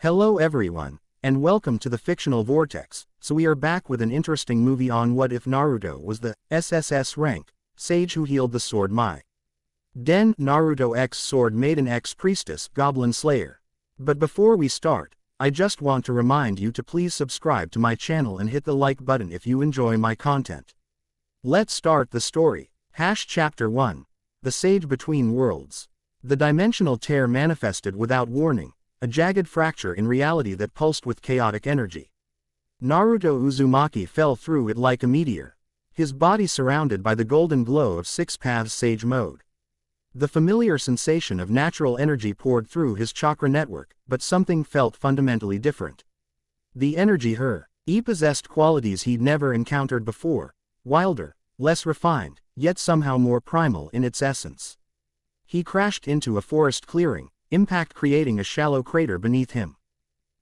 Hello everyone, and welcome to the Fictional Vortex. So we are back with an interesting movie on what if Naruto was the SSS-Rank sage who healed the sword Maiden Naruto X Sword Maiden X Priestess Goblin Slayer. But before we start, I just want to remind you to please subscribe to my channel and hit the like button if you enjoy my content. Let's start the story. Chapter 1. The Sage Between Worlds. The dimensional tear manifested without warning, a jagged fracture in reality that pulsed with chaotic energy. Naruto Uzumaki fell through it like a meteor, his body surrounded by the golden glow of Six Paths Sage Mode. The familiar sensation of natural energy poured through his chakra network, but something felt fundamentally different. The energy he possessed qualities he'd never encountered before, wilder, less refined, yet somehow more primal in its essence. He crashed into a forest clearing, impact creating a shallow crater beneath him.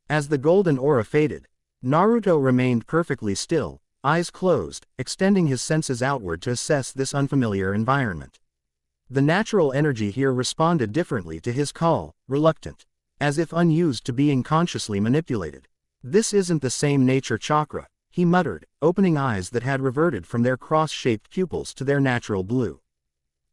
As the golden aura faded, Naruto remained perfectly still, eyes closed, extending his senses outward to assess this unfamiliar environment. The natural energy here responded differently to his call, reluctant, as if unused to being consciously manipulated. "This isn't the same nature chakra," he muttered, opening eyes that had reverted from their cross-shaped pupils to their natural blue.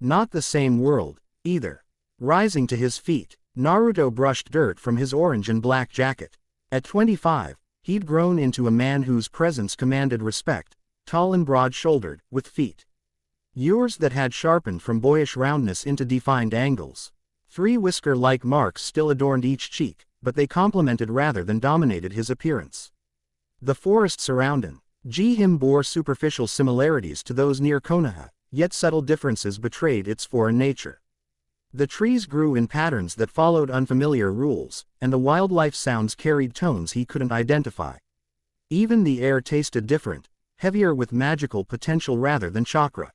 "Not the same world, either." Rising to his feet, Naruto brushed dirt from his orange and black jacket. At 25, he'd grown into a man whose presence commanded respect, tall and broad-shouldered, with feet yours that had sharpened from boyish roundness into defined angles. 3 whisker-like marks still adorned each cheek, but they complemented rather than dominated his appearance. The forest surrounding him bore superficial similarities to those near Konoha, yet subtle differences betrayed its foreign nature. The trees grew in patterns that followed unfamiliar rules, and the wildlife sounds carried tones he couldn't identify. Even the air tasted different, heavier with magical potential rather than chakra.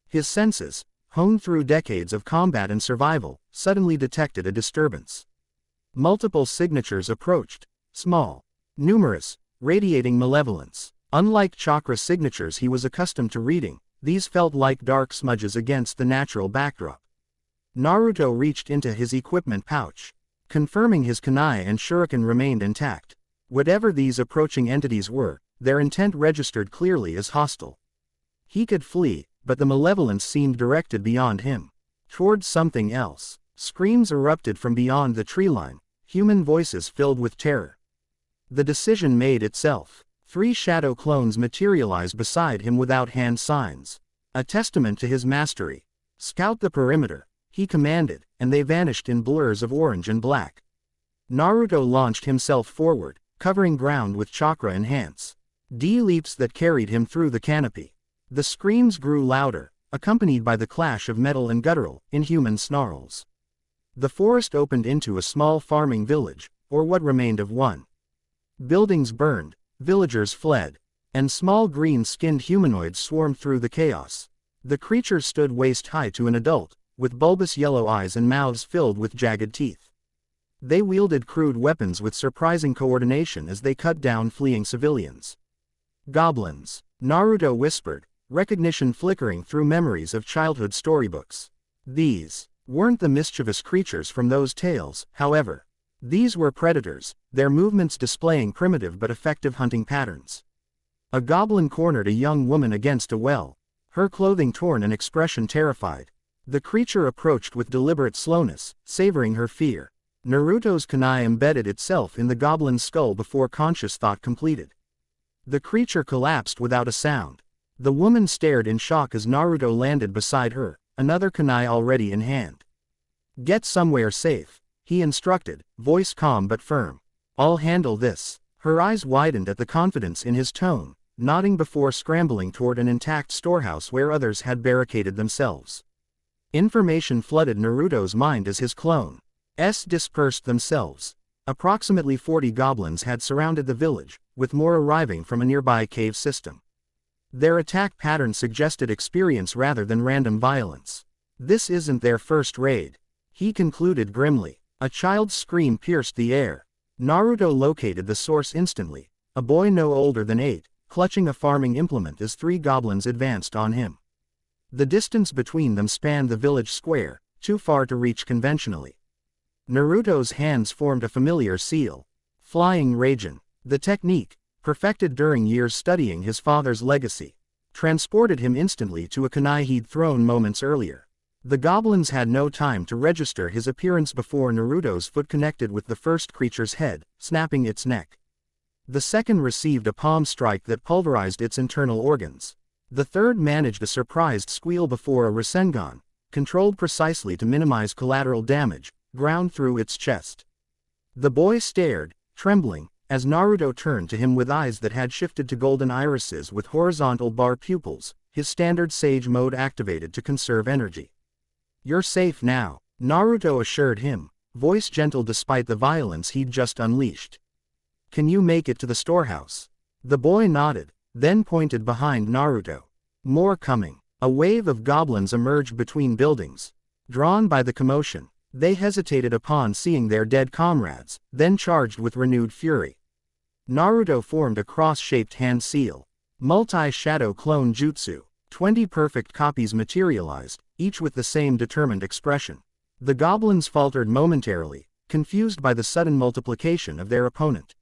His senses, honed through decades of combat and survival, suddenly detected a disturbance. Multiple signatures approached, small, numerous, radiating malevolence. Unlike chakra signatures he was accustomed to reading, these felt like dark smudges against the natural backdrop. Naruto reached into his equipment pouch, confirming his kunai and shuriken remained intact. Whatever these approaching entities were, their intent registered clearly as hostile. He could flee, but the malevolence seemed directed beyond him, towards something else. Screams erupted from beyond the tree line, human voices filled with terror. The decision made itself. 3 shadow clones materialized beside him without hand signs, a testament to his mastery. "Scout the perimeter," he commanded, and they vanished in blurs of orange and black. Naruto launched himself forward, covering ground with chakra enhance leaps that carried him through the canopy. The screams grew louder, accompanied by the clash of metal and guttural, inhuman snarls. The forest opened into a small farming village, or what remained of one. Buildings burned, villagers fled, and small green-skinned humanoids swarmed through the chaos. The creatures stood waist-high to an adult, with bulbous yellow eyes and mouths filled with jagged teeth. They wielded crude weapons with surprising coordination as they cut down fleeing civilians. "Goblins," Naruto whispered, recognition flickering through memories of childhood storybooks. These weren't the mischievous creatures from those tales, however. These were predators, their movements displaying primitive but effective hunting patterns. A goblin cornered a young woman against a well, her clothing torn and expression terrified. The creature approached with deliberate slowness, savoring her fear. Naruto's kunai embedded itself in the goblin's skull before conscious thought completed. The creature collapsed without a sound. The woman stared in shock as Naruto landed beside her, another kunai already in hand. "Get somewhere safe," he instructed, voice calm but firm. "I'll handle this." Her eyes widened at the confidence in his tone, nodding before scrambling toward an intact storehouse where others had barricaded themselves. Information flooded Naruto's mind as his clones dispersed themselves. Approximately 40 goblins had surrounded the village, with more arriving from a nearby cave system. Their attack pattern suggested experience rather than random violence. "This isn't their first raid," he concluded grimly. A child's scream pierced the air. Naruto located the source instantly, a boy no older than 8, clutching a farming implement as 3 goblins advanced on him. The distance between them spanned the village square, too far to reach conventionally. Naruto's hands formed a familiar seal, Flying Raijin. The technique, perfected during years studying his father's legacy, transported him instantly to a kunai he'd thrown moments earlier. The goblins had no time to register his appearance before Naruto's foot connected with the first creature's head, snapping its neck. The second received a palm strike that pulverized its internal organs. The third managed a surprised squeal before a Rasengan, controlled precisely to minimize collateral damage, ground through its chest. The boy stared, trembling, as Naruto turned to him with eyes that had shifted to golden irises with horizontal bar pupils, his standard Sage mode activated to conserve energy. "You're safe now," Naruto assured him, voice gentle despite the violence he'd just unleashed. "Can you make it to the storehouse?" The boy nodded, then pointed behind Naruto. "More coming." A wave of goblins emerged between buildings. Drawn by the commotion, they hesitated upon seeing their dead comrades, then charged with renewed fury. Naruto formed a cross-shaped hand seal. Multi-shadow clone jutsu. 20 perfect copies materialized, each with the same determined expression. The goblins faltered momentarily, confused by the sudden multiplication of their opponent.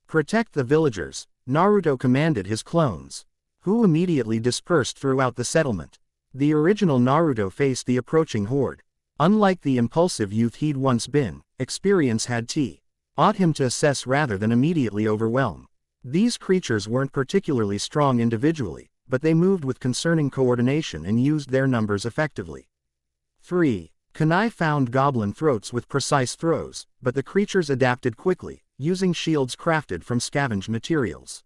"Protect the villagers," Naruto commanded his clones, who immediately dispersed throughout the settlement. The original Naruto faced the approaching horde. Unlike the impulsive youth he'd once been, experience had taught him to assess rather than immediately overwhelm. These creatures weren't particularly strong individually, but they moved with concerning coordination and used their numbers effectively. 3. Kunai found goblin throats with precise throws, but the creatures adapted quickly, using shields crafted from scavenged materials.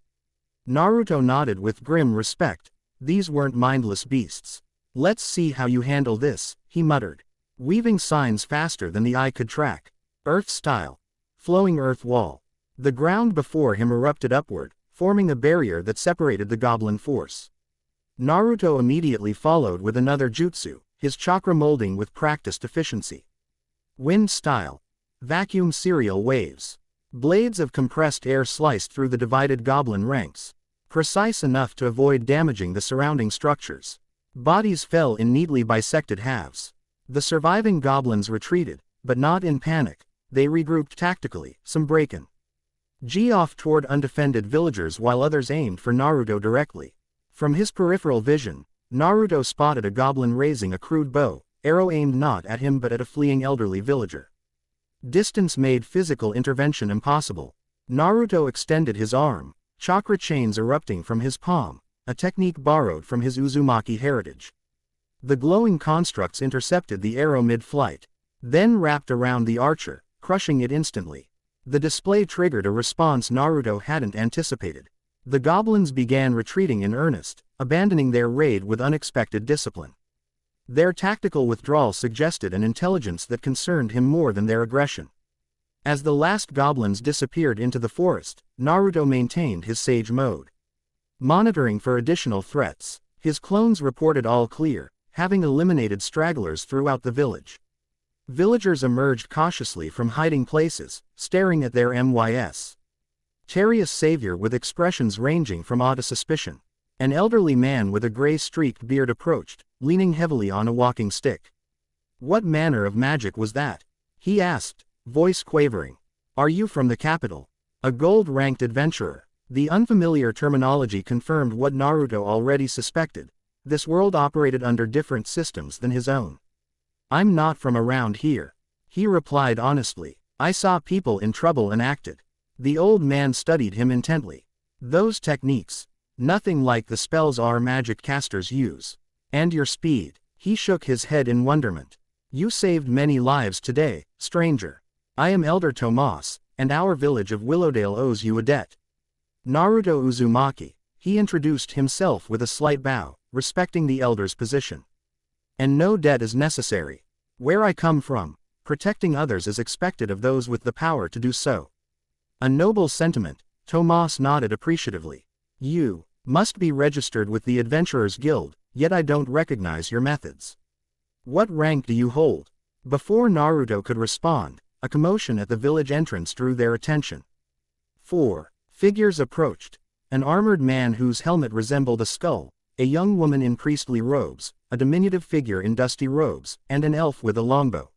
Naruto nodded with grim respect. These weren't mindless beasts. "Let's see how you handle this," he muttered, weaving signs faster than the eye could track. Earth style. Flowing earth wall. The ground before him erupted upward, forming a barrier that separated the goblin force. Naruto immediately followed with another jutsu, his chakra molding with practiced efficiency. Wind style. Vacuum serial waves. Blades of compressed air sliced through the divided goblin ranks, precise enough to avoid damaging the surrounding structures. Bodies fell in neatly bisected halves. The surviving goblins retreated, but not in panic. They regrouped tactically, some breaking off toward undefended villagers while others aimed for Naruto directly. From his peripheral vision, Naruto spotted a goblin raising a crude bow, arrow aimed not at him but at a fleeing elderly villager. Distance made physical intervention impossible. Naruto extended his arm, chakra chains erupting from his palm, a technique borrowed from his Uzumaki heritage. The glowing constructs intercepted the arrow mid-flight, then wrapped around the archer, crushing it instantly. The display triggered a response Naruto hadn't anticipated. The goblins began retreating in earnest, abandoning their raid with unexpected discipline. Their tactical withdrawal suggested an intelligence that concerned him more than their aggression. As the last goblins disappeared into the forest, Naruto maintained his sage mode. Monitoring for additional threats, his clones reported all clear, having eliminated stragglers throughout the village. Villagers emerged cautiously from hiding places, staring at their mysterious savior with expressions ranging from awe to suspicion. An elderly man with a gray-streaked beard approached, leaning heavily on a walking stick. "What manner of magic was that?" he asked, voice quavering. "Are you from the capital?" A gold-ranked adventurer. The unfamiliar terminology confirmed what Naruto already suspected. This world operated under different systems than his own. "I'm not from around here," he replied honestly. "I saw people in trouble and acted." The old man studied him intently. "Those techniques. Nothing like the spells our magic casters use. And your speed." He shook his head in wonderment. "You saved many lives today, stranger. I am Elder Tomas, and our village of Willowdale owes you a debt." Naruto Uzumaki. He introduced himself with a slight bow, respecting the elder's position. "And no debt is necessary. Where I come from, protecting others is expected of those with the power to do so." A noble sentiment, Tomas nodded appreciatively. "You must be registered with the Adventurers Guild, yet I don't recognize your methods. What rank do you hold?" Before Naruto could respond, a commotion at the village entrance drew their attention. 4. Figures approached. An armored man whose helmet resembled a skull, a young woman in priestly robes, a diminutive figure in dusty robes, and an elf with a longbow.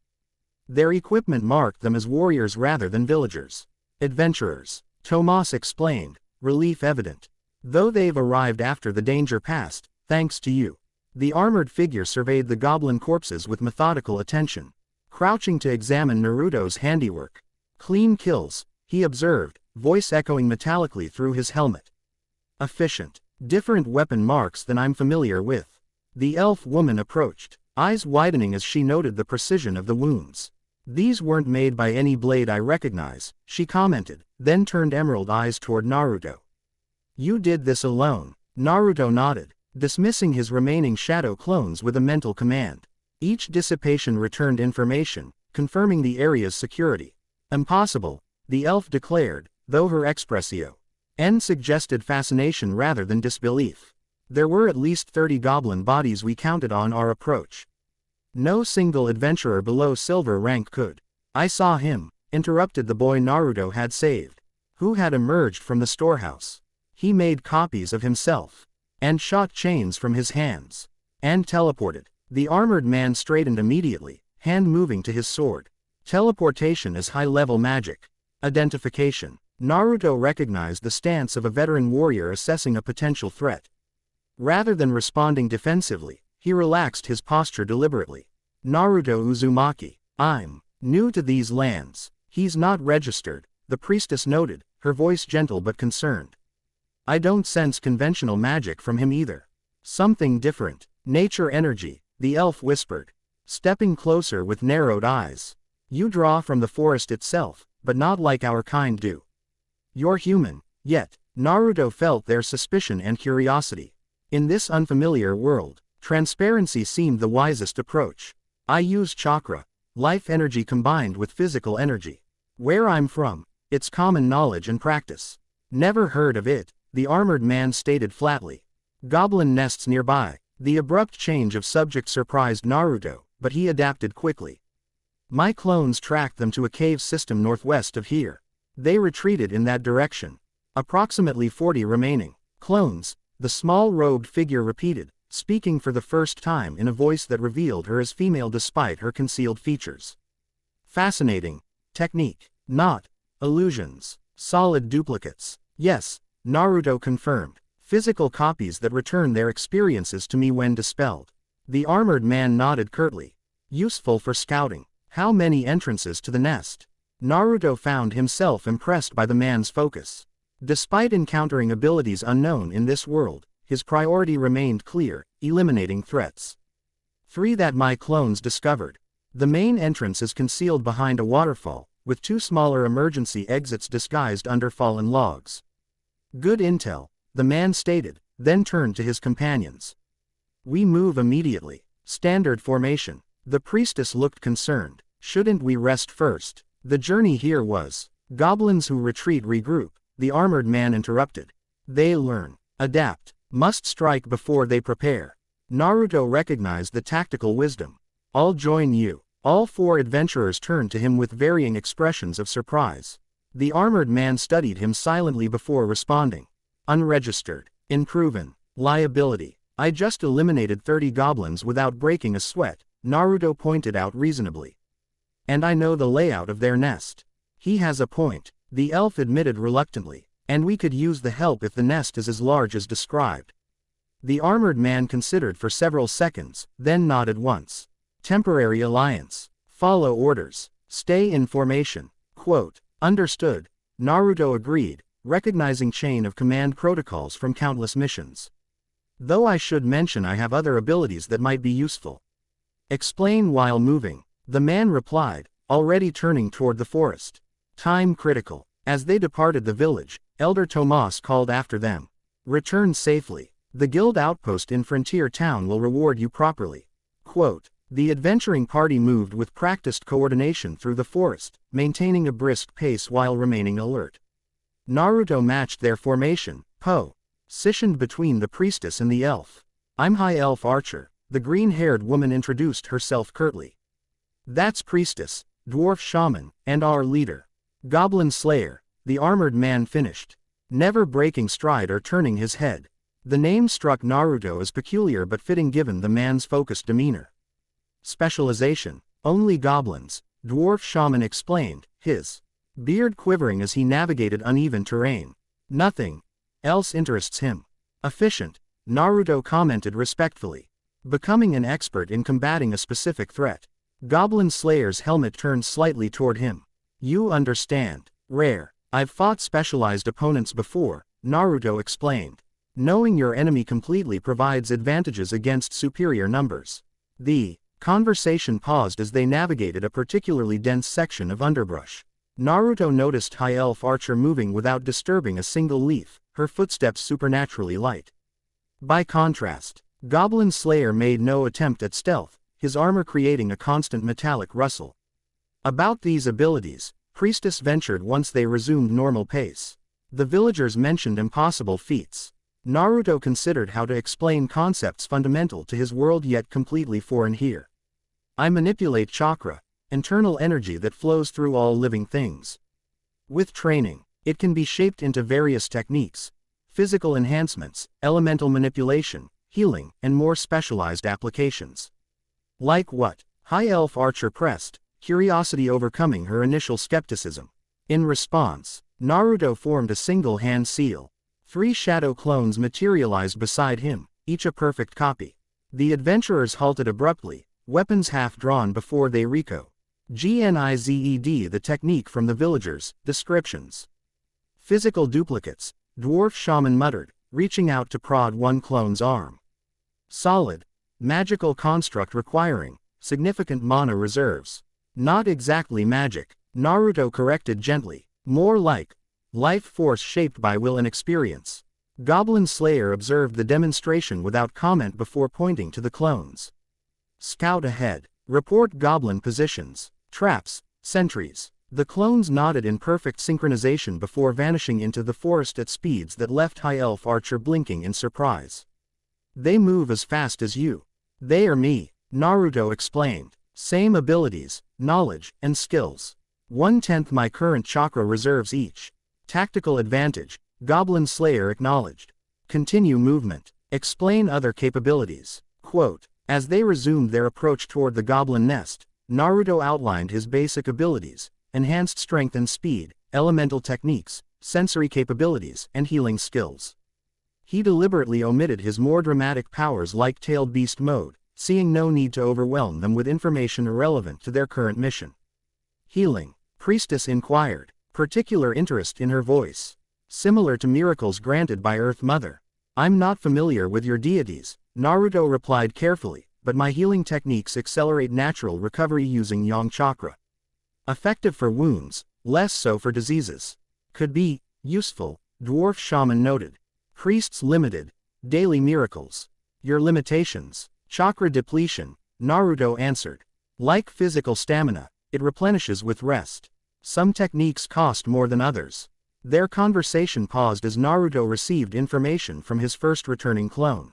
Their equipment marked them as warriors rather than villagers. Adventurers. Tomas explained, relief evident. Though they've arrived after the danger passed, thanks to you. The armored figure surveyed the goblin corpses with methodical attention, crouching to examine Naruto's handiwork. Clean kills, he observed, voice echoing metallically through his helmet. Efficient. Different weapon marks than I'm familiar with. The elf woman approached, eyes widening as she noted the precision of the wounds. These weren't made by any blade I recognize, she commented, then turned emerald eyes toward Naruto. You did this alone. Naruto nodded, dismissing his remaining shadow clones with a mental command. Each dissipation returned information, confirming the area's security. Impossible, the elf declared, though her expressio N suggested fascination rather than disbelief. There were at least 30 goblin bodies we counted on our approach. No single adventurer below silver rank could. I saw him, interrupted the boy Naruto had saved, who had emerged from the storehouse. He made copies of himself, and shot chains from his hands, and teleported. The armored man straightened immediately, hand moving to his sword. Teleportation is high-level magic. Identification. Naruto recognized the stance of a veteran warrior assessing a potential threat. Rather than responding defensively, he relaxed his posture deliberately. Naruto Uzumaki. I'm new to these lands. He's not registered, the priestess noted, her voice gentle but concerned. I don't sense conventional magic from him either. Something different. Nature energy, the elf whispered, stepping closer with narrowed eyes. You draw from the forest itself, but not like our kind do. You're human, yet. Naruto felt their suspicion and curiosity. In this unfamiliar world, transparency seemed the wisest approach. I use chakra, life energy combined with physical energy. Where I'm from, it's common knowledge and practice. Never heard of it, the armored man stated flatly. Goblin nests nearby. The abrupt change of subject surprised Naruto, but he adapted quickly. My clones tracked them to a cave system northwest of here. They retreated in that direction. Approximately 40 remaining. Clones, the small robed figure repeated, speaking for the first time in a voice that revealed her as female despite her concealed features. Fascinating. Technique. Not illusions. Solid duplicates. Yes, Naruto confirmed. Physical copies that return their experiences to me when dispelled. The armored man nodded curtly. Useful for scouting. How many entrances to the nest? Naruto found himself impressed by the man's focus. Despite encountering abilities unknown in this world, his priority remained clear, eliminating threats. 3 that my clones discovered. The main entrance is concealed behind a waterfall, with 2 smaller emergency exits disguised under fallen logs. Good intel, the man stated, then turned to his companions. We move immediately. Standard formation. The priestess looked concerned. Shouldn't we rest first? The journey here was. Goblins who retreat regroup, the armored man interrupted. They learn, adapt, must strike before they prepare. Naruto recognized the tactical wisdom. I'll join you. All 4 adventurers turned to him with varying expressions of surprise. The armored man studied him silently before responding. Unregistered. Unproven. Liability. I just eliminated 30 goblins without breaking a sweat, Naruto pointed out reasonably. And I know the layout of their nest. He has a point, the elf admitted reluctantly, and we could use the help if the nest is as large as described. The armored man considered for several seconds, then nodded once. Temporary alliance. Follow orders. Stay in formation. Quote, understood. Naruto agreed, recognizing chain of command protocols from countless missions. Though I should mention I have other abilities that might be useful. Explain while moving. The man replied, already turning toward the forest. Time critical. As they departed the village, Elder Tomas called after them. Return safely. The guild outpost in Frontier Town will reward you properly. Quote, the adventuring party moved with practiced coordination through the forest, maintaining a brisk pace while remaining alert. Naruto matched their formation, positioned between the priestess and the elf. I'm High Elf Archer, the green-haired woman introduced herself curtly. That's Priestess, Dwarf Shaman, and our leader. Goblin Slayer, the armored man finished, never breaking stride or turning his head. The name struck Naruto as peculiar but fitting given the man's focused demeanor. Specialization, only goblins, Dwarf Shaman explained, his beard quivering as he navigated uneven terrain. Nothing else interests him. Efficient, Naruto commented respectfully. Becoming an expert in combating a specific threat. Goblin Slayer's helmet turned slightly toward him. You understand. Rare. I've fought specialized opponents before, Naruto explained. Knowing your enemy completely provides advantages against superior numbers. The conversation paused as they navigated a particularly dense section of underbrush. Naruto noticed High Elf Archer moving without disturbing a single leaf, her footsteps supernaturally light. By contrast, Goblin Slayer made no attempt at stealth, his armor creating a constant metallic rustle. About these abilities, Priestess ventured once they resumed normal pace. The villagers mentioned impossible feats. Naruto considered how to explain concepts fundamental to his world yet completely foreign here. I manipulate chakra, internal energy that flows through all living things. With training, it can be shaped into various techniques: physical enhancements, elemental manipulation, healing, and more specialized applications. Like what? High Elf Archer pressed, curiosity overcoming her initial skepticism. In response, Naruto formed a single hand seal. 3 shadow clones materialized beside him, each a perfect copy. The adventurers halted abruptly, weapons half drawn before they Rico. Gnized the technique from the villagers. Descriptions. Physical duplicates, dwarf shaman muttered, reaching out to prod one clone's arm. Solid, magical construct requiring significant mana reserves. Not exactly magic, Naruto corrected gently, more like life force shaped by will and experience. Goblin Slayer observed the demonstration without comment before pointing to the clones. Scout ahead. Report goblin positions, traps, sentries. The clones nodded in perfect synchronization before vanishing into the forest at speeds that left High Elf Archer blinking in surprise. They move as fast as you. They are me, Naruto explained. Same abilities, knowledge, and skills. 1/10 my current chakra reserves each. Tactical advantage, Goblin Slayer acknowledged. Continue movement. Explain other capabilities. Quote, as they resumed their approach toward the goblin nest, Naruto outlined his basic abilities: enhanced strength and speed, elemental techniques, sensory capabilities, and healing skills. He deliberately omitted his more dramatic powers like tailed beast mode, seeing no need to overwhelm them with information irrelevant to their current mission. Healing, Priestess inquired, particular interest in her voice. Similar to miracles granted by Earth Mother. I'm not familiar with your deities, Naruto replied carefully, but my healing techniques accelerate natural recovery using yang chakra. Effective for wounds, less so for diseases. Could be useful, dwarf shaman noted. Priests limited, daily miracles. Your limitations, chakra depletion, Naruto answered. Like physical stamina, it replenishes with rest. Some techniques cost more than others. Their conversation paused as Naruto received information from his first returning clone.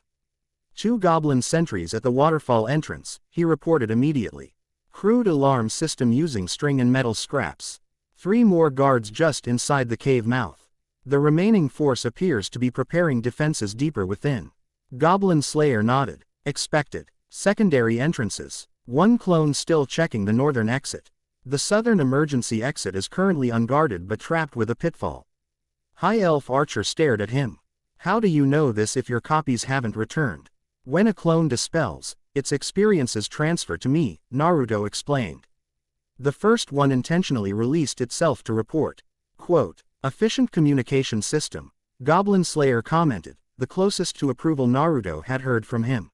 2 goblin sentries at the waterfall entrance, he reported immediately. Crude alarm system using string and metal scraps. 3 more guards just inside the cave mouth. The remaining force appears to be preparing defenses deeper within. Goblin Slayer nodded. Expected. Secondary entrances. 1 clone still checking the northern exit. The southern emergency exit is currently unguarded but trapped with a pitfall. High Elf Archer stared at him. How do you know this if your copies haven't returned? When a clone dispels, its experiences transfer to me, Naruto explained. The first one intentionally released itself to report. Quote, efficient communication system, Goblin Slayer commented, the closest to approval Naruto had heard from him.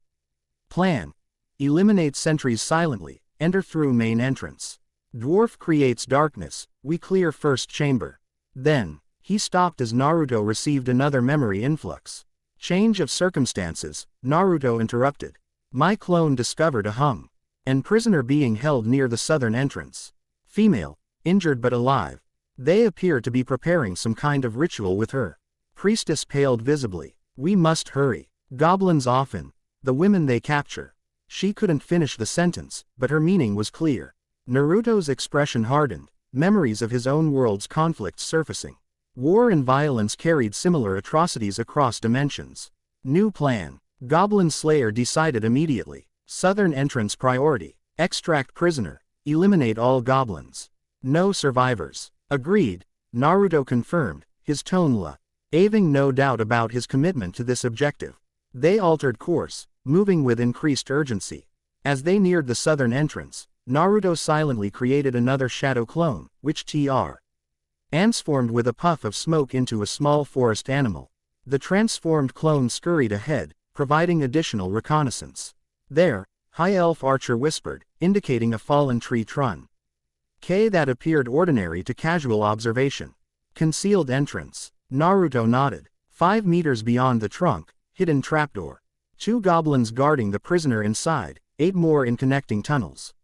Plan. Eliminate sentries silently, enter through main entrance. Dwarf creates darkness, we clear first chamber. Then, he stopped as Naruto received another memory influx. Change of circumstances, Naruto interrupted. My clone discovered a hum. And prisoner being held near the southern entrance. Female, injured but alive. They appear to be preparing some kind of ritual with her. Priestess paled visibly. We must hurry. Goblins often. The women they capture. She couldn't finish the sentence, but her meaning was clear. Naruto's expression hardened, memories of his own world's conflicts surfacing. War and violence carried similar atrocities across dimensions. New plan. Goblin Slayer decided immediately. Southern entrance priority. Extract prisoner. Eliminate all goblins. No survivors. Agreed, Naruto confirmed, his tone having no doubt about his commitment to this objective. They altered course, moving with increased urgency. As they neared the southern entrance, Naruto silently created another shadow clone, which transformed with a puff of smoke into a small forest animal. The transformed clone scurried ahead, providing additional reconnaissance. There, High Elf Archer whispered, indicating a fallen tree trunk. That appeared ordinary to casual observation. Concealed entrance. Naruto nodded. 5 meters beyond the trunk, hidden trapdoor. 2 goblins guarding the prisoner inside, 8 more in connecting tunnels.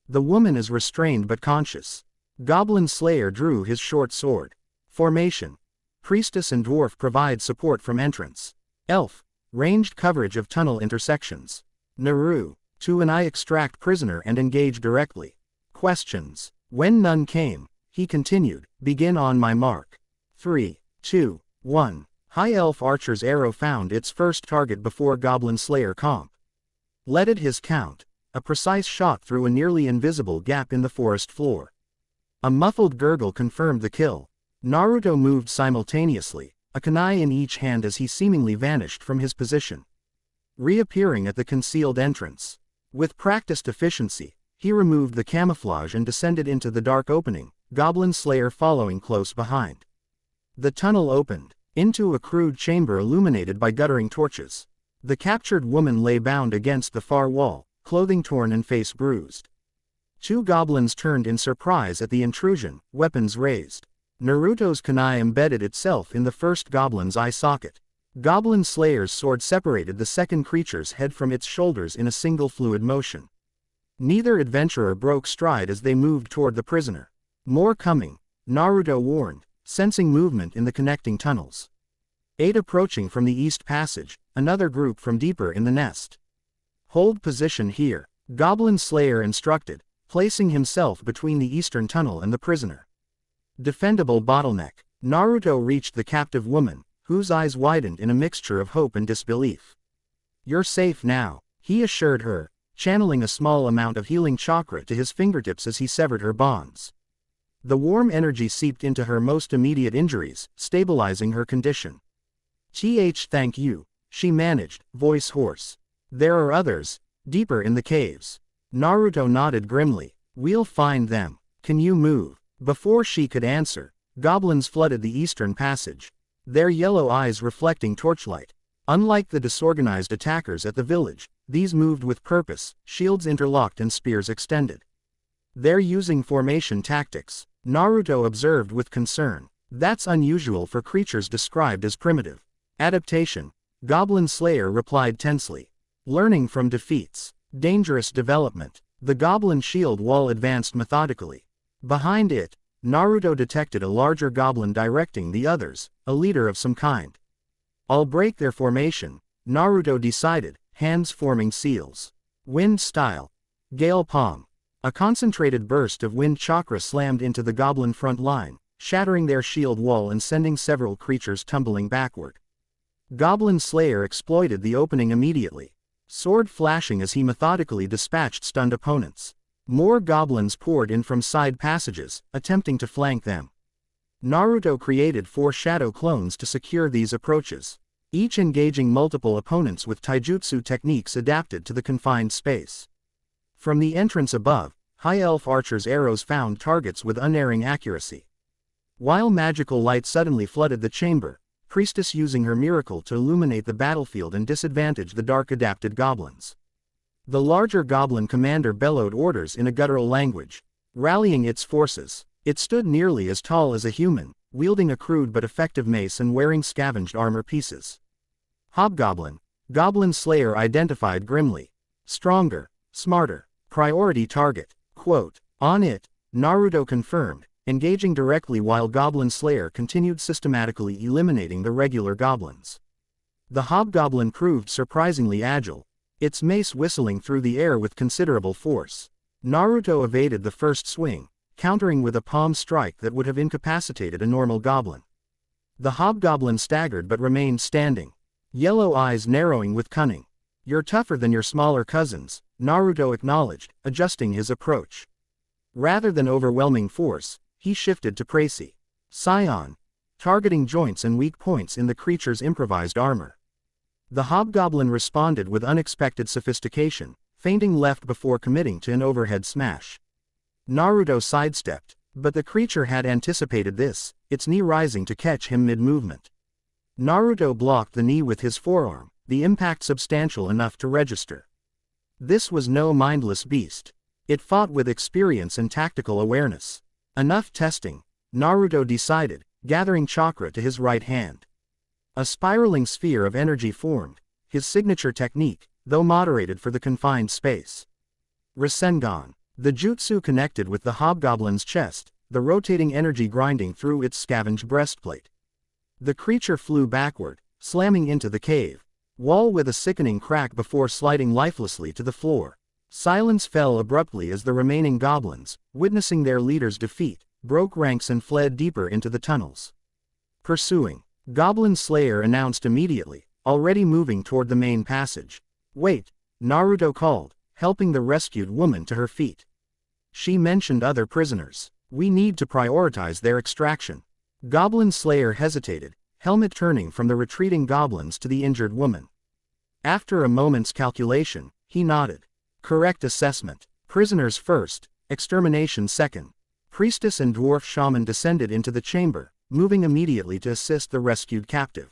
The woman is restrained but conscious. Goblin Slayer drew his short sword. Formation. Priestess and Dwarf provide support from entrance. Elf. Ranged coverage of tunnel intersections. Naru. 2 and I extract prisoner and engage directly. Questions. When none came, he continued, begin on my mark. 3, 2, 1. High Elf Archer's arrow found its first target before Goblin Slayer completed his count. A precise shot through a nearly invisible gap in the forest floor. A muffled gurgle confirmed the kill. Naruto moved simultaneously, a kunai in each hand as he seemingly vanished from his position, reappearing at the concealed entrance. With practiced efficiency, he removed the camouflage and descended into the dark opening, Goblin Slayer following close behind. The tunnel opened into a crude chamber illuminated by guttering torches. The captured woman lay bound against the far wall, clothing torn and face bruised. 2 goblins turned in surprise at the intrusion, weapons raised. Naruto's kunai embedded itself in the first goblin's eye socket. Goblin Slayer's sword separated the second creature's head from its shoulders in a single fluid motion. Neither adventurer broke stride as they moved toward the prisoner. More coming, Naruto warned, sensing movement in the connecting tunnels. 8 approaching from the east passage, another group from deeper in the nest. Hold position here, Goblin Slayer instructed, placing himself between the eastern tunnel and the prisoner. Defendable bottleneck. Naruto reached the captive woman, whose eyes widened in a mixture of hope and disbelief. You're safe now, he assured her, channeling a small amount of healing chakra to his fingertips as he severed her bonds. The warm energy seeped into her most immediate injuries, stabilizing her condition. Thank you, she managed, voice hoarse. There are others, deeper in the caves. Naruto nodded grimly. We'll find them. Can you move? Before she could answer, goblins flooded the eastern passage, their yellow eyes reflecting torchlight. Unlike the disorganized attackers at the village, these moved with purpose, shields interlocked and spears extended. They're using formation tactics, Naruto observed with concern. That's unusual for creatures described as primitive. Adaptation, Goblin Slayer replied tensely. Learning from defeats. Dangerous development. The goblin shield wall advanced methodically. Behind it, Naruto detected a larger goblin directing the others, a leader of some kind. I'll break their formation, Naruto decided, hands forming seals. Wind style. Gale palm. A concentrated burst of wind chakra slammed into the goblin front line, shattering their shield wall and sending several creatures tumbling backward. Goblin Slayer exploited the opening immediately, sword flashing as he methodically dispatched stunned opponents. More goblins poured in from side passages, attempting to flank them. Naruto created 4 shadow clones to secure these approaches, each engaging multiple opponents with taijutsu techniques adapted to the confined space. From the entrance above, High Elf Archer's arrows found targets with unerring accuracy. While magical light suddenly flooded the chamber, Priestess using her miracle to illuminate the battlefield and disadvantage the dark-adapted goblins. The larger goblin commander bellowed orders in a guttural language, rallying its forces. It stood nearly as tall as a human, wielding a crude but effective mace and wearing scavenged armor pieces. Hobgoblin, Goblin Slayer identified grimly. Stronger, smarter, priority target. Quote, on it, Naruto confirmed, engaging directly while Goblin Slayer continued systematically eliminating the regular goblins. The hobgoblin proved surprisingly agile, its mace whistling through the air with considerable force. Naruto evaded the first swing, countering with a palm strike that would have incapacitated a normal goblin. The hobgoblin staggered but remained standing, yellow eyes narrowing with cunning. You're tougher than your smaller cousins, Naruto acknowledged, adjusting his approach. Rather than overwhelming force, he shifted to Précis. Scion, targeting joints and weak points in the creature's improvised armor. The hobgoblin responded with unexpected sophistication, feinting left before committing to an overhead smash. Naruto sidestepped, but the creature had anticipated this, its knee rising to catch him mid-movement. Naruto blocked the knee with his forearm, the impact substantial enough to register. This was no mindless beast. It fought with experience and tactical awareness. Enough testing, Naruto decided, gathering chakra to his right hand. A spiraling sphere of energy formed, his signature technique, though moderated for the confined space. Rasengan. The jutsu connected with the hobgoblin's chest, the rotating energy grinding through its scavenged breastplate. The creature flew backward, slamming into the cave wall with a sickening crack before sliding lifelessly to the floor. Silence fell abruptly as the remaining goblins, witnessing their leader's defeat, broke ranks and fled deeper into the tunnels. Pursuing. Goblin Slayer announced immediately, already moving toward the main passage. Wait, Naruto called, helping the rescued woman to her feet. She mentioned other prisoners. We need to prioritize their extraction. Goblin Slayer hesitated, helmet turning from the retreating goblins to the injured woman. After a moment's calculation, he nodded. Correct assessment. Prisoners first, extermination second. Priestess and dwarf shaman descended into the chamber, moving immediately to assist the rescued captive.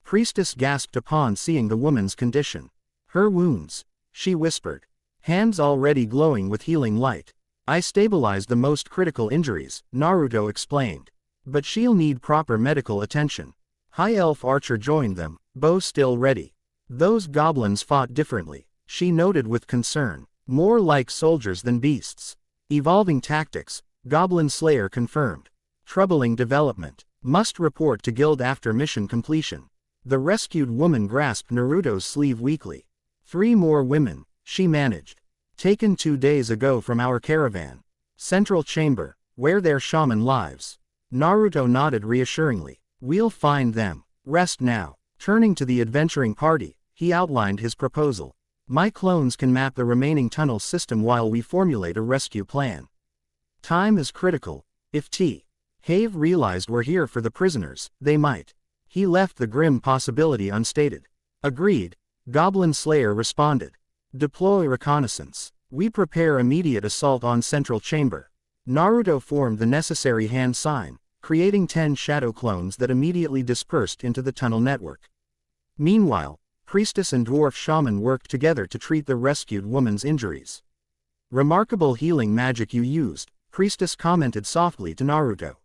Priestess gasped upon seeing the woman's condition. Her wounds, she whispered. Hands already glowing with healing light. I stabilized the most critical injuries, Naruto explained. But she'll need proper medical attention. High Elf Archer joined them, bow still ready. Those goblins fought differently, she noted with concern. More like soldiers than beasts. Evolving tactics, Goblin Slayer confirmed. Troubling development. Must report to guild after mission completion. The rescued woman grasped Naruto's sleeve weakly. 3 more women, she managed. Taken 2 days ago from our caravan. Central chamber, where their shaman lives. Naruto nodded reassuringly. We'll find them. Rest now. Turning to the adventuring party, he outlined his proposal. My clones can map the remaining tunnel system while we formulate a rescue plan. Time is critical. If T. Have realized we're here for the prisoners, they might. He left the grim possibility unstated. Agreed. Goblin Slayer responded. Deploy reconnaissance. We prepare immediate assault on central chamber. Naruto formed the necessary hand sign, creating 10 shadow clones that immediately dispersed into the tunnel network. Meanwhile, Priestess and dwarf shaman worked together to treat the rescued woman's injuries. Remarkable healing magic you used, Priestess commented softly to Naruto.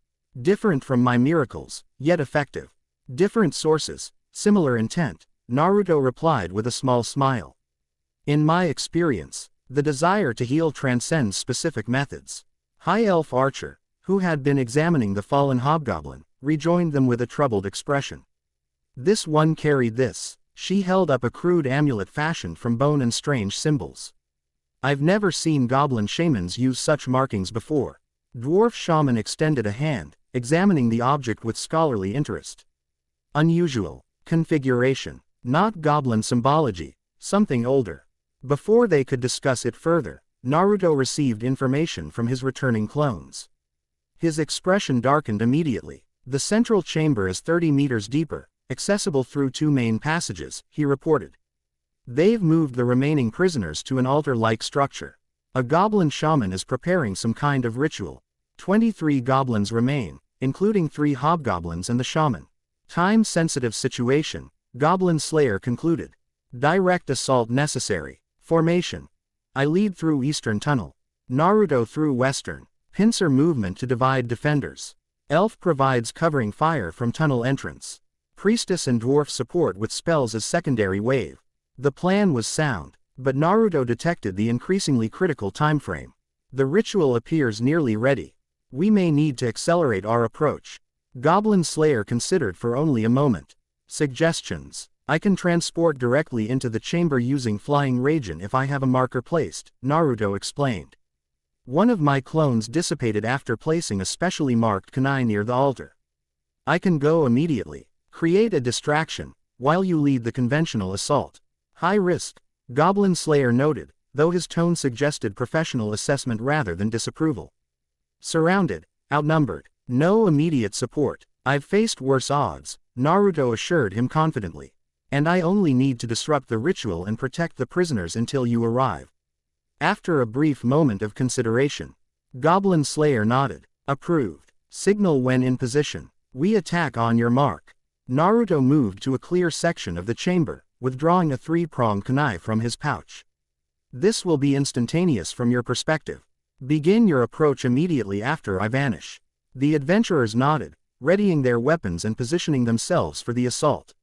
Different from my miracles, yet effective. Different sources, similar intent, Naruto replied with a small smile. In my experience, the desire to heal transcends specific methods. High Elf Archer, who had been examining the fallen hobgoblin, rejoined them with a troubled expression. This one carried this. She held up a crude amulet fashioned from bone and strange symbols. I've never seen goblin shamans use such markings before. Dwarf shaman extended a hand, examining the object with scholarly interest. Unusual. Configuration. Not goblin symbology, something older. Before they could discuss it further, Naruto received information from his returning clones. His expression darkened immediately. The central chamber is 30 meters deeper, accessible through 2 main passages, he reported. They've moved the remaining prisoners to an altar-like structure. A goblin shaman is preparing some kind of ritual. 23 goblins remain, including 3 hobgoblins and the shaman. Time-sensitive situation, Goblin Slayer concluded. Direct assault necessary. Formation. I lead through eastern tunnel. Naruto through western. Pincer movement to divide defenders. Elf provides covering fire from tunnel entrance. Priestess and dwarf support with spells as secondary wave. The plan was sound, but Naruto detected the increasingly critical time frame. The ritual appears nearly ready. We may need to accelerate our approach. Goblin Slayer considered for only a moment. Suggestions. I can transport directly into the chamber using flying Raijin if I have a marker placed, Naruto explained. One of my clones dissipated after placing a specially marked kunai near the altar. I can go immediately. Create a distraction, while you lead the conventional assault. High risk, Goblin Slayer noted, though his tone suggested professional assessment rather than disapproval. Surrounded, Outnumbered. No immediate support. I've faced worse odds, Naruto assured him confidently. And I only need to disrupt the ritual and protect the prisoners until you arrive. After a brief moment of consideration, Goblin Slayer nodded. Approved. Signal when in position. We attack on your mark. Naruto moved to a clear section of the chamber, withdrawing a three-pronged kunai from his pouch. This will be instantaneous from your perspective. Begin your approach immediately after I vanish. The adventurers nodded, readying their weapons and positioning themselves for the assault.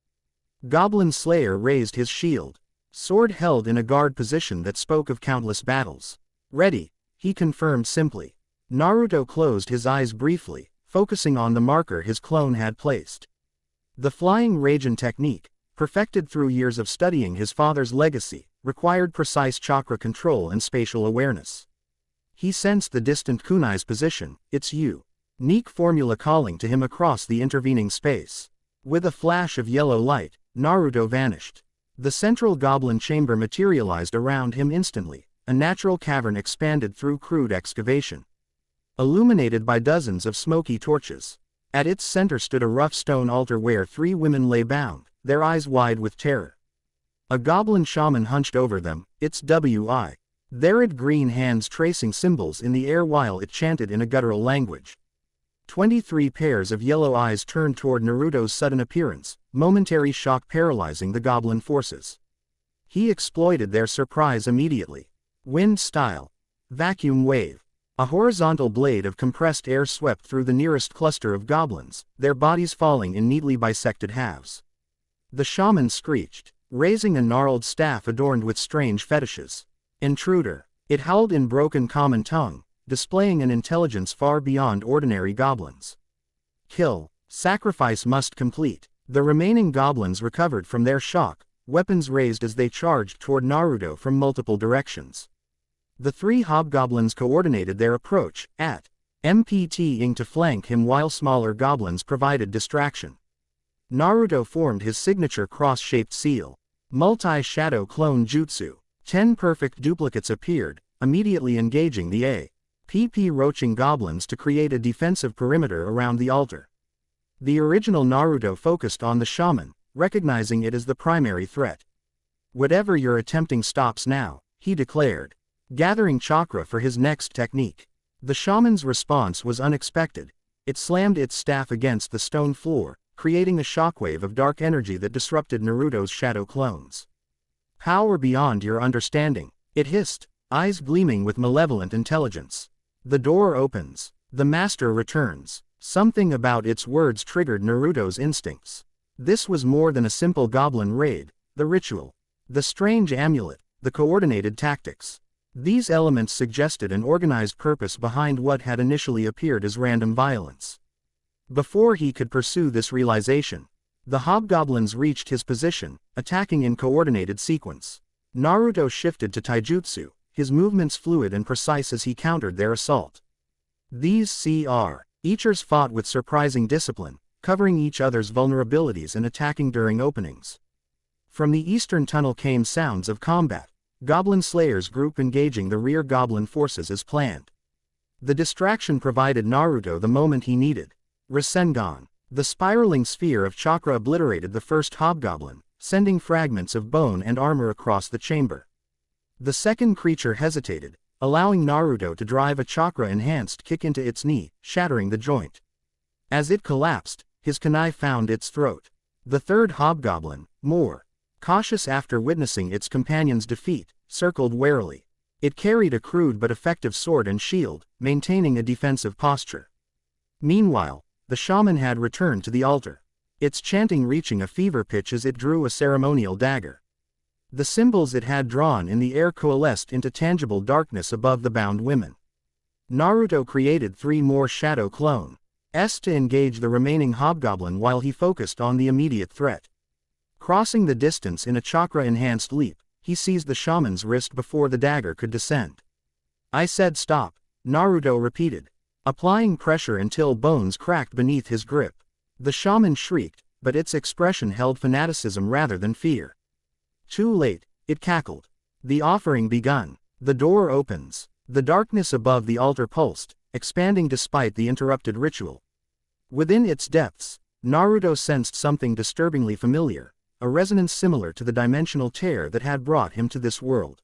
Goblin Slayer raised his shield, sword held in a guard position that spoke of countless battles. Ready, he confirmed simply. Naruto closed his eyes briefly, focusing on the marker his clone had placed. The flying Raijin technique, perfected through years of studying his father's legacy, required precise chakra control and spatial awareness. He sensed the distant kunai's position. It's you. Unique formula calling to him across the intervening space. With a flash of yellow light, Naruto vanished. The central goblin chamber materialized around him instantly. A natural cavern expanded through crude excavation, illuminated by dozens of smoky torches. At its center stood a rough stone altar where three women lay bound, their eyes wide with terror. A goblin shaman hunched over them, its wi. Therid green hands tracing symbols in the air while it chanted in a guttural language. 23 pairs of yellow eyes turned toward Naruto's sudden appearance, momentary shock paralyzing the goblin forces. He exploited their surprise immediately. Wind style. Vacuum wave. A horizontal blade of compressed air swept through the nearest cluster of goblins, their bodies falling in neatly bisected halves. The shaman screeched, raising a gnarled staff adorned with strange fetishes. Intruder. It howled in broken common tongue, displaying an intelligence far beyond ordinary goblins. Kill. Sacrifice must complete. The remaining goblins recovered from their shock, weapons raised as they charged toward Naruto from multiple directions. The three hobgoblins coordinated their approach, MPTing to flank him while smaller goblins provided distraction. Naruto formed his signature cross-shaped seal. Multi-shadow clone jutsu. 10 perfect duplicates appeared, immediately engaging the APP roaching goblins to create a defensive perimeter around the altar. The original Naruto focused on the shaman, recognizing it as the primary threat. Whatever you're attempting stops now, he declared, gathering chakra for his next technique. The shaman's response was unexpected. It slammed its staff against the stone floor, creating a shockwave of dark energy that disrupted Naruto's shadow clones. Power beyond your understanding, it hissed, eyes gleaming with malevolent intelligence. The door opens. The master returns. Something about its words triggered Naruto's instincts. This was more than a simple goblin raid, the ritual, the strange amulet, the coordinated tactics. These elements suggested an organized purpose behind what had initially appeared as random violence. Before he could pursue this realization, the hobgoblins reached his position, attacking in coordinated sequence. Naruto shifted to taijutsu, his movements fluid and precise as he countered their assault. These Eachers fought with surprising discipline, covering each other's vulnerabilities and attacking during openings. From the eastern tunnel came sounds of combat. Goblin Slayers group engaging the rear goblin forces as planned. The distraction provided Naruto the moment he needed. Rasengan. The spiraling sphere of chakra obliterated the first hobgoblin, sending fragments of bone and armor across the chamber. The second creature hesitated, allowing Naruto to drive a chakra-enhanced kick into its knee, shattering the joint. As it collapsed, his kunai found its throat. The third hobgoblin, more cautious after witnessing its companion's defeat, circled warily. It carried a crude but effective sword and shield, maintaining a defensive posture. Meanwhile, the shaman had returned to the altar, its chanting reaching a fever pitch as it drew a ceremonial dagger. The symbols it had drawn in the air coalesced into tangible darkness above the bound women. Naruto created 3 more shadow clones to engage the remaining hobgoblin while he focused on the immediate threat. Crossing the distance in a chakra-enhanced leap, he seized the shaman's wrist before the dagger could descend. I said stop, Naruto repeated, applying pressure until bones cracked beneath his grip. The shaman shrieked, but its expression held fanaticism rather than fear. Too late, it cackled. The offering begun. The door opens. The darkness above the altar pulsed, expanding despite the interrupted ritual. Within its depths, Naruto sensed something disturbingly familiar, a resonance similar to the dimensional tear that had brought him to this world.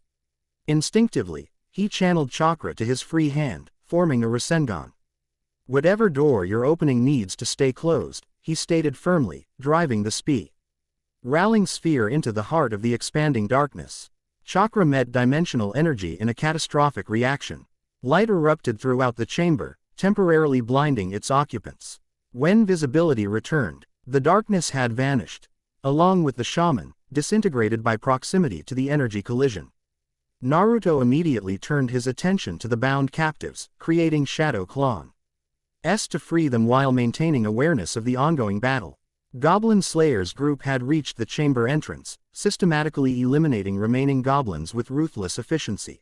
Instinctively, he channeled chakra to his free hand, forming a Rasengan. Whatever door you're opening needs to stay closed, he stated firmly, driving the spiraling sphere into the heart of the expanding darkness. Chakra met dimensional energy in a catastrophic reaction. Light erupted throughout the chamber, temporarily blinding its occupants. When visibility returned, the darkness had vanished, along with the shaman, disintegrated by proximity to the energy collision. Naruto immediately turned his attention to the bound captives, creating shadow clans to free them while maintaining awareness of the ongoing battle. Goblin Slayer's group had reached the chamber entrance, systematically eliminating remaining goblins with ruthless efficiency.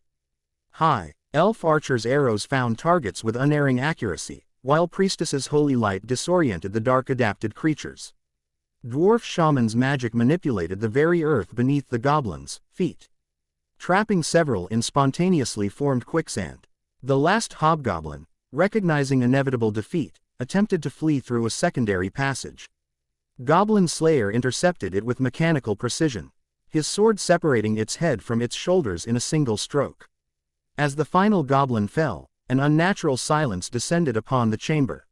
High Elf Archer's arrows found targets with unerring accuracy, while Priestess's holy light disoriented the dark-adapted creatures. Dwarf Shaman's magic manipulated the very earth beneath the goblins' feet, trapping several in spontaneously formed quicksand. The last hobgoblin, recognizing inevitable defeat, attempted to flee through a secondary passage. Goblin Slayer intercepted it with mechanical precision, his sword separating its head from its shoulders in a single stroke. As the final goblin fell, an unnatural silence descended upon the chamber.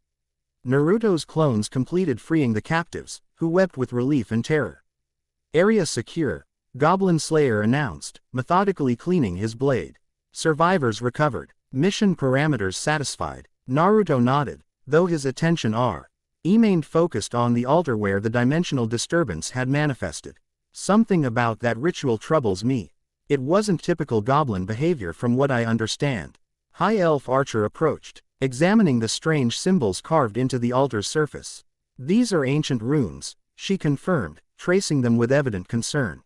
Naruto's clones completed freeing the captives, who wept with relief and terror. Area secure, Goblin Slayer announced, methodically cleaning his blade. Survivors recovered. Mission parameters satisfied. Naruto nodded, though his attention remained focused on the altar where the dimensional disturbance had manifested. Something about that ritual troubles me. It wasn't typical goblin behavior from what I understand. High Elf Archer approached, examining the strange symbols carved into the altar's surface. These are ancient runes, she confirmed, tracing them with evident concern.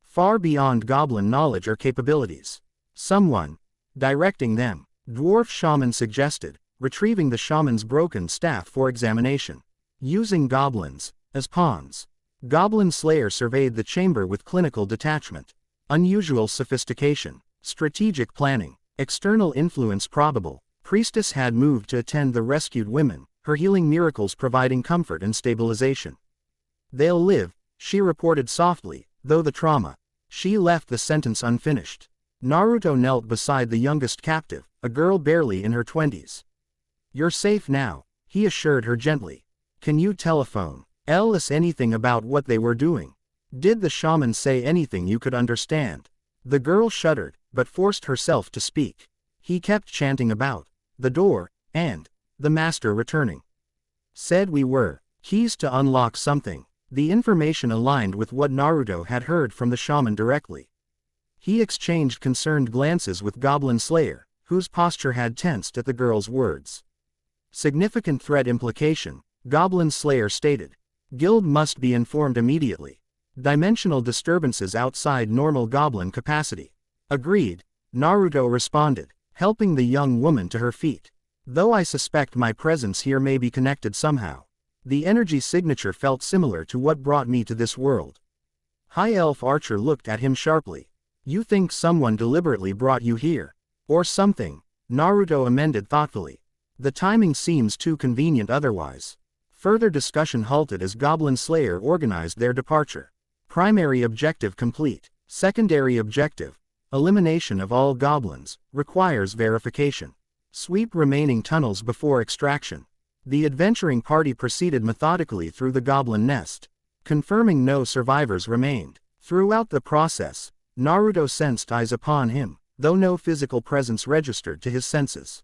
Far beyond goblin knowledge or capabilities. Someone directing them, Dwarf Shaman suggested, retrieving the shaman's broken staff for examination. Using goblins as pawns. Goblin Slayer surveyed the chamber with clinical detachment. Unusual sophistication. Strategic planning. External influence probable. Priestess had moved to attend the rescued women, her healing miracles providing comfort and stabilization. They'll live, she reported softly, though the trauma. She left the sentence unfinished. Naruto knelt beside the youngest captive, a girl barely in her 20s. You're safe now, he assured her gently. Can you telephone us anything about what they were doing? Did the shaman say anything you could understand? The girl shuddered, but forced herself to speak. He kept chanting about the door, and the master returning. Said we were keys to unlock something. The information aligned with what Naruto had heard from the shaman directly. He exchanged concerned glances with Goblin Slayer, whose posture had tensed at the girl's words. Significant threat implication, Goblin Slayer stated. Guild must be informed immediately. Dimensional disturbances outside normal goblin capacity. Agreed, Naruto responded, helping the young woman to her feet. Though I suspect my presence here may be connected somehow. The energy signature felt similar to what brought me to this world. High Elf Archer looked at him sharply. You think someone deliberately brought you here? Or something, Naruto amended thoughtfully. The timing seems too convenient otherwise. Further discussion halted as Goblin Slayer organized their departure. Primary objective complete. Secondary objective, elimination of all goblins, requires verification. Sweep remaining tunnels before extraction. The adventuring party proceeded methodically through the goblin nest, confirming no survivors remained. Throughout the process, Naruto sensed eyes upon him, though no physical presence registered to his senses.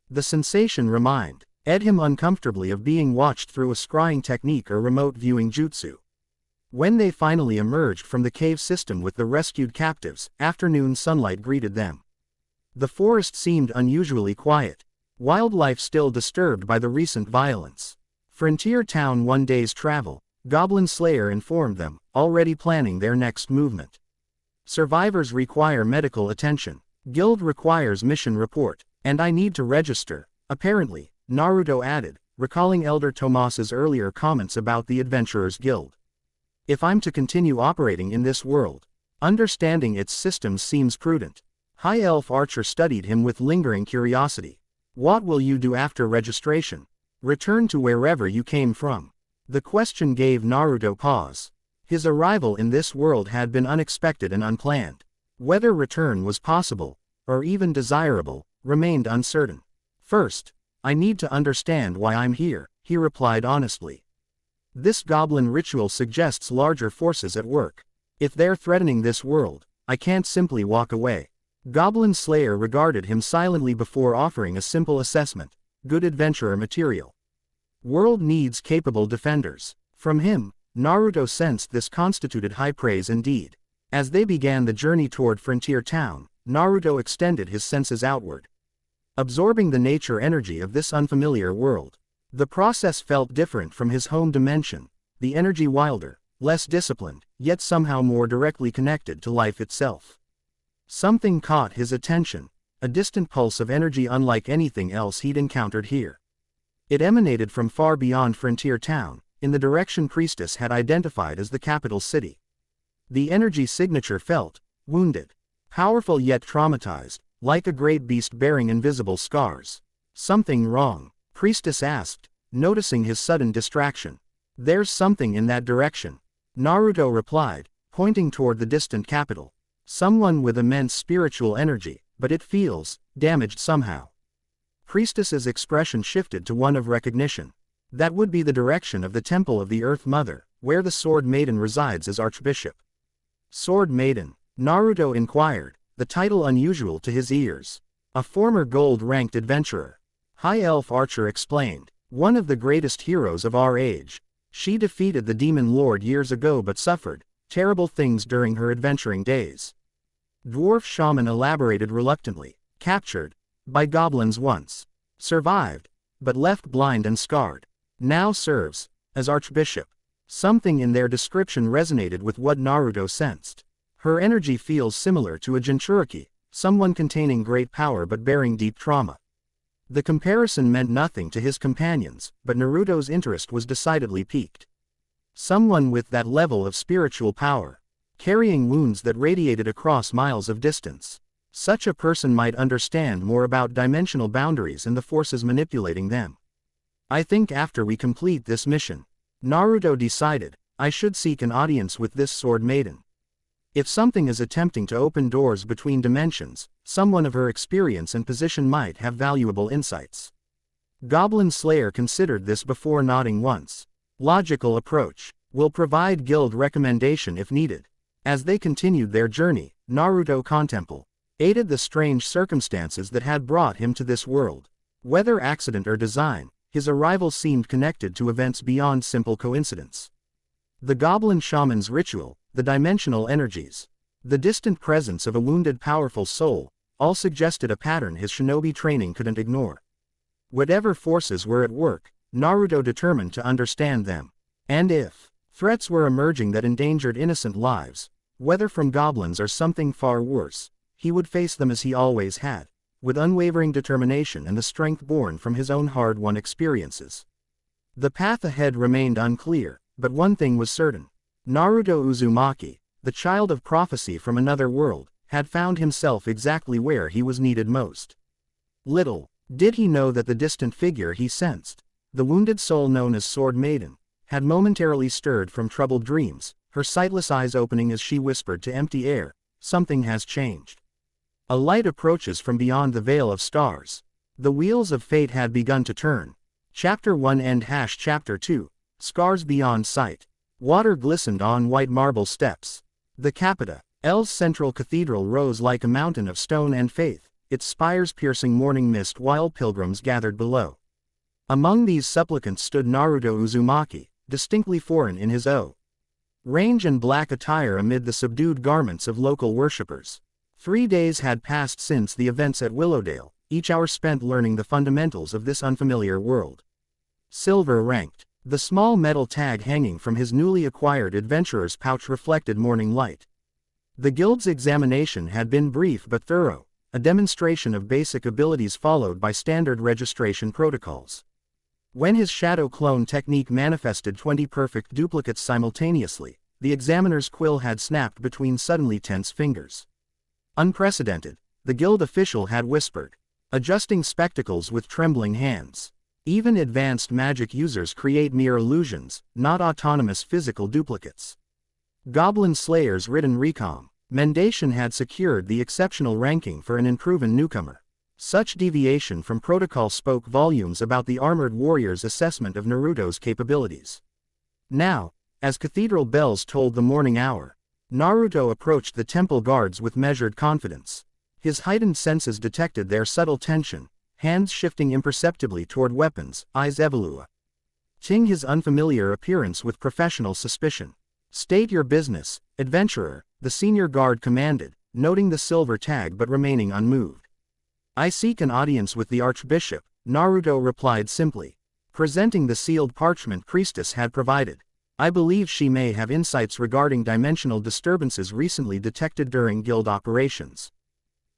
The sensation reminded him uncomfortably of being watched through a scrying technique or remote viewing jutsu. When they finally emerged from the cave system with the rescued captives, afternoon sunlight greeted them. The forest seemed unusually quiet, wildlife still disturbed by the recent violence. Frontier town 1 day's travel, Goblin Slayer informed them, already planning their next movement. Survivors require medical attention. Guild requires mission report, and I need to register, apparently, Naruto added, recalling Elder Tomas's earlier comments about the Adventurers Guild. If I'm to continue operating in this world, understanding its systems seems prudent. High Elf Archer studied him with lingering curiosity. What will you do after registration? Return to wherever you came from. The question gave Naruto pause. His arrival in this world had been unexpected and unplanned. Whether return was possible, or even desirable, remained uncertain. First, I need to understand why I'm here, he replied honestly. This goblin ritual suggests larger forces at work. If they're threatening this world, I can't simply walk away. Goblin Slayer regarded him silently before offering a simple assessment. Good adventurer material. World needs capable defenders. From him, Naruto sensed this constituted high praise indeed. As they began the journey toward Frontier Town, Naruto extended his senses outward, absorbing the nature energy of this unfamiliar world. The process felt different from his home dimension, the energy wilder, less disciplined, yet somehow more directly connected to life itself. Something caught his attention, a distant pulse of energy unlike anything else he'd encountered here. It emanated from far beyond Frontier Town, in the direction Priestess had identified as the capital city. The energy signature felt wounded, powerful yet traumatized, like a great beast bearing invisible scars. Something wrong? Priestess asked, noticing his sudden distraction. There's something in that direction, Naruto replied, pointing toward the distant capital. Someone with immense spiritual energy, but it feels damaged somehow. Priestess's expression shifted to one of recognition. That would be the direction of the Temple of the Earth Mother, where the Sword Maiden resides as Archbishop. Sword Maiden? Naruto inquired, the title unusual to his ears. A former gold-ranked adventurer. High Elf Archer explained, one of the greatest heroes of our age. She defeated the Demon Lord years ago but suffered terrible things during her adventuring days. Dwarf Shaman elaborated reluctantly, captured by goblins once, survived, but left blind and scarred. Now serves as Archbishop. Something in their description resonated with what Naruto sensed. Her energy feels similar to a Jinchuriki, someone containing great power but bearing deep trauma. The comparison meant nothing to his companions, but Naruto's interest was decidedly piqued. Someone with that level of spiritual power, carrying wounds that radiated across miles of distance. Such a person might understand more about dimensional boundaries and the forces manipulating them. I think after we complete this mission, Naruto decided, I should seek an audience with this Sword Maiden. If something is attempting to open doors between dimensions, someone of her experience and position might have valuable insights. Goblin Slayer considered this before nodding once. Logical approach. Will provide guild recommendation if needed. As they continued their journey, Naruto contemplated the strange circumstances that had brought him to this world. Whether accident or design, his arrival seemed connected to events beyond simple coincidence. The Goblin Shaman's ritual, the dimensional energies, the distant presence of a wounded powerful soul, all suggested a pattern his shinobi training couldn't ignore. Whatever forces were at work, Naruto determined to understand them. And if threats were emerging that endangered innocent lives, whether from goblins or something far worse, he would face them as he always had, with unwavering determination and the strength born from his own hard-won experiences. The path ahead remained unclear, but one thing was certain. Naruto Uzumaki, the child of prophecy from another world, had found himself exactly where he was needed most. Little did he know that the distant figure he sensed, the wounded soul known as Sword Maiden, had momentarily stirred from troubled dreams, her sightless eyes opening as she whispered to empty air, something has changed. A light approaches from beyond the veil of stars. The wheels of fate had begun to turn. Chapter 1 End Chapter 2, Scars Beyond Sight. Water glistened on white marble steps. The capital's central cathedral rose like a mountain of stone and faith, its spires piercing morning mist while pilgrims gathered below. Among these supplicants stood Naruto Uzumaki, distinctly foreign in his range and black attire amid the subdued garments of local worshippers. 3 days had passed since the events at Willowdale, each hour spent learning the fundamentals of this unfamiliar world. Silver ranked. The small metal tag hanging from his newly acquired adventurer's pouch reflected morning light. The guild's examination had been brief but thorough, a demonstration of basic abilities followed by standard registration protocols. When his shadow clone technique manifested 20 perfect duplicates simultaneously, the examiner's quill had snapped between suddenly tense fingers. Unprecedented, the guild official had whispered. adjusting spectacles with trembling hands. Even advanced magic users create mere illusions, not autonomous physical duplicates. Goblin Slayer's written recommendation had secured the exceptional ranking for an unproven newcomer. Such deviation from protocol spoke volumes about the armored warrior's assessment of Naruto's capabilities. Now, as cathedral bells tolled the morning hour, Naruto approached the temple guards with measured confidence. His heightened senses detected their subtle tension, hands shifting imperceptibly toward weapons, eyes evaluating his unfamiliar appearance with professional suspicion. "State your business, adventurer," the senior guard commanded, noting the silver tag but remaining unmoved. "I seek an audience with the Archbishop," Naruto replied simply, presenting the sealed parchment Priestess had provided. "I believe she may have insights regarding dimensional disturbances recently detected during guild operations."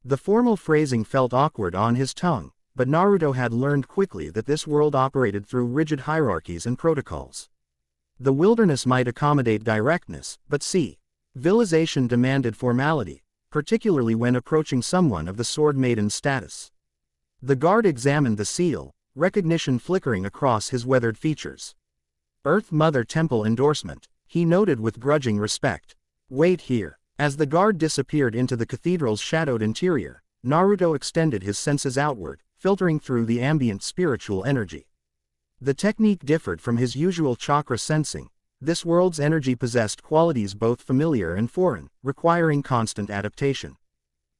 The formal phrasing felt awkward on his tongue, but Naruto had learned quickly that this world operated through rigid hierarchies and protocols. The wilderness might accommodate directness, but civilization demanded formality, particularly when approaching someone of the Sword Maiden's status. The guard examined the seal, recognition flickering across his weathered features. "Earth Mother Temple endorsement," he noted with grudging respect. "Wait here." As the guard disappeared into the cathedral's shadowed interior, Naruto extended his senses outward, filtering through the ambient spiritual energy. The technique differed from his usual chakra sensing. This world's energy possessed qualities both familiar and foreign, requiring constant adaptation.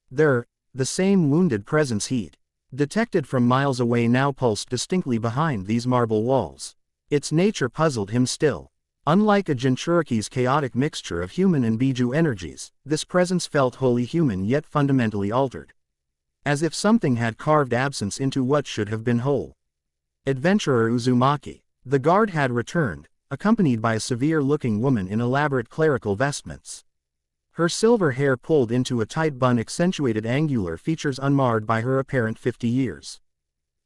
The same wounded presence he'd detected from miles away now pulsed distinctly behind these marble walls. Its nature puzzled him still. Unlike a Jinchuriki's chaotic mixture of human and Biju energies, this presence felt wholly human yet fundamentally altered. As if something had carved absence into what should have been whole. "Adventurer Uzumaki." The guard had returned, accompanied by a severe-looking woman in elaborate clerical vestments. Her silver hair pulled into a tight bun accentuated angular features unmarred by her apparent 50 years.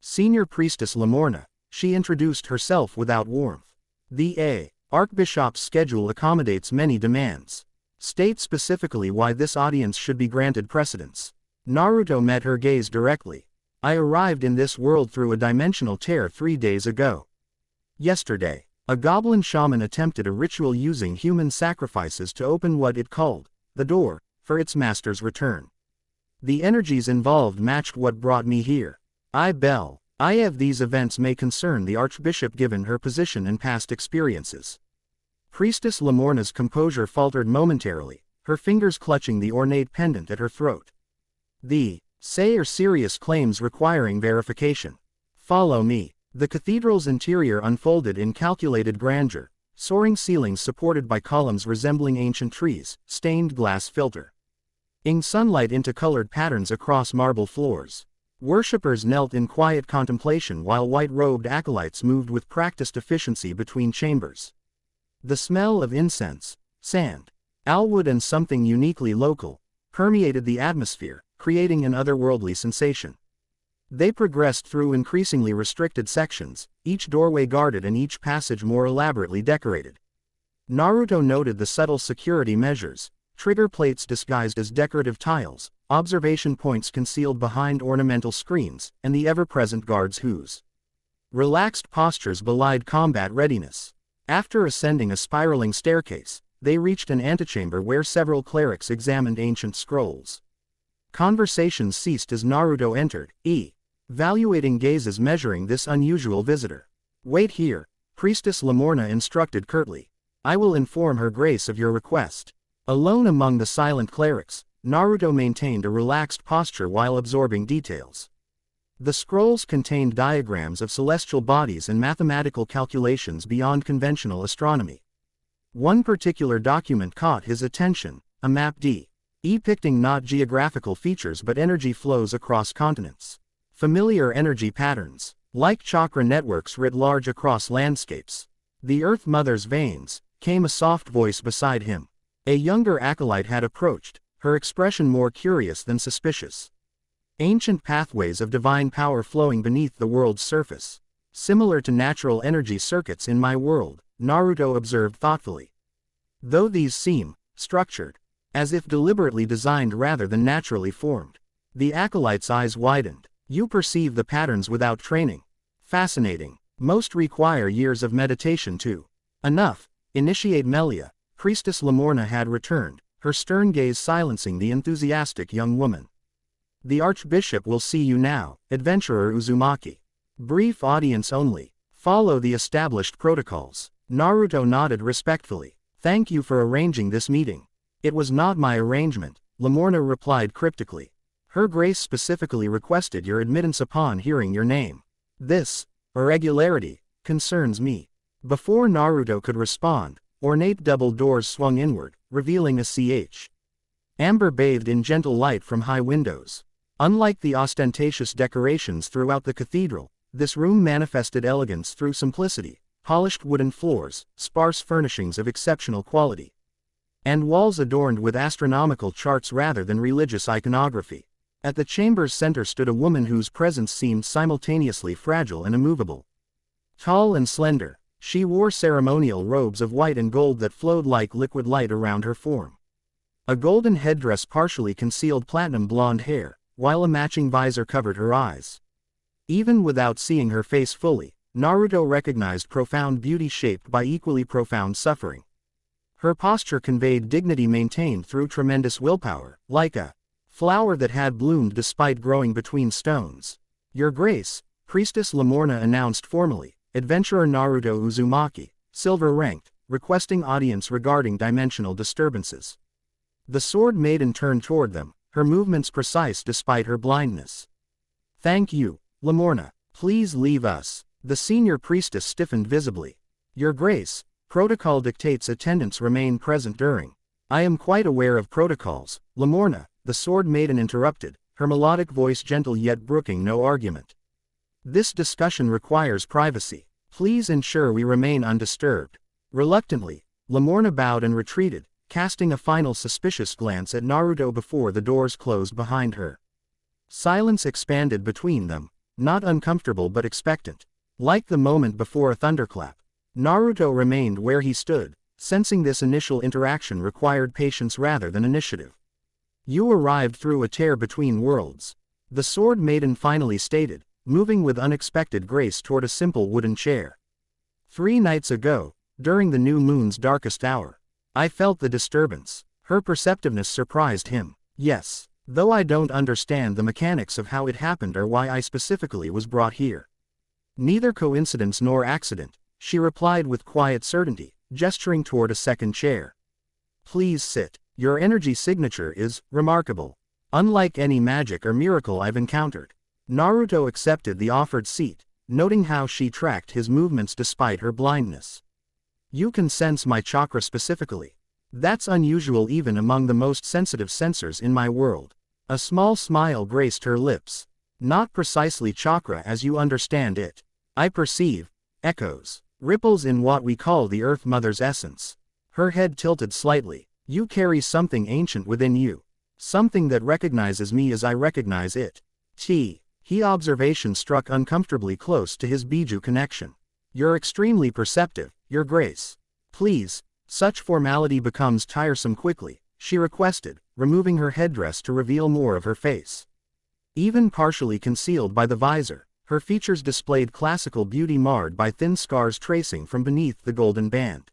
"Senior Priestess Lamorna," she introduced herself without warmth. "The Archbishop's schedule accommodates many demands. State specifically why this audience should be granted precedence." Naruto met her gaze directly. "I arrived in this world through a dimensional tear 3 days ago. Yesterday, a goblin shaman attempted a ritual using human sacrifices to open what it called the door for its master's return. The energies involved matched what brought me here. I have these events may concern the Archbishop given her position and past experiences." Priestess Lamorna's composure faltered momentarily, her fingers clutching the ornate pendant at her throat. "Say are serious claims requiring verification. Follow me." The cathedral's interior unfolded in calculated grandeur, soaring ceilings supported by columns resembling ancient trees, stained glass filtering sunlight into colored patterns across marble floors. Worshippers knelt in quiet contemplation while white-robed acolytes moved with practiced efficiency between chambers. The smell of incense, sand, alwood and something uniquely local permeated the atmosphere, creating an otherworldly sensation. They progressed through increasingly restricted sections, each doorway guarded and each passage more elaborately decorated. Naruto noted the subtle security measures, trigger plates disguised as decorative tiles, observation points concealed behind ornamental screens, and the ever-present guards whose relaxed postures belied combat readiness. After ascending a spiraling staircase, they reached an antechamber where several clerics examined ancient scrolls. Conversations ceased as Naruto entered, evaluating gazes measuring this unusual visitor. "Wait here," Priestess Lamorna instructed curtly. "I will inform Her Grace of your request." Alone among the silent clerics, Naruto maintained a relaxed posture while absorbing details. The scrolls contained diagrams of celestial bodies and mathematical calculations beyond conventional astronomy. One particular document caught his attention, a map depicting not geographical features but energy flows across continents. Familiar energy patterns, like chakra networks writ large across landscapes. "The Earth Mother's veins," came a soft voice beside him. A younger acolyte had approached, her expression more curious than suspicious. "Ancient pathways of divine power flowing beneath the world's surface. Similar to natural energy circuits in my world," Naruto observed thoughtfully. "Though these seem structured, as if deliberately designed rather than naturally formed." The acolyte's eyes widened. You perceive the patterns without training. Fascinating. Most require years of meditation too. Enough. Initiate Melia. Priestess Lamorna had returned, her stern gaze silencing the enthusiastic young woman. The Archbishop will see you now, Adventurer Uzumaki. Brief audience only. Follow the established protocols. Naruto nodded respectfully. Thank you for arranging this meeting. It was not my arrangement, Lamorna replied cryptically. Her Grace specifically requested your admittance upon hearing your name. This irregularity concerns me. Before Naruto could respond, ornate double doors swung inward, revealing a amber bathed in gentle light from high windows. Unlike the ostentatious decorations throughout the cathedral, this room manifested elegance through simplicity, polished wooden floors, sparse furnishings of exceptional quality, and walls adorned with astronomical charts rather than religious iconography. At the chamber's center stood a woman whose presence seemed simultaneously fragile and immovable. Tall and slender, she wore ceremonial robes of white and gold that flowed like liquid light around her form. A golden headdress partially concealed platinum blonde hair, while a matching visor covered her eyes. Even without seeing her face fully, Naruto recognized profound beauty shaped by equally profound suffering. Her posture conveyed dignity maintained through tremendous willpower, like a flower that had bloomed despite growing between stones. Your Grace, Priestess Lamorna announced formally, Adventurer Naruto Uzumaki, silver ranked, requesting audience regarding dimensional disturbances. The Sword Maiden turned toward them, her movements precise despite her blindness. Thank you, Lamorna. Please leave us. The senior priestess stiffened visibly. Your Grace, protocol dictates attendants remain present during. I am quite aware of protocols, Lamorna, the Sword Maiden interrupted, her melodic voice gentle yet brooking no argument. This discussion requires privacy. Please ensure we remain undisturbed. Reluctantly, Lamorna bowed and retreated, casting a final suspicious glance at Naruto before the doors closed behind her. Silence expanded between them, not uncomfortable but expectant. Like the moment before a thunderclap, Naruto remained where he stood, sensing this initial interaction required patience rather than initiative. You arrived through a tear between worlds, the Sword Maiden finally stated, moving with unexpected grace toward a simple wooden chair. 3 nights ago, during the new moon's darkest hour, I felt the disturbance. Her perceptiveness surprised him. Yes, though I don't understand the mechanics of how it happened or why I specifically was brought here. Neither coincidence nor accident, she replied with quiet certainty, gesturing toward a second chair. Please sit. Your energy signature is remarkable. Unlike any magic or miracle I've encountered. Naruto accepted the offered seat, noting how she tracked his movements despite her blindness. You can sense my chakra specifically. That's unusual even among the most sensitive sensors in my world. A small smile graced her lips. Not precisely chakra as you understand it. I perceive echoes, ripples in what we call the Earth Mother's essence. Her head tilted slightly. You carry something ancient within you. Something that recognizes me as I recognize it. He observation struck uncomfortably close to his Biju connection. You're extremely perceptive, Your Grace. Please, such formality becomes tiresome quickly, she requested, removing her headdress to reveal more of her face. Even partially concealed by the visor, her features displayed classical beauty marred by thin scars tracing from beneath the golden band.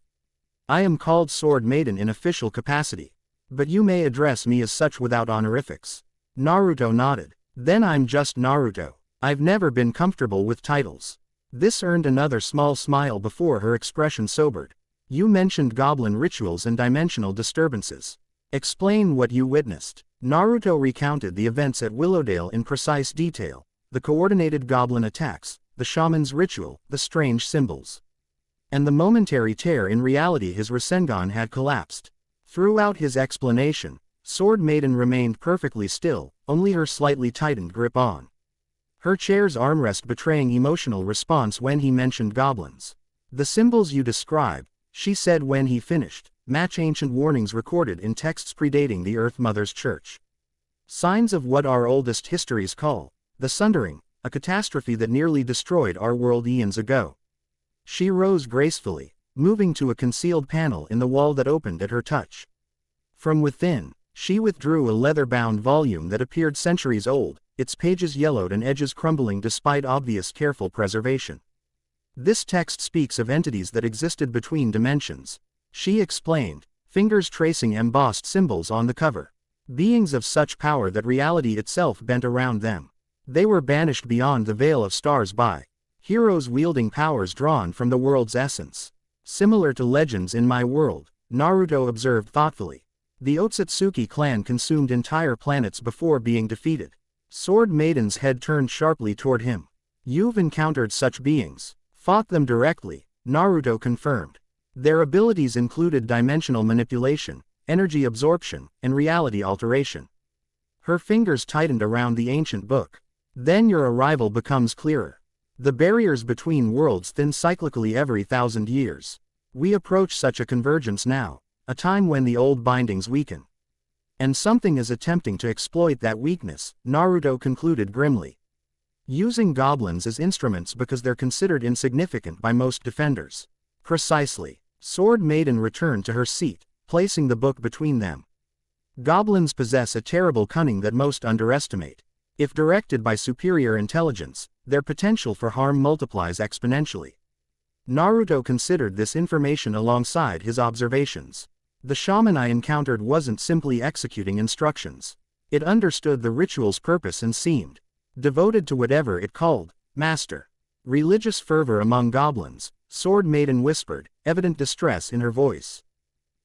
I am called Sword Maiden in official capacity, but you may address me as such without honorifics. Naruto nodded. Then I'm just Naruto. I've never been comfortable with titles. This earned another small smile before her expression sobered. You mentioned goblin rituals and dimensional disturbances. Explain what you witnessed. Naruto recounted the events at Willowdale in precise detail, the coordinated goblin attacks, the shaman's ritual, the strange symbols. And the momentary tear in reality his Rasengan had collapsed. Throughout his explanation, Sword Maiden remained perfectly still, only her slightly tightened grip on her chair's armrest betraying emotional response when he mentioned goblins. The symbols you describe, she said when he finished, match ancient warnings recorded in texts predating the Earth Mother's Church. Signs of what our oldest histories call the Sundering, a catastrophe that nearly destroyed our world eons ago. She rose gracefully, moving to a concealed panel in the wall that opened at her touch. From within, she withdrew a leather-bound volume that appeared centuries old, its pages yellowed and edges crumbling despite obvious careful preservation. This text speaks of entities that existed between dimensions. She explained, fingers tracing embossed symbols on the cover. Beings of such power that reality itself bent around them. They were banished beyond the veil of stars by heroes wielding powers drawn from the world's essence. Similar to legends in my world, Naruto observed thoughtfully. The Otsutsuki clan consumed entire planets before being defeated. Sword Maiden's head turned sharply toward him. You've encountered such beings. Fought them directly, Naruto confirmed. Their abilities included dimensional manipulation, energy absorption, and reality alteration. Her fingers tightened around the ancient book. Then your arrival becomes clearer. The barriers between worlds thin cyclically every 1,000 years. We approach such a convergence now, a time when the old bindings weaken. And something is attempting to exploit that weakness, Naruto concluded grimly. Using goblins as instruments because they're considered insignificant by most defenders. Precisely. Sword Maiden returned to her seat, placing the book between them. Goblins possess a terrible cunning that most underestimate. If directed by superior intelligence, their potential for harm multiplies exponentially. Naruto considered this information alongside his observations. The shaman I encountered wasn't simply executing instructions. It understood the ritual's purpose and seemed devoted to whatever it called master. Religious fervor among goblins, Sword Maiden whispered, evident distress in her voice.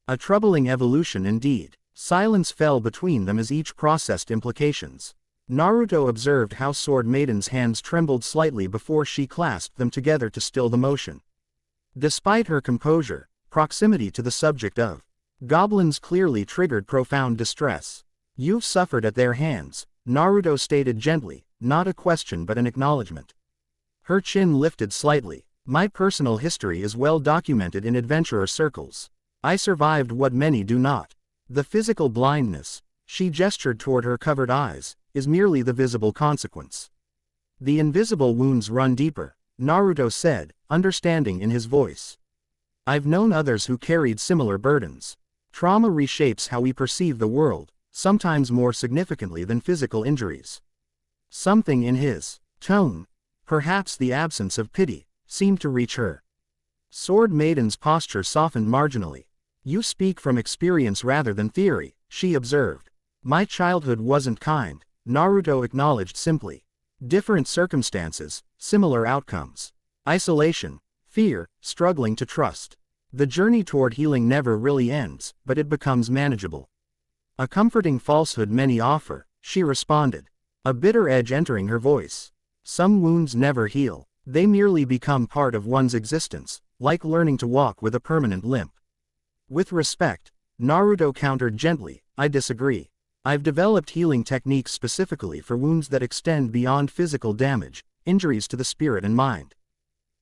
A troubling evolution indeed. Silence fell between them as each processed implications. Naruto observed how Sword Maiden's hands trembled slightly before she clasped them together to still the motion. Despite her composure, proximity to the subject of goblins clearly triggered profound distress. You've suffered at their hands, Naruto stated gently, not a question but an acknowledgement. Her chin lifted slightly. My personal history is well documented in adventurer circles. I survived what many do not. The physical blindness, she gestured toward her covered eyes, is merely the visible consequence. The invisible wounds run deeper, Naruto said, understanding in his voice. I've known others who carried similar burdens. Trauma reshapes how we perceive the world, sometimes more significantly than physical injuries. Something in his tone, perhaps the absence of pity, seemed to reach her. Sword Maiden's posture softened marginally. You speak from experience rather than theory, she observed. My childhood wasn't kind, Naruto acknowledged simply. Different circumstances, similar outcomes. Isolation, fear, struggling to trust. The journey toward healing never really ends, but it becomes manageable. A comforting falsehood many offer, she responded. A bitter edge entering her voice. Some wounds never heal. They merely become part of one's existence, like learning to walk with a permanent limp. With respect, Naruto countered gently, I disagree. I've developed healing techniques specifically for wounds that extend beyond physical damage, injuries to the spirit and mind.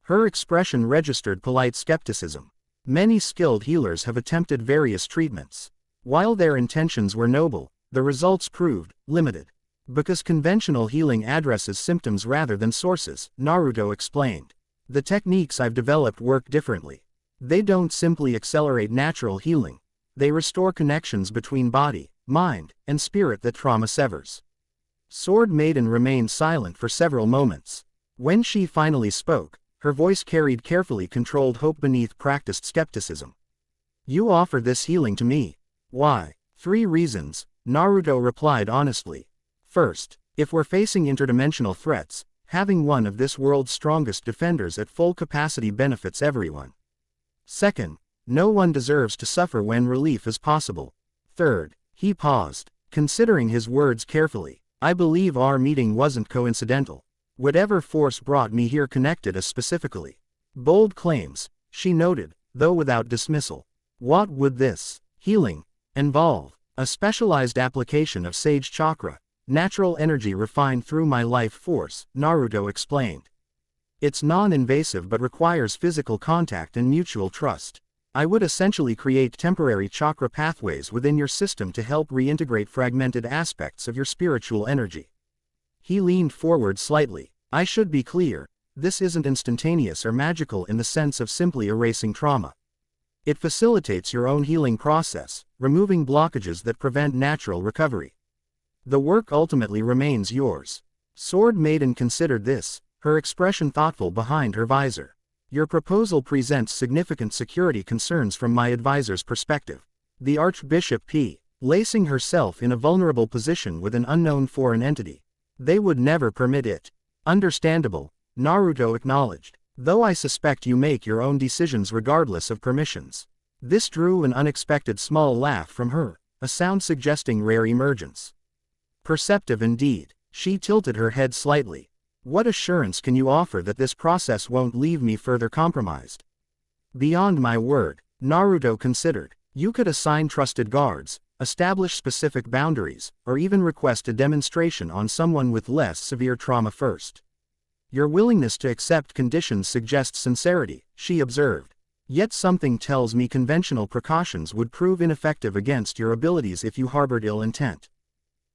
Her expression registered polite skepticism. Many skilled healers have attempted various treatments. While their intentions were noble, the results proved limited. Because conventional healing addresses symptoms rather than sources, Naruto explained. The techniques I've developed work differently. They don't simply accelerate natural healing. They restore connections between body, mind, and spirit that trauma severs. Sword Maiden remained silent for several moments. When she finally spoke, her voice carried carefully controlled hope beneath practiced skepticism. You offer this healing to me. Why? 3 reasons, Naruto replied honestly. First, if we're facing interdimensional threats, having one of this world's strongest defenders at full capacity benefits everyone. Second, no one deserves to suffer when relief is possible. Third, he paused, considering his words carefully. I believe our meeting wasn't coincidental. Whatever force brought me here connected us specifically. Bold claims, she noted, though without dismissal. What would this healing involve? A specialized application of Sage Chakra, natural energy refined through my life force, Naruto explained. It's non-invasive but requires physical contact and mutual trust. I would essentially create temporary chakra pathways within your system to help reintegrate fragmented aspects of your spiritual energy. He leaned forward slightly. I should be clear, this isn't instantaneous or magical in the sense of simply erasing trauma. It facilitates your own healing process, removing blockages that prevent natural recovery. The work ultimately remains yours. Sword Maiden considered this, her expression thoughtful behind her visor. Your proposal presents significant security concerns from my advisor's perspective. The Archbishop P. Placing herself in a vulnerable position with an unknown foreign entity. They would never permit it. Understandable, Naruto acknowledged. Though I suspect you make your own decisions regardless of permissions. This drew an unexpected small laugh from her, a sound suggesting rare emergence. Perceptive indeed, she tilted her head slightly. What assurance can you offer that this process won't leave me further compromised? Beyond my word, Naruto considered. You could assign trusted guards, establish specific boundaries, or even request a demonstration on someone with less severe trauma first. Your willingness to accept conditions suggests sincerity, she observed. Yet something tells me conventional precautions would prove ineffective against your abilities if you harbored ill intent.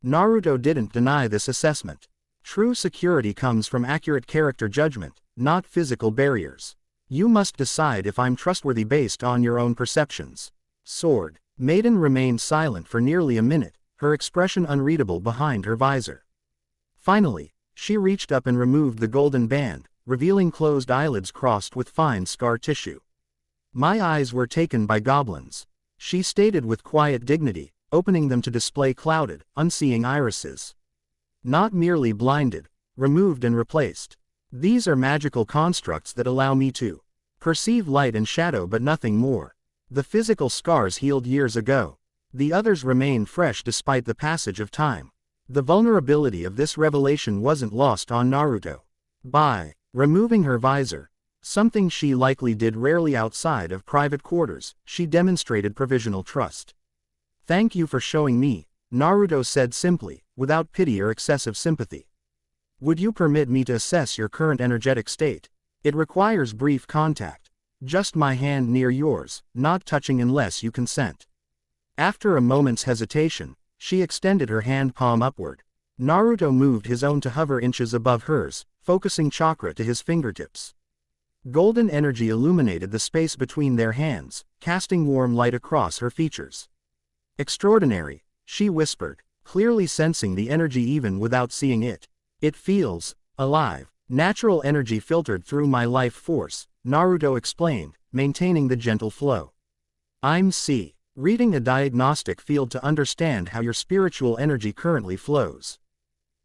Naruto didn't deny this assessment. True security comes from accurate character judgment, not physical barriers. You must decide if I'm trustworthy based on your own perceptions. Sword Maiden remained silent for nearly a minute, her expression unreadable behind her visor. Finally, she reached up and removed the golden band, revealing closed eyelids crossed with fine scar tissue. My eyes were taken by goblins, she stated with quiet dignity, opening them to display clouded, unseeing irises. Not merely blinded, removed and replaced. These are magical constructs that allow me to perceive light and shadow but nothing more. The physical scars healed years ago. The others remain fresh despite the passage of time. The vulnerability of this revelation wasn't lost on Naruto. By removing her visor, something she likely did rarely outside of private quarters, she demonstrated provisional trust. Thank you for showing me, Naruto said simply, without pity or excessive sympathy. Would you permit me to assess your current energetic state? It requires brief contact. Just my hand near yours, not touching unless you consent. After a moment's hesitation, she extended her hand palm upward. Naruto moved his own to hover inches above hers, focusing chakra to his fingertips. Golden energy illuminated the space between their hands, casting warm light across her features. Extraordinary, she whispered, clearly sensing the energy even without seeing it. It feels alive. Natural energy filtered through my life force, Naruto explained, maintaining the gentle flow. I'm reading a diagnostic field to understand how your spiritual energy currently flows.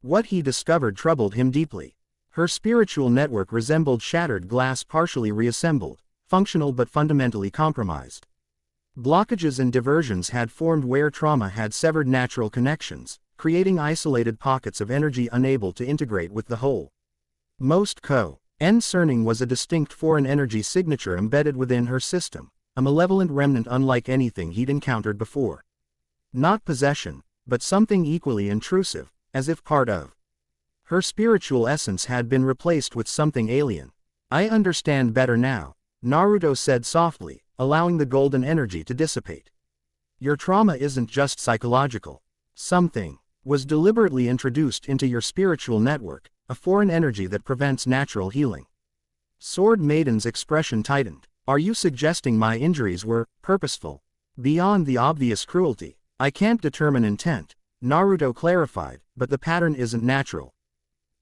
What he discovered troubled him deeply. Her spiritual network resembled shattered glass partially reassembled, functional but fundamentally compromised. Blockages and diversions had formed where trauma had severed natural connections, creating isolated pockets of energy unable to integrate with the whole. Most concerning was a distinct foreign energy signature embedded within her system, a malevolent remnant unlike anything he'd encountered before. Not possession, but something equally intrusive, as if part of her spiritual essence had been replaced with something alien. I understand better now, Naruto said softly, allowing the golden energy to dissipate. Your trauma isn't just psychological. Something was deliberately introduced into your spiritual network, a foreign energy that prevents natural healing. Sword Maiden's expression tightened. Are you suggesting my injuries were purposeful? Beyond the obvious cruelty, I can't determine intent, Naruto clarified, but the pattern isn't natural.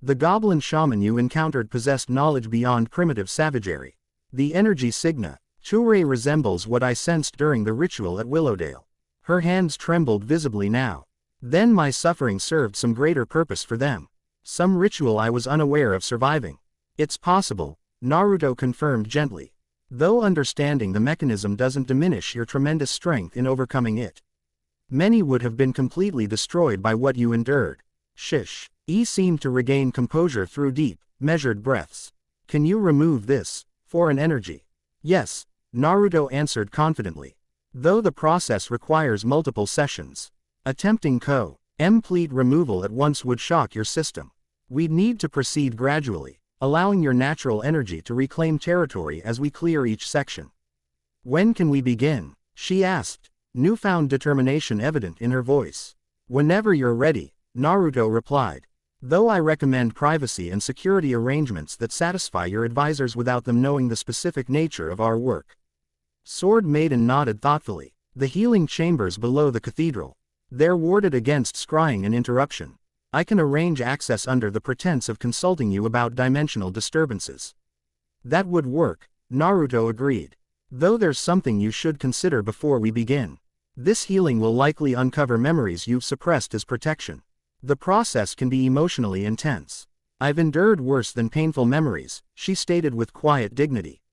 The goblin shaman you encountered possessed knowledge beyond primitive savagery. The energy signa, Churei, resembles what I sensed during the ritual at Willowdale. Her hands trembled visibly now. Then my suffering served some greater purpose for them. Some ritual I was unaware of surviving. It's possible, Naruto confirmed gently. Though understanding the mechanism doesn't diminish your tremendous strength in overcoming it. Many would have been completely destroyed by what you endured. Shish. He seemed to regain composure through deep, measured breaths. Can you remove this foreign energy? Yes, Naruto answered confidently. Though the process requires multiple sessions. Attempting complete removal at once would shock your system. We'd need to proceed gradually, allowing your natural energy to reclaim territory as we clear each section. When can we begin? She asked, newfound determination evident in her voice. Whenever you're ready, Naruto replied. Though I recommend privacy and security arrangements that satisfy your advisors without them knowing the specific nature of our work. Sword Maiden nodded thoughtfully. The healing chambers below the cathedral. They're warded against scrying and interruption. I can arrange access under the pretense of consulting you about dimensional disturbances. That would work, Naruto agreed. Though there's something you should consider before we begin. This healing will likely uncover memories you've suppressed as protection. The process can be emotionally intense. I've endured worse than painful memories, she stated with quiet dignity.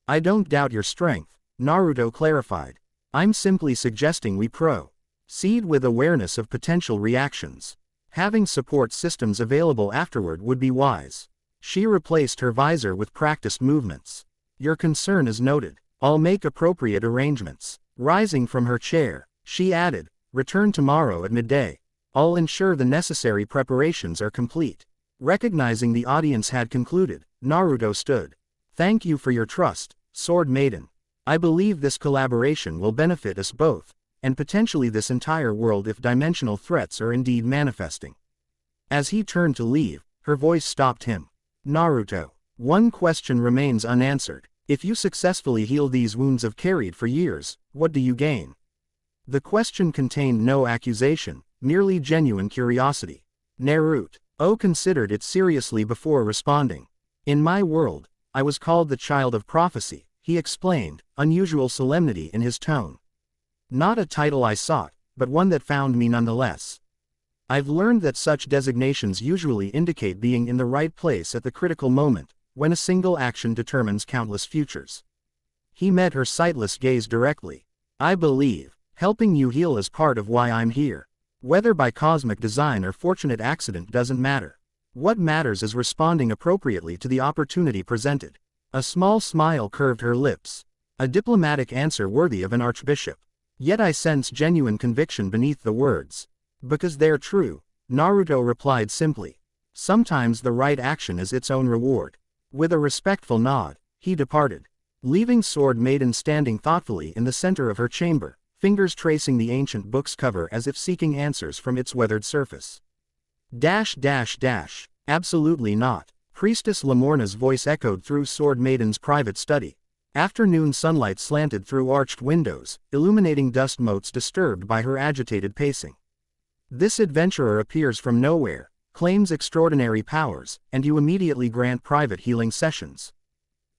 I don't doubt your strength, Naruto clarified. I'm simply suggesting we proceed with awareness of potential reactions. Having support systems available afterward would be wise. She replaced her visor with practiced movements. Your concern is noted. I'll make appropriate arrangements. Rising from her chair, she added, return tomorrow at midday. I'll ensure the necessary preparations are complete. Recognizing the audience had concluded, Naruto stood. Thank you for your trust, Sword Maiden. I believe this collaboration will benefit us both, and potentially this entire world if dimensional threats are indeed manifesting. As he turned to leave, her voice stopped him. Naruto, one question remains unanswered. If you successfully heal these wounds I've carried for years, what do you gain? The question contained no accusation, merely genuine curiosity. Naruto considered it seriously before responding. In my world, I was called the Child of Prophecy, he explained, unusual solemnity in his tone. Not a title I sought, but one that found me nonetheless. I've learned that such designations usually indicate being in the right place at the critical moment, when a single action determines countless futures. He met her sightless gaze directly. I believe, helping you heal is part of why I'm here. Whether by cosmic design or fortunate accident doesn't matter. What matters is responding appropriately to the opportunity presented. A small smile curved her lips. A diplomatic answer worthy of an archbishop. Yet I sense genuine conviction beneath the words. Because they're true, Naruto replied simply. Sometimes the right action is its own reward. With a respectful nod, he departed, leaving Sword Maiden standing thoughtfully in the center of her chamber, fingers tracing the ancient book's cover as if seeking answers from its weathered surface. Absolutely not. Priestess Lamorna's voice echoed through Sword Maiden's private study. Afternoon sunlight slanted through arched windows, illuminating dust motes disturbed by her agitated pacing. This adventurer appears from nowhere, claims extraordinary powers, and you immediately grant private healing sessions.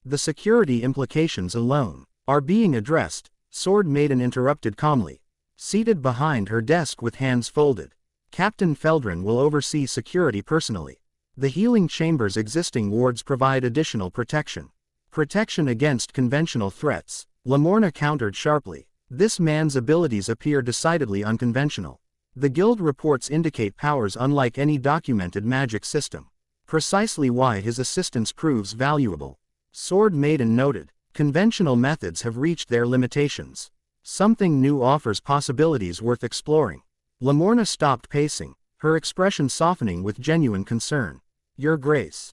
The security implications alone are being addressed, Sword Maiden interrupted calmly. Seated behind her desk with hands folded, Captain Feldrin will oversee security personally. The healing chamber's existing wards provide additional protection. Protection against conventional threats, Lamorna countered sharply. This man's abilities appear decidedly unconventional. The guild reports indicate powers unlike any documented magic system. Precisely why his assistance proves valuable. Sword Maiden noted, conventional methods have reached their limitations. Something new offers possibilities worth exploring. Lamorna stopped pacing, her expression softening with genuine concern. Your Grace.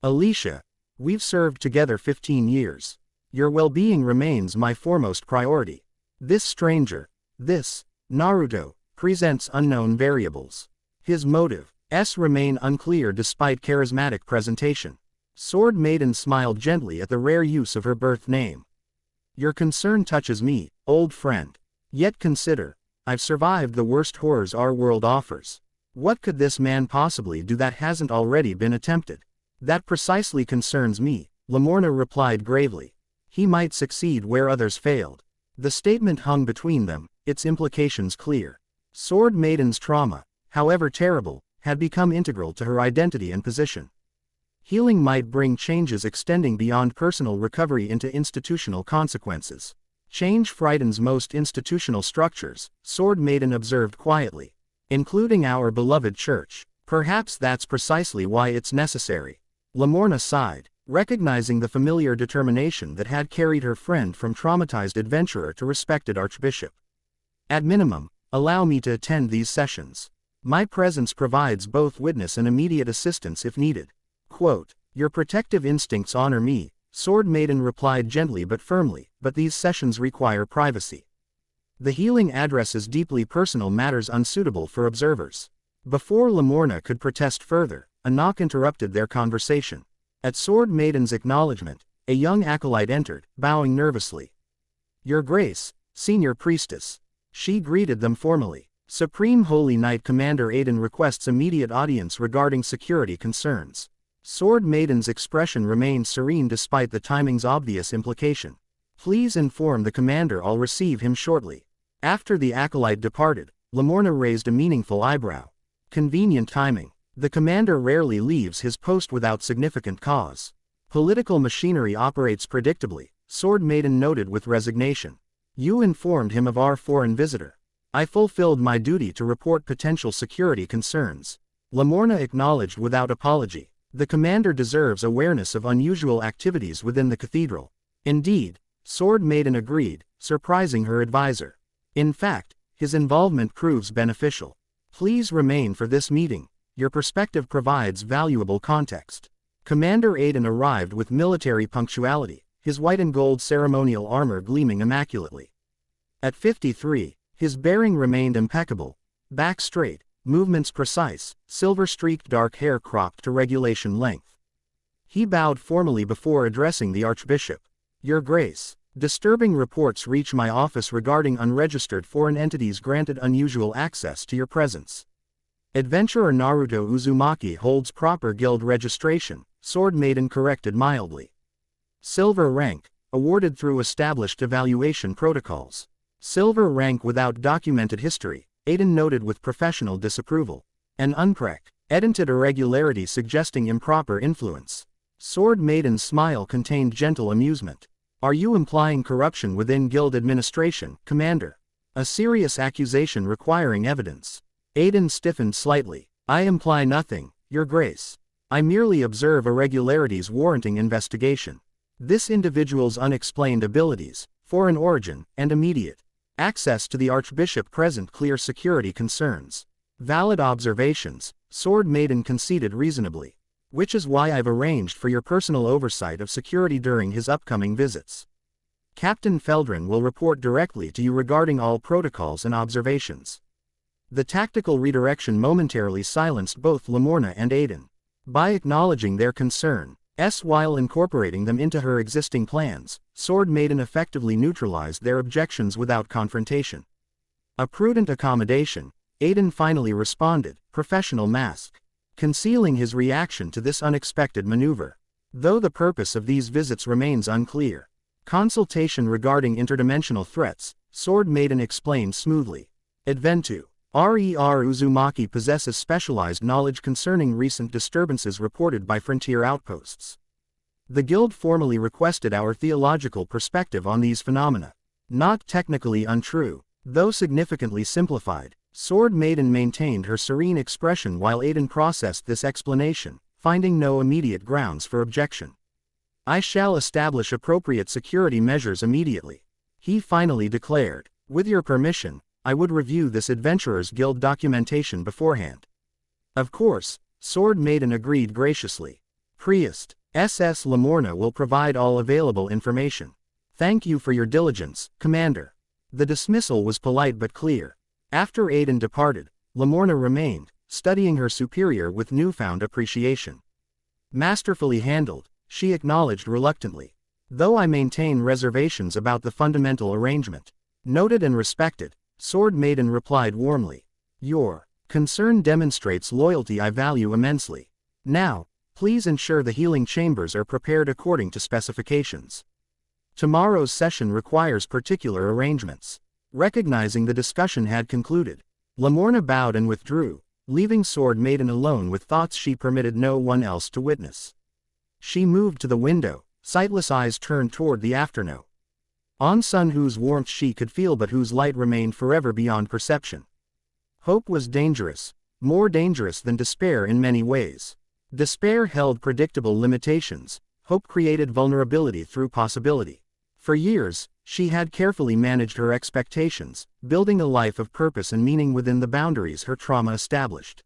Alicia, we've served together 15 years. Your well-being remains my foremost priority. This stranger, Naruto, presents unknown variables. His motives remain unclear despite charismatic presentation. Sword Maiden smiled gently at the rare use of her birth name. Your concern touches me, old friend. Yet consider, I've survived the worst horrors our world offers. What could this man possibly do that hasn't already been attempted? That precisely concerns me, Lamorna replied gravely. He might succeed where others failed. The statement hung between them, its implications clear. Sword Maiden's trauma, however terrible, had become integral to her identity and position. Healing might bring changes extending beyond personal recovery into institutional consequences. Change frightens most institutional structures, Sword Maiden observed quietly. Including our beloved church. Perhaps that's precisely why it's necessary. Lamorna sighed, recognizing the familiar determination that had carried her friend from traumatized adventurer to respected archbishop. At minimum, allow me to attend these sessions. My presence provides both witness and immediate assistance if needed. Quote, your protective instincts honor me, Sword Maiden replied gently but firmly, but these sessions require privacy. The healing addresses deeply personal matters unsuitable for observers. Before Lamorna could protest further, a knock interrupted their conversation. At Sword Maiden's acknowledgement, a young acolyte entered, bowing nervously. Your Grace, Senior Priestess. She greeted them formally. Supreme Holy Knight Commander Aiden requests immediate audience regarding security concerns. Sword Maiden's expression remained serene despite the timing's obvious implication. Please inform the commander I'll receive him shortly. After the acolyte departed, Lamorna raised a meaningful eyebrow. Convenient timing. The commander rarely leaves his post without significant cause. Political machinery operates predictably, Sword Maiden noted with resignation. You informed him of our foreign visitor. I fulfilled my duty to report potential security concerns. Lamorna acknowledged without apology. The commander deserves awareness of unusual activities within the cathedral. Indeed, Sword Maiden agreed, surprising her advisor. In fact, his involvement proves beneficial. Please remain for this meeting. Your perspective provides valuable context. Commander Aiden arrived with military punctuality, his white and gold ceremonial armor gleaming immaculately. At 53, his bearing remained impeccable, back straight, movements precise, silver-streaked dark hair cropped to regulation length. He bowed formally before addressing the Archbishop. Your Grace, disturbing reports reach my office regarding unregistered foreign entities granted unusual access to your presence. Adventurer Naruto Uzumaki holds proper guild registration, Sword Maiden corrected mildly. Silver rank, awarded through established evaluation protocols. Silver rank without documented history, Aiden noted with professional disapproval. An unprecedented irregularity suggesting improper influence. Sword Maiden's smile contained gentle amusement. Are you implying corruption within guild administration, Commander? A serious accusation requiring evidence. Aiden stiffened slightly. I imply nothing, Your Grace. I merely observe irregularities warranting investigation. This individual's unexplained abilities, foreign origin, and immediate access to the Archbishop present clear security concerns. Valid observations, Sword Maiden conceded reasonably. Which is why I've arranged for your personal oversight of security during his upcoming visits. Captain Feldrin will report directly to you regarding all protocols and observations. The tactical redirection momentarily silenced both Lamorna and Aiden. By acknowledging their concerns while incorporating them into her existing plans, Sword Maiden effectively neutralized their objections without confrontation. A prudent accommodation, Aiden finally responded, professional mask. Concealing his reaction to this unexpected maneuver. Though the purpose of these visits remains unclear. Consultation regarding interdimensional threats, Sword Maiden explained smoothly. Adventu. RER Uzumaki possesses specialized knowledge concerning recent disturbances reported by frontier outposts. The guild formally requested our theological perspective on these phenomena. Not technically untrue, though significantly simplified. Sword Maiden maintained her serene expression while Aiden processed this explanation, finding no immediate grounds for objection. I shall establish appropriate security measures immediately. He finally declared. With your permission, I would review this Adventurers Guild documentation beforehand. Of course, Sword Maiden agreed graciously. Priestess, SS Lamorna will provide all available information. Thank you for your diligence, Commander. The dismissal was polite but clear. After Aiden departed, Lamorna remained, studying her superior with newfound appreciation. Masterfully handled, she acknowledged reluctantly. Though I maintain reservations about the fundamental arrangement. Noted and respected, Sword Maiden replied warmly. Your concern demonstrates loyalty I value immensely. Now, please ensure the healing chambers are prepared according to specifications. Tomorrow's session requires particular arrangements. Recognizing the discussion had concluded, Lamorna bowed and withdrew, leaving Sword Maiden alone with thoughts she permitted no one else to witness. She moved to the window, sightless eyes turned toward the afternoon. On sun whose warmth she could feel but whose light remained forever beyond perception. Hope was dangerous, more dangerous than despair in many ways. Despair held predictable limitations, hope created vulnerability through possibility. For years, she had carefully managed her expectations, building a life of purpose and meaning within the boundaries her trauma established.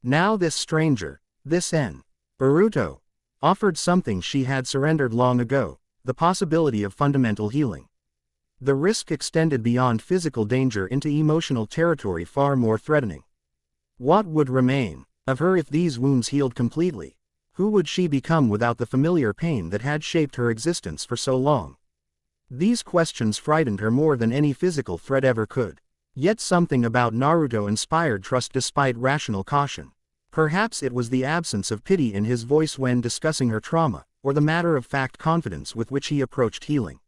Now this stranger, this Naruto, offered something she had surrendered long ago, the possibility of fundamental healing. The risk extended beyond physical danger into emotional territory far more threatening. What would remain of her if these wounds healed completely? Who would she become without the familiar pain that had shaped her existence for so long? These questions frightened her more than any physical threat ever could. Yet something about Naruto inspired trust despite rational caution. Perhaps it was the absence of pity in his voice when discussing her trauma, or the matter-of-fact confidence with which he approached healing.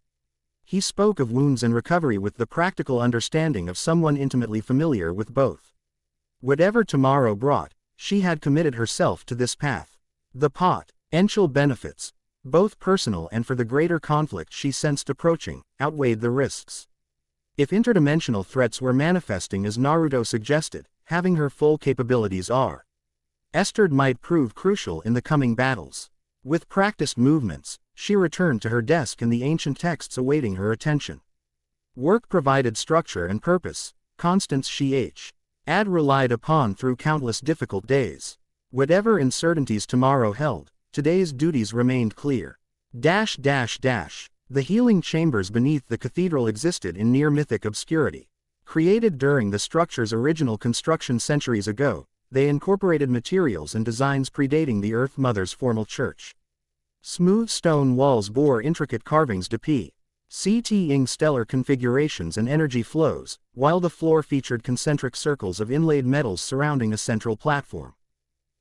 He spoke of wounds and recovery with the practical understanding of someone intimately familiar with both. Whatever tomorrow brought, she had committed herself to this path. The potential benefits, both personal and for the greater conflict she sensed approaching, outweighed the risks. If interdimensional threats were manifesting as Naruto suggested, having her full capabilities R-Estered might prove crucial in the coming battles. With practiced movements, she returned to her desk and the ancient texts awaiting her attention. Work provided structure and purpose, constants she had relied upon through countless difficult days. Whatever uncertainties tomorrow held, today's duties remained clear. The healing chambers beneath the cathedral existed in near-mythic obscurity. Created during the structure's original construction centuries ago, they incorporated materials and designs predating the Earth Mother's formal church. Smooth stone walls bore intricate carvings depicting stellar configurations and energy flows, while the floor featured concentric circles of inlaid metals surrounding a central platform.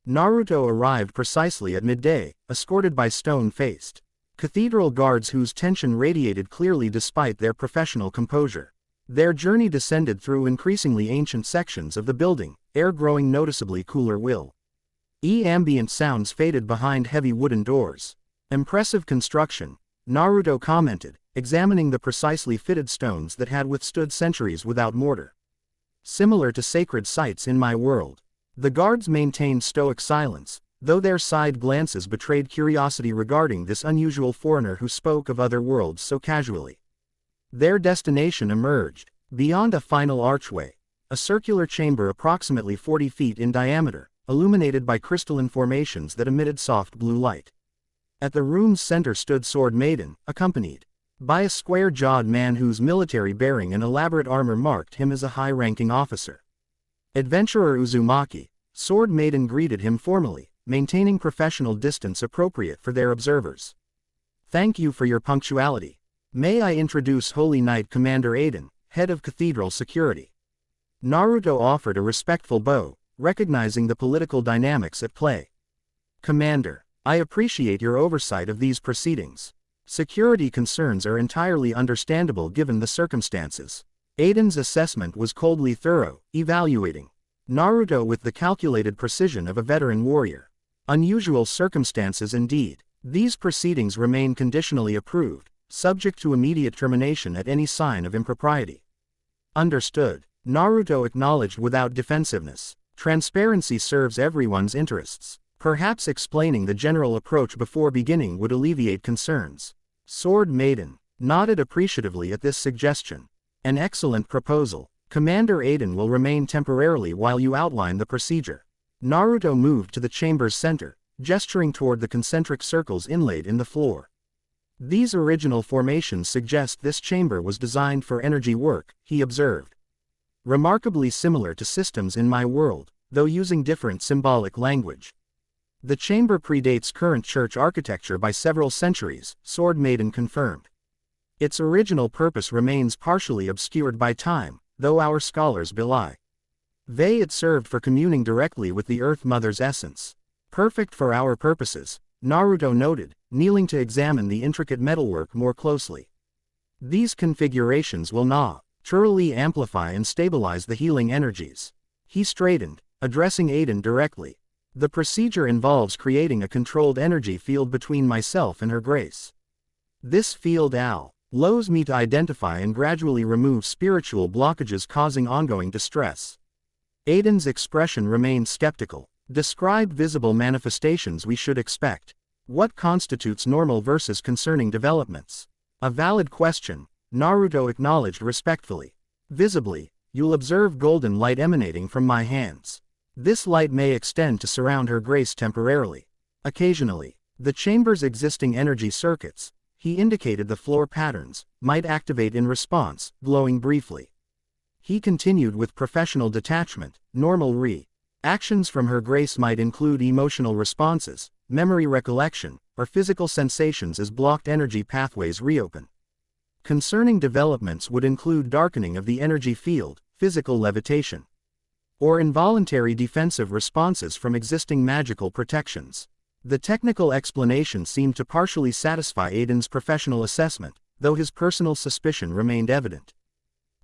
Naruto arrived precisely at midday, escorted by stone-faced cathedral guards whose tension radiated clearly despite their professional composure. Their journey descended through increasingly ancient sections of the building, air growing noticeably cooler. Ambient sounds faded behind heavy wooden doors. Impressive construction, Naruto commented, examining the precisely fitted stones that had withstood centuries without mortar. Similar to sacred sites in my world. The guards maintained stoic silence, though their side glances betrayed curiosity regarding this unusual foreigner who spoke of other worlds so casually. Their destination emerged, beyond a final archway, a circular chamber approximately 40 feet in diameter, illuminated by crystalline formations that emitted soft blue light. At the room's center stood Sword Maiden, accompanied by a square-jawed man whose military bearing and elaborate armor marked him as a high-ranking officer. Adventurer Uzumaki, Sword Maiden greeted him formally, maintaining professional distance appropriate for their observers. Thank you for your punctuality. May I introduce Holy Knight Commander Aiden, head of Cathedral Security. Naruto offered a respectful bow, recognizing the political dynamics at play. Commander, I appreciate your oversight of these proceedings. Security concerns are entirely understandable given the circumstances. Aiden's assessment was coldly thorough, evaluating Naruto with the calculated precision of a veteran warrior. Unusual circumstances indeed. These proceedings remain conditionally approved, subject to immediate termination at any sign of impropriety. Understood. Naruto acknowledged without defensiveness. Transparency serves everyone's interests. Perhaps explaining the general approach before beginning would alleviate concerns. Sword Maiden nodded appreciatively at this suggestion. An excellent proposal. Commander Aiden will remain temporarily while you outline the procedure. Naruto moved to the chamber's center, gesturing toward the concentric circles inlaid in the floor. These original formations suggest this chamber was designed for energy work, he observed. Remarkably similar to systems in my world, though using different symbolic language. The chamber predates current church architecture by several centuries, Sword Maiden confirmed. Its original purpose remains partially obscured by time, though our scholars belie it served for communing directly with the Earth Mother's essence. Perfect for our purposes, Naruto noted, kneeling to examine the intricate metalwork more closely. These configurations will naturally amplify and stabilize the healing energies. He straightened, addressing Aiden directly. The procedure involves creating a controlled energy field between myself and her grace. This field allows me to identify and gradually remove spiritual blockages causing ongoing distress. Aiden's expression remained skeptical. Describe visible manifestations we should expect. What constitutes normal versus concerning developments? A valid question, Naruto acknowledged respectfully. Visibly, you'll observe golden light emanating from my hands. This light may extend to surround her grace temporarily. Occasionally, the chamber's existing energy circuits, he indicated the floor patterns, might activate in response, glowing briefly. He continued with professional detachment. Normal reactions from her grace might include emotional responses, memory recollection, or physical sensations as blocked energy pathways reopen. Concerning developments would include darkening of the energy field, physical levitation, or involuntary defensive responses from existing magical protections. The technical explanation seemed to partially satisfy Aiden's professional assessment, though his personal suspicion remained evident.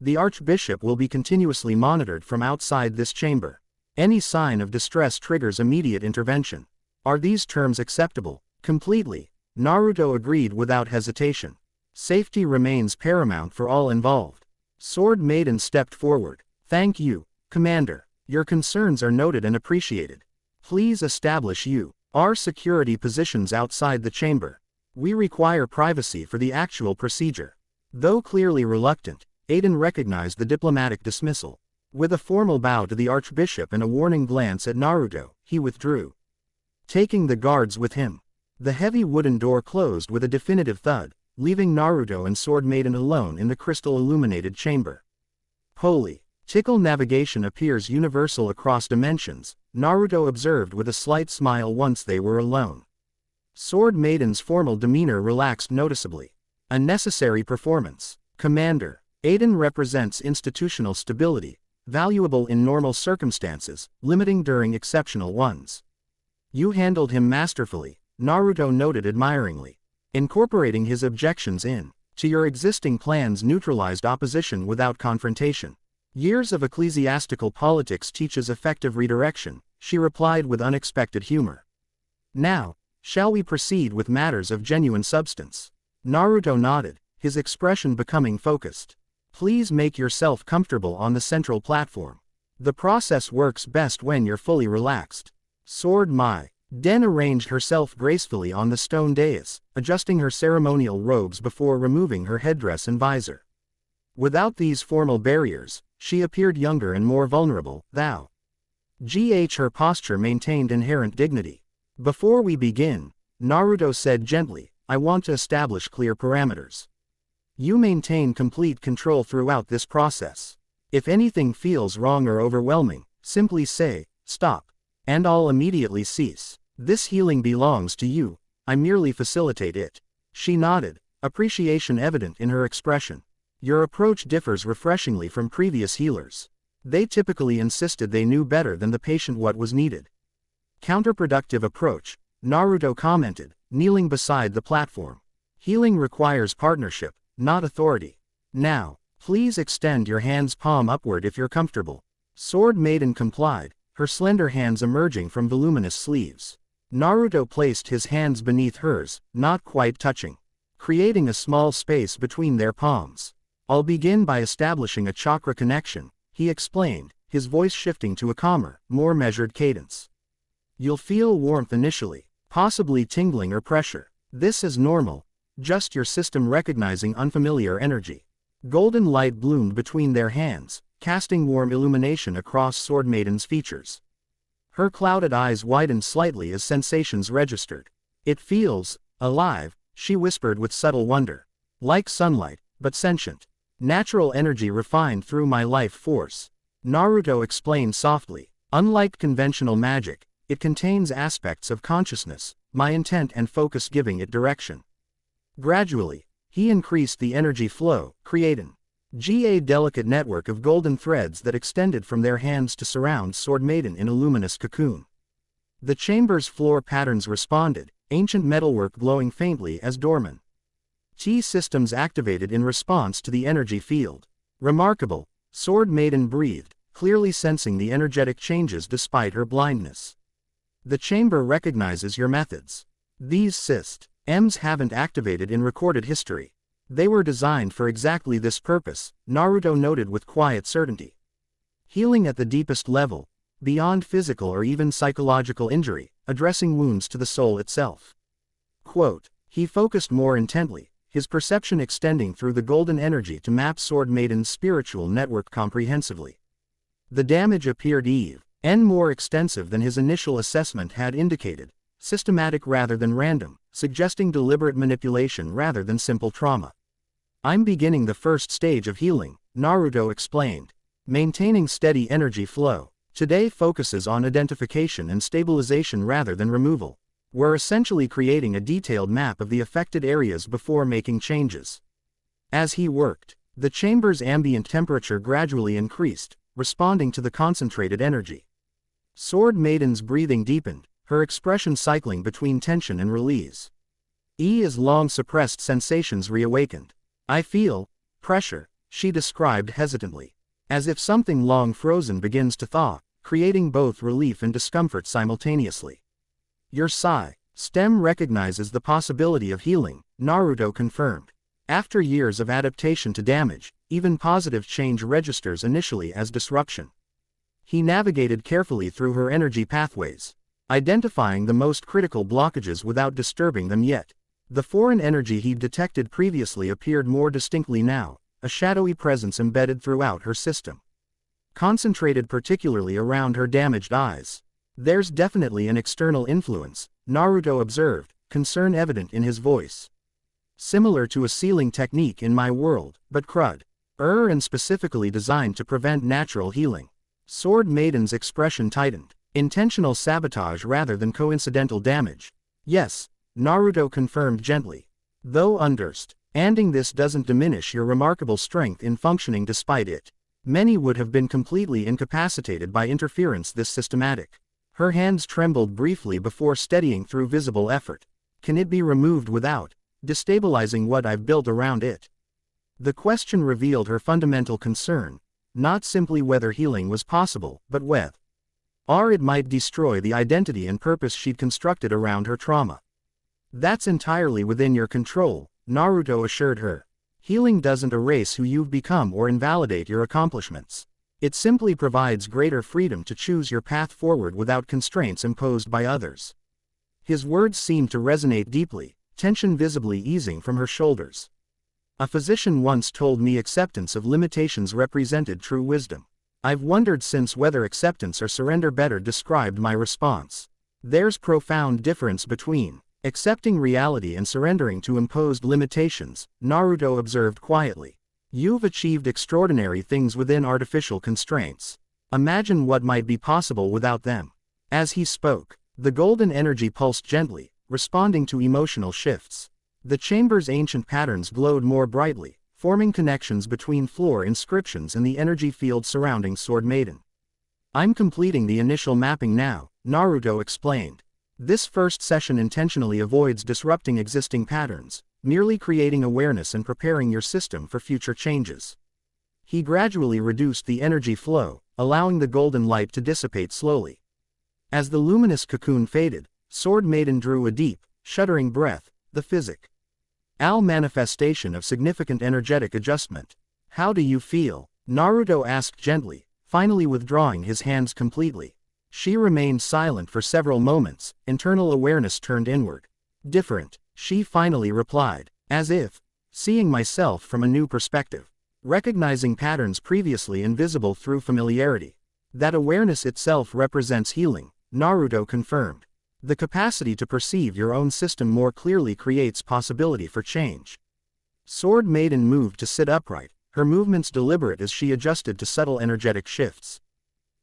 The Archbishop will be continuously monitored from outside this chamber. Any sign of distress triggers immediate intervention. Are these terms acceptable? Completely. Naruto agreed without hesitation. Safety remains paramount for all involved. Sword Maiden stepped forward. Thank you, Commander. Your concerns are noted and appreciated. Please establish our security positions outside the chamber. We require privacy for the actual procedure. Though clearly reluctant, Aiden recognized the diplomatic dismissal. With a formal bow to the Archbishop and a warning glance at Naruto, he withdrew, taking the guards with him. The heavy wooden door closed with a definitive thud, leaving Naruto and Sword Maiden alone in the crystal-illuminated chamber. Holy! Tickle navigation appears universal across dimensions, Naruto observed with a slight smile once they were alone. Sword Maiden's formal demeanor relaxed noticeably. A necessary performance. Commander. Aiden represents institutional stability, valuable in normal circumstances, limiting during exceptional ones. You handled him masterfully, Naruto noted admiringly. Incorporating his objections into your existing plans neutralized opposition without confrontation. Years of ecclesiastical politics teaches effective redirection, she replied with unexpected humor. Now, shall we proceed with matters of genuine substance? Naruto nodded, his expression becoming focused. Please make yourself comfortable on the central platform. The process works best when you're fully relaxed. Sword Den arranged herself gracefully on the stone dais, adjusting her ceremonial robes before removing her headdress and visor. Without these formal barriers, she appeared younger and more vulnerable. Her posture maintained inherent dignity. Before we begin, Naruto said gently, I want to establish clear parameters. You maintain complete control throughout this process. If anything feels wrong or overwhelming, simply say, stop, and I'll immediately cease. This healing belongs to you, I merely facilitate it. She nodded, appreciation evident in her expression. Your approach differs refreshingly from previous healers. They typically insisted they knew better than the patient what was needed. Counterproductive approach, Naruto commented, kneeling beside the platform. Healing requires partnership, not authority. Now, please extend your hands palm upward if you're comfortable. Sword Maiden complied, her slender hands emerging from voluminous sleeves. Naruto placed his hands beneath hers, not quite touching, creating a small space between their palms. I'll begin by establishing a chakra connection, he explained, his voice shifting to a calmer, more measured cadence. You'll feel warmth initially, possibly tingling or pressure. This is normal, just your system recognizing unfamiliar energy. Golden light bloomed between their hands, casting warm illumination across Sword Maiden's features. Her clouded eyes widened slightly as sensations registered. It feels alive, she whispered with subtle wonder. Like sunlight, but sentient. Natural energy refined through my life force. Naruto explained softly. Unlike conventional magic, it contains aspects of consciousness, my intent and focus giving it direction. Gradually, he increased the energy flow, creating a delicate network of golden threads that extended from their hands to surround Sword Maiden in a luminous cocoon. The chamber's floor patterns responded, ancient metalwork glowing faintly as dormant systems activated in response to the energy field. Remarkable, Sword Maiden breathed, clearly sensing the energetic changes despite her blindness. The chamber recognizes your methods. These systems haven't activated in recorded history. They were designed for exactly this purpose, Naruto noted with quiet certainty. Healing at the deepest level, beyond physical or even psychological injury, addressing wounds to the soul itself. Quote, he focused more intently, his perception extending through the golden energy to map Sword Maiden's spiritual network comprehensively. The damage appeared more extensive than his initial assessment had indicated, systematic rather than random, suggesting deliberate manipulation rather than simple trauma. I'm beginning the first stage of healing, Naruto explained. Maintaining steady energy flow. Today focuses on identification and stabilization rather than removal. We're essentially creating a detailed map of the affected areas before making changes. As he worked, The chamber's ambient temperature gradually increased, responding to the concentrated energy. Sword Maiden's breathing deepened, her expression cycling between tension and release. As long-suppressed sensations reawakened. I feel pressure, she described hesitantly. As if something long frozen begins to thaw, creating both relief and discomfort simultaneously. Your stem recognizes the possibility of healing, Naruto confirmed. After years of adaptation to damage, even positive change registers initially as disruption. He navigated carefully through her energy pathways, identifying the most critical blockages without disturbing them yet. The foreign energy he'd detected previously appeared more distinctly now, a shadowy presence embedded throughout her system. Concentrated particularly around her damaged eyes. There's definitely an external influence, Naruto observed, concern evident in his voice. Similar to a sealing technique in my world, but and specifically designed to prevent natural healing. Sword Maiden's expression tightened. Intentional sabotage rather than coincidental damage. Yes, Naruto confirmed gently. Though understanding this doesn't diminish your remarkable strength in functioning despite it. Many would have been completely incapacitated by interference this systematic. Her hands trembled briefly before steadying through visible effort. Can it be removed without destabilizing what I've built around it? The question revealed her fundamental concern, not simply whether healing was possible, but whether it might destroy the identity and purpose she'd constructed around her trauma. That's entirely within your control, Naruto assured her. Healing doesn't erase who you've become or invalidate your accomplishments. It simply provides greater freedom to choose your path forward without constraints imposed by others. His words seemed to resonate deeply, tension visibly easing from her shoulders. A physician once told me acceptance of limitations represented true wisdom. I've wondered since whether acceptance or surrender better described my response. There's profound difference between accepting reality and surrendering to imposed limitations, Naruto observed quietly. You've achieved extraordinary things within artificial constraints. Imagine what might be possible without them. As he spoke, the golden energy pulsed gently, responding to emotional shifts. The chamber's ancient patterns glowed more brightly, forming connections between floor inscriptions and the energy field surrounding Sword Maiden. I'm completing the initial mapping now, Naruto explained. This first session intentionally avoids disrupting existing patterns, merely creating awareness and preparing your system for future changes. He gradually reduced the energy flow, allowing the golden light to dissipate slowly. As the luminous cocoon faded, Sword Maiden drew a deep, shuddering breath, the physical manifestation of significant energetic adjustment. How do you feel? Naruto asked gently, finally withdrawing his hands completely. She remained silent for several moments, internal awareness turned inward. Different, she finally replied, as if seeing myself from a new perspective, recognizing patterns previously invisible through familiarity. That awareness itself represents healing, Naruto confirmed. The capacity to perceive your own system more clearly creates possibility for change. Sword Maiden moved to sit upright, her movements deliberate as she adjusted to subtle energetic shifts.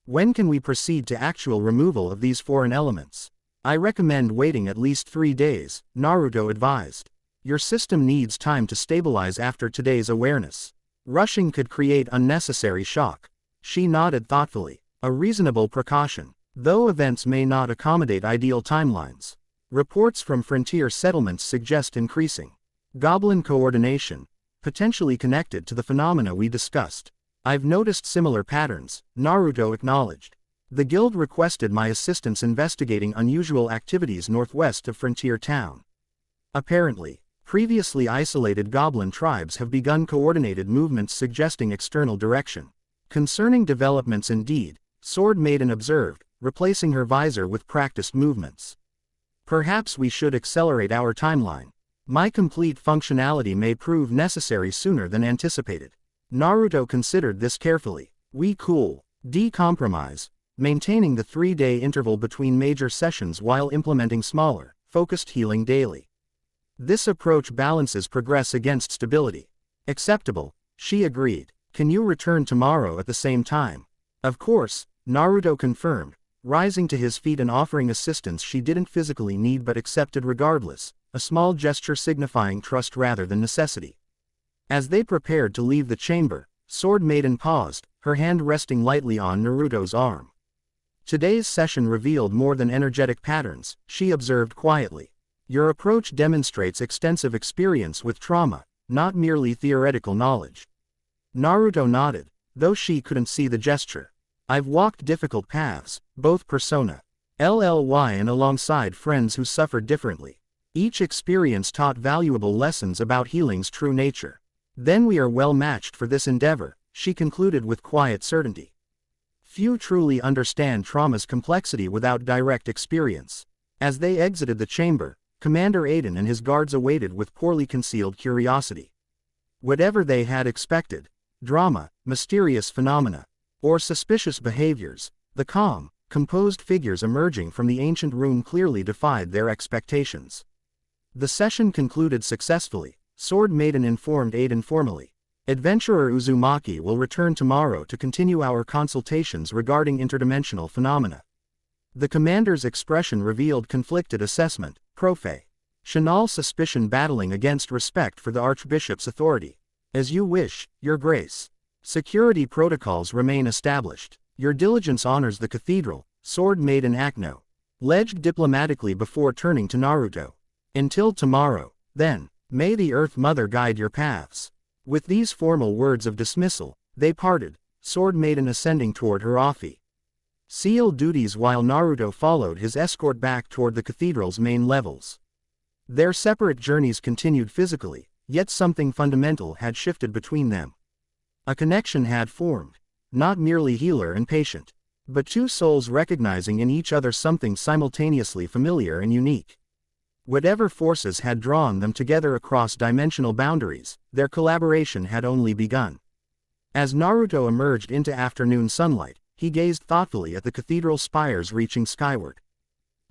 When can we proceed to actual removal of these foreign elements? I recommend waiting at least 3 days, Naruto advised. Your system needs time to stabilize after today's awareness. Rushing could create unnecessary shock. She nodded thoughtfully, a reasonable precaution, though events may not accommodate ideal timelines. Reports from frontier settlements suggest increasing Goblin coordination, potentially connected to the phenomena we discussed. I've noticed similar patterns, Naruto acknowledged. The guild requested my assistance investigating unusual activities northwest of Frontier Town. Apparently, previously isolated Goblin tribes have begun coordinated movements suggesting external direction. Concerning developments indeed, Sword Maiden observed, replacing her visor with practiced movements. Perhaps we should accelerate our timeline. My complete functionality may prove necessary sooner than anticipated. Naruto considered this carefully. We decompromise, maintaining the 3-day interval between major sessions while implementing smaller, focused healing daily. This approach balances progress against stability. Acceptable, she agreed. Can you return tomorrow at the same time? Of course, Naruto confirmed, rising to his feet and offering assistance she didn't physically need but accepted regardless, a small gesture signifying trust rather than necessity. As they prepared to leave the chamber, Sword Maiden paused, her hand resting lightly on Naruto's arm. Today's session revealed more than energetic patterns, she observed quietly. Your approach demonstrates extensive experience with trauma, not merely theoretical knowledge. Naruto nodded, though she couldn't see the gesture. I've walked difficult paths, both persona. LLY and alongside friends who suffered differently. Each experience taught valuable lessons about healing's true nature. Then we are well matched for this endeavor, she concluded with quiet certainty. Few truly understand trauma's complexity without direct experience. As they exited the chamber, Commander Aiden and his guards awaited with poorly concealed curiosity. Whatever they had expected, drama, mysterious phenomena, or suspicious behaviors, the calm, composed figures emerging from the ancient room clearly defied their expectations. The session concluded successfully, Sword Maiden informed Aiden formally. Adventurer Uzumaki will return tomorrow to continue our consultations regarding interdimensional phenomena. The commander's expression revealed conflicted assessment, professional suspicion battling against respect for the Archbishop's authority. As you wish, Your Grace. Security protocols remain established. Your diligence honors the cathedral, Sword Maiden Akno. Ledged diplomatically before turning to Naruto. Until tomorrow, then, may the Earth Mother guide your paths. With these formal words of dismissal, they parted, Sword Maiden ascending toward her office. Seal duties while Naruto followed his escort back toward the cathedral's main levels. Their separate journeys continued physically, yet something fundamental had shifted between them. A connection had formed, not merely healer and patient, but two souls recognizing in each other something simultaneously familiar and unique. Whatever forces had drawn them together across dimensional boundaries, their collaboration had only begun. As Naruto emerged into afternoon sunlight, he gazed thoughtfully at the cathedral spires reaching skyward.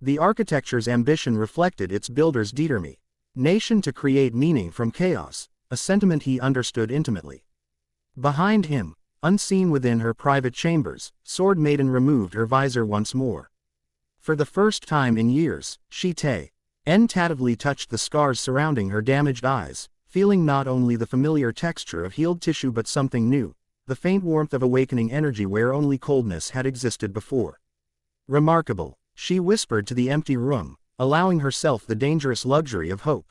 The architecture's ambition reflected its builder's determination to create meaning from chaos, a sentiment he understood intimately. Behind him, unseen within her private chambers, Sword Maiden removed her visor once more. For the first time in years, she tentatively touched the scars surrounding her damaged eyes, feeling not only the familiar texture of healed tissue but something new, the faint warmth of awakening energy where only coldness had existed before. Remarkable, she whispered to the empty room, allowing herself the dangerous luxury of hope.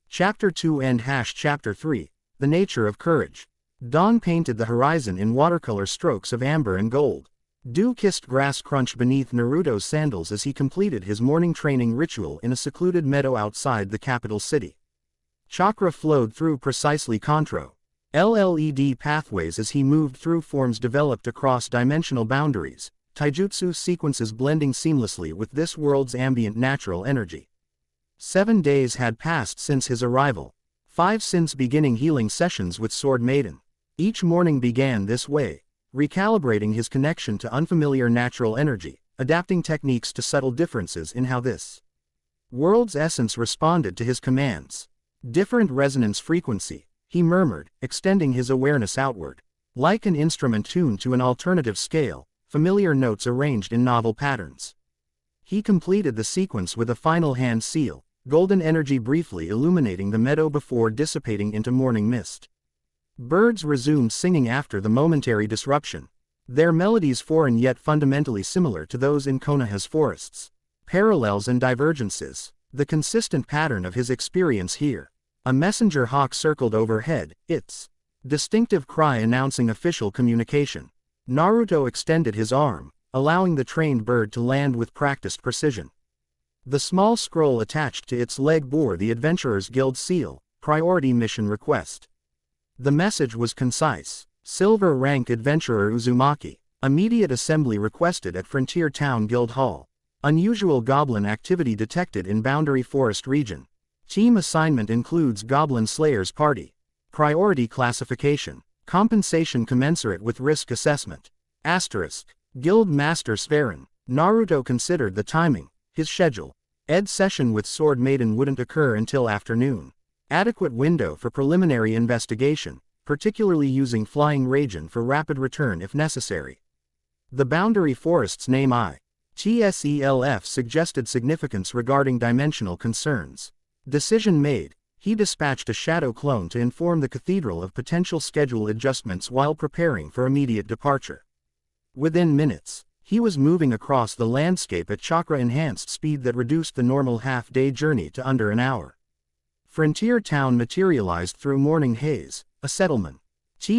Chapter 2 and Chapter 3, The Nature of Courage. Dawn painted the horizon in watercolor strokes of amber and gold. Dew-kissed grass crunched beneath Naruto's sandals as he completed his morning training ritual in a secluded meadow outside the capital city. Chakra flowed through precisely LED pathways as he moved through forms developed across dimensional boundaries, taijutsu sequences blending seamlessly with this world's ambient natural energy. 7 days had passed since his arrival, 5 since beginning healing sessions with Sword Maiden. Each morning began this way, recalibrating his connection to unfamiliar natural energy, adapting techniques to subtle differences in how this world's essence responded to his commands. Different resonance frequency, he murmured, extending his awareness outward. Like an instrument tuned to an alternative scale, familiar notes arranged in novel patterns. He completed the sequence with a final hand seal, golden energy briefly illuminating the meadow before dissipating into morning mist. Birds resumed singing after the momentary disruption. Their melodies foreign yet fundamentally similar to those in Konoha's forests. Parallels and divergences, the consistent pattern of his experience here. A messenger hawk circled overhead, its distinctive cry announcing official communication. Naruto extended his arm, allowing the trained bird to land with practiced precision. The small scroll attached to its leg bore the Adventurers Guild seal, Priority Mission Request. The message was concise. Silver Rank Adventurer Uzumaki. Immediate assembly requested at Frontier Town Guild Hall. Unusual Goblin activity detected in Boundary Forest region. Team assignment includes Goblin Slayers Party. Priority classification. Compensation commensurate with risk assessment. Asterisk. Guild Master Spheren. Naruto considered the timing. His schedule. Ed session with Sword Maiden wouldn't occur until afternoon. Adequate window for preliminary investigation, particularly using Flying Raijin for rapid return if necessary. The Boundary Forest's name TSELF suggested significance regarding dimensional concerns. Decision made. He dispatched a shadow clone to inform the cathedral of potential schedule adjustments while preparing for immediate departure. Within minutes, he was moving across the landscape at chakra-enhanced speed that reduced the normal half-day journey to under an hour. Frontier Town materialized through morning haze, a settlement.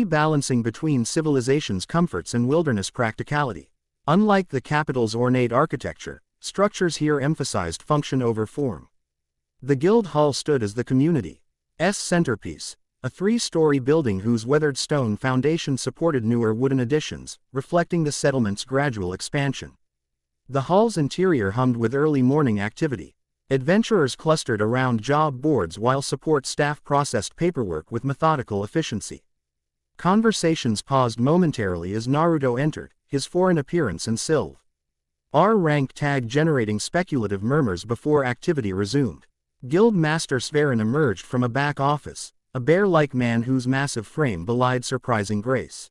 Balancing between civilization's comforts and wilderness practicality. Unlike the capital's ornate architecture, structures here emphasized function over form. The Guild Hall stood as the community's centerpiece, a 3-story building whose weathered stone foundation supported newer wooden additions, reflecting the settlement's gradual expansion. The hall's interior hummed with early morning activity. Adventurers clustered around job boards while support staff processed paperwork with methodical efficiency. Conversations paused momentarily as Naruto entered, his foreign appearance and SSS-Rank tag generating speculative murmurs before activity resumed. Guild Master Sverren emerged from a back office, a bear-like man whose massive frame belied surprising grace.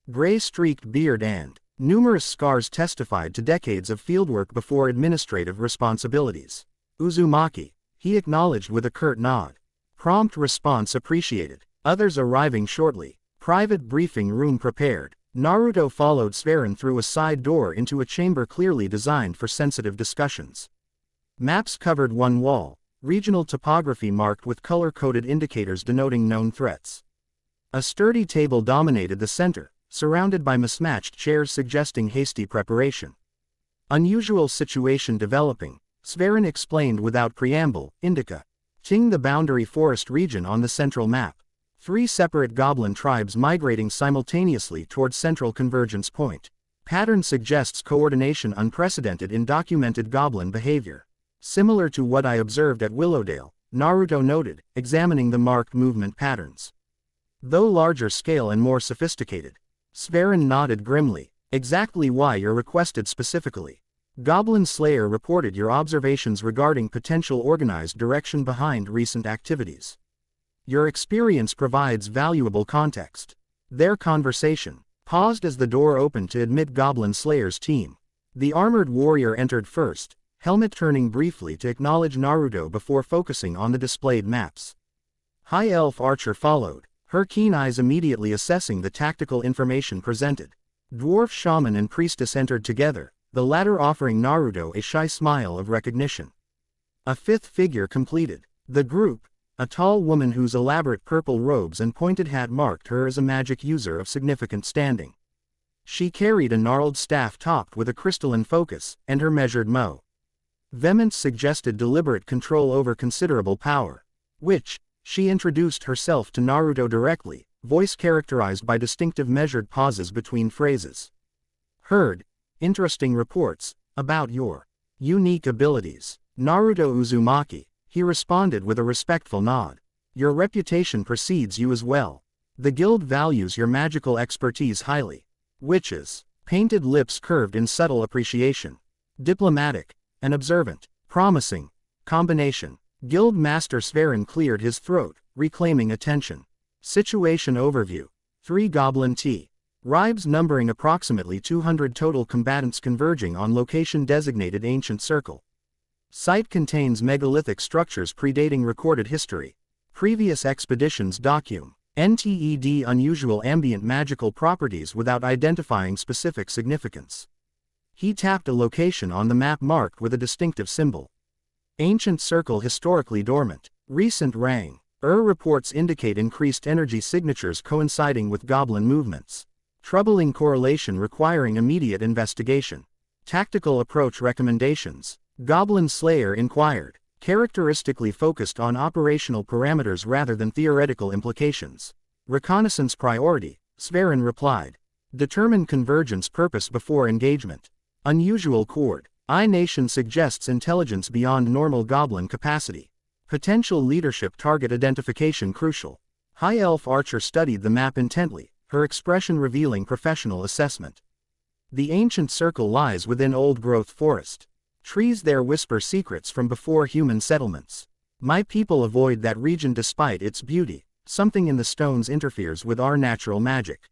Gray-streaked beard and numerous scars testified to decades of fieldwork before administrative responsibilities. Uzumaki, he acknowledged with a curt nod. Prompt response appreciated. Others arriving shortly. Private briefing room prepared. Naruto followed Sverren through a side door into a chamber clearly designed for sensitive discussions. Maps covered one wall, regional topography marked with color-coded indicators denoting known threats. A sturdy table dominated the center, surrounded by mismatched chairs suggesting hasty preparation. Unusual situation developing, Sverren explained without preamble, indicating the boundary forest region on the central map. 3 separate goblin tribes migrating simultaneously toward central convergence point. Pattern suggests coordination unprecedented in documented goblin behavior. Similar to what I observed at Willowdale, Naruto noted, examining the marked movement patterns. Though larger scale and more sophisticated. Sverren nodded grimly. Exactly why you're requested specifically. Goblin Slayer reported your observations regarding potential organized direction behind recent activities. Your experience provides valuable context. Their conversation paused as the door opened to admit Goblin Slayer's team. The armored warrior entered first, helmet turning briefly to acknowledge Naruto before focusing on the displayed maps. High Elf Archer followed, her keen eyes immediately assessing the tactical information presented. Dwarf Shaman and Priestess entered together, the latter offering Naruto a shy smile of recognition. A 5th figure completed the group. A tall woman whose elaborate purple robes and pointed hat marked her as a magic user of significant standing. She carried a gnarled staff topped with a crystalline focus, and her measured movements suggested deliberate control over considerable power. Which, she introduced herself to Naruto directly, voice characterized by distinctive measured pauses between phrases. Heard interesting reports about your unique abilities. Naruto Uzumaki. He responded with a respectful nod. Your reputation precedes you as well. The guild values your magical expertise highly. Witches. Painted lips curved in subtle appreciation. Diplomatic and observant. Promising combination. Guild Master Sverren cleared his throat, reclaiming attention. Situation overview. 3 Goblin tribes numbering approximately 200 total combatants converging on location designated Ancient Circle. Site contains megalithic structures predating recorded history. Previous expeditions NTED unusual ambient magical properties without identifying specific significance. He tapped a location on the map marked with a distinctive symbol. Ancient Circle historically dormant. Recent Rang. Reports indicate increased energy signatures coinciding with goblin movements. Troubling correlation requiring immediate investigation. Tactical approach recommendations. Goblin Slayer inquired, characteristically focused on operational parameters rather than theoretical implications. Reconnaissance priority, Sverren replied. Determine convergence purpose before engagement. Unusual chord. I-Nation suggests intelligence beyond normal goblin capacity. Potential leadership target identification crucial. High Elf Archer studied the map intently, her expression revealing professional assessment. The Ancient Circle lies within old-growth forest. Trees there whisper secrets from before human settlements. My people avoid that region despite its beauty. Something in the stones interferes with our natural magic.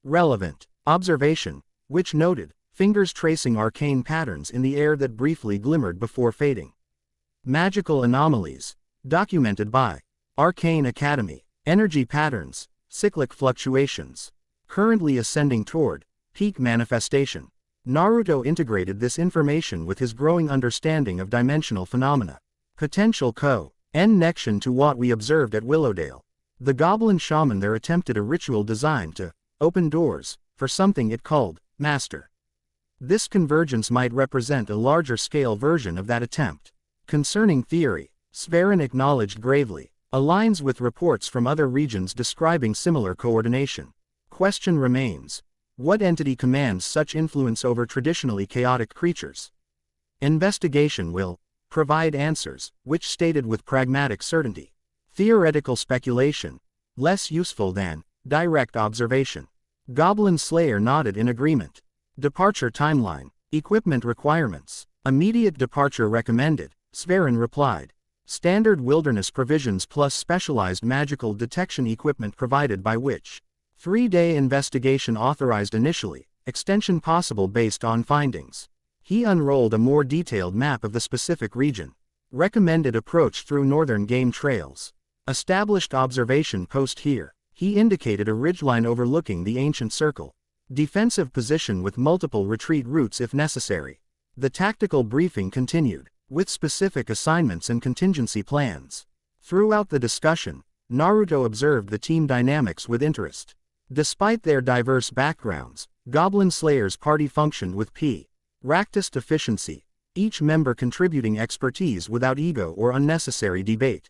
Relevant observation, which noted, fingers tracing arcane patterns in the air that briefly glimmered before fading. Magical anomalies. Documented by Arcane Academy. Energy patterns, cyclic fluctuations. Currently ascending toward peak manifestation. Naruto integrated this information with his growing understanding of dimensional phenomena. Potential connection to what we observed at Willowdale. The Goblin shaman there attempted a ritual designed to open doors for something it called Master. This convergence might represent a larger-scale version of that attempt. Concerning theory, Sverren acknowledged gravely, aligns with reports from other regions describing similar coordination. Question remains: what entity commands such influence over traditionally chaotic creatures? Investigation will provide answers, which stated with pragmatic certainty. Theoretical speculation, less useful than direct observation. Goblin Slayer nodded in agreement. Departure timeline, equipment requirements. Immediate departure recommended, Sverren replied. Standard wilderness provisions plus specialized magical detection equipment provided by which. 3-day investigation authorized initially, extension possible based on findings. He unrolled a more detailed map of the specific region. Recommended approach through northern game trails. Established observation post here. He indicated a ridgeline overlooking the ancient circle. Defensive position with multiple retreat routes if necessary. The tactical briefing continued, with specific assignments and contingency plans. Throughout the discussion, Naruto observed the team dynamics with interest. Despite their diverse backgrounds, Goblin Slayer's party functioned with practiced efficiency, each member contributing expertise without ego or unnecessary debate.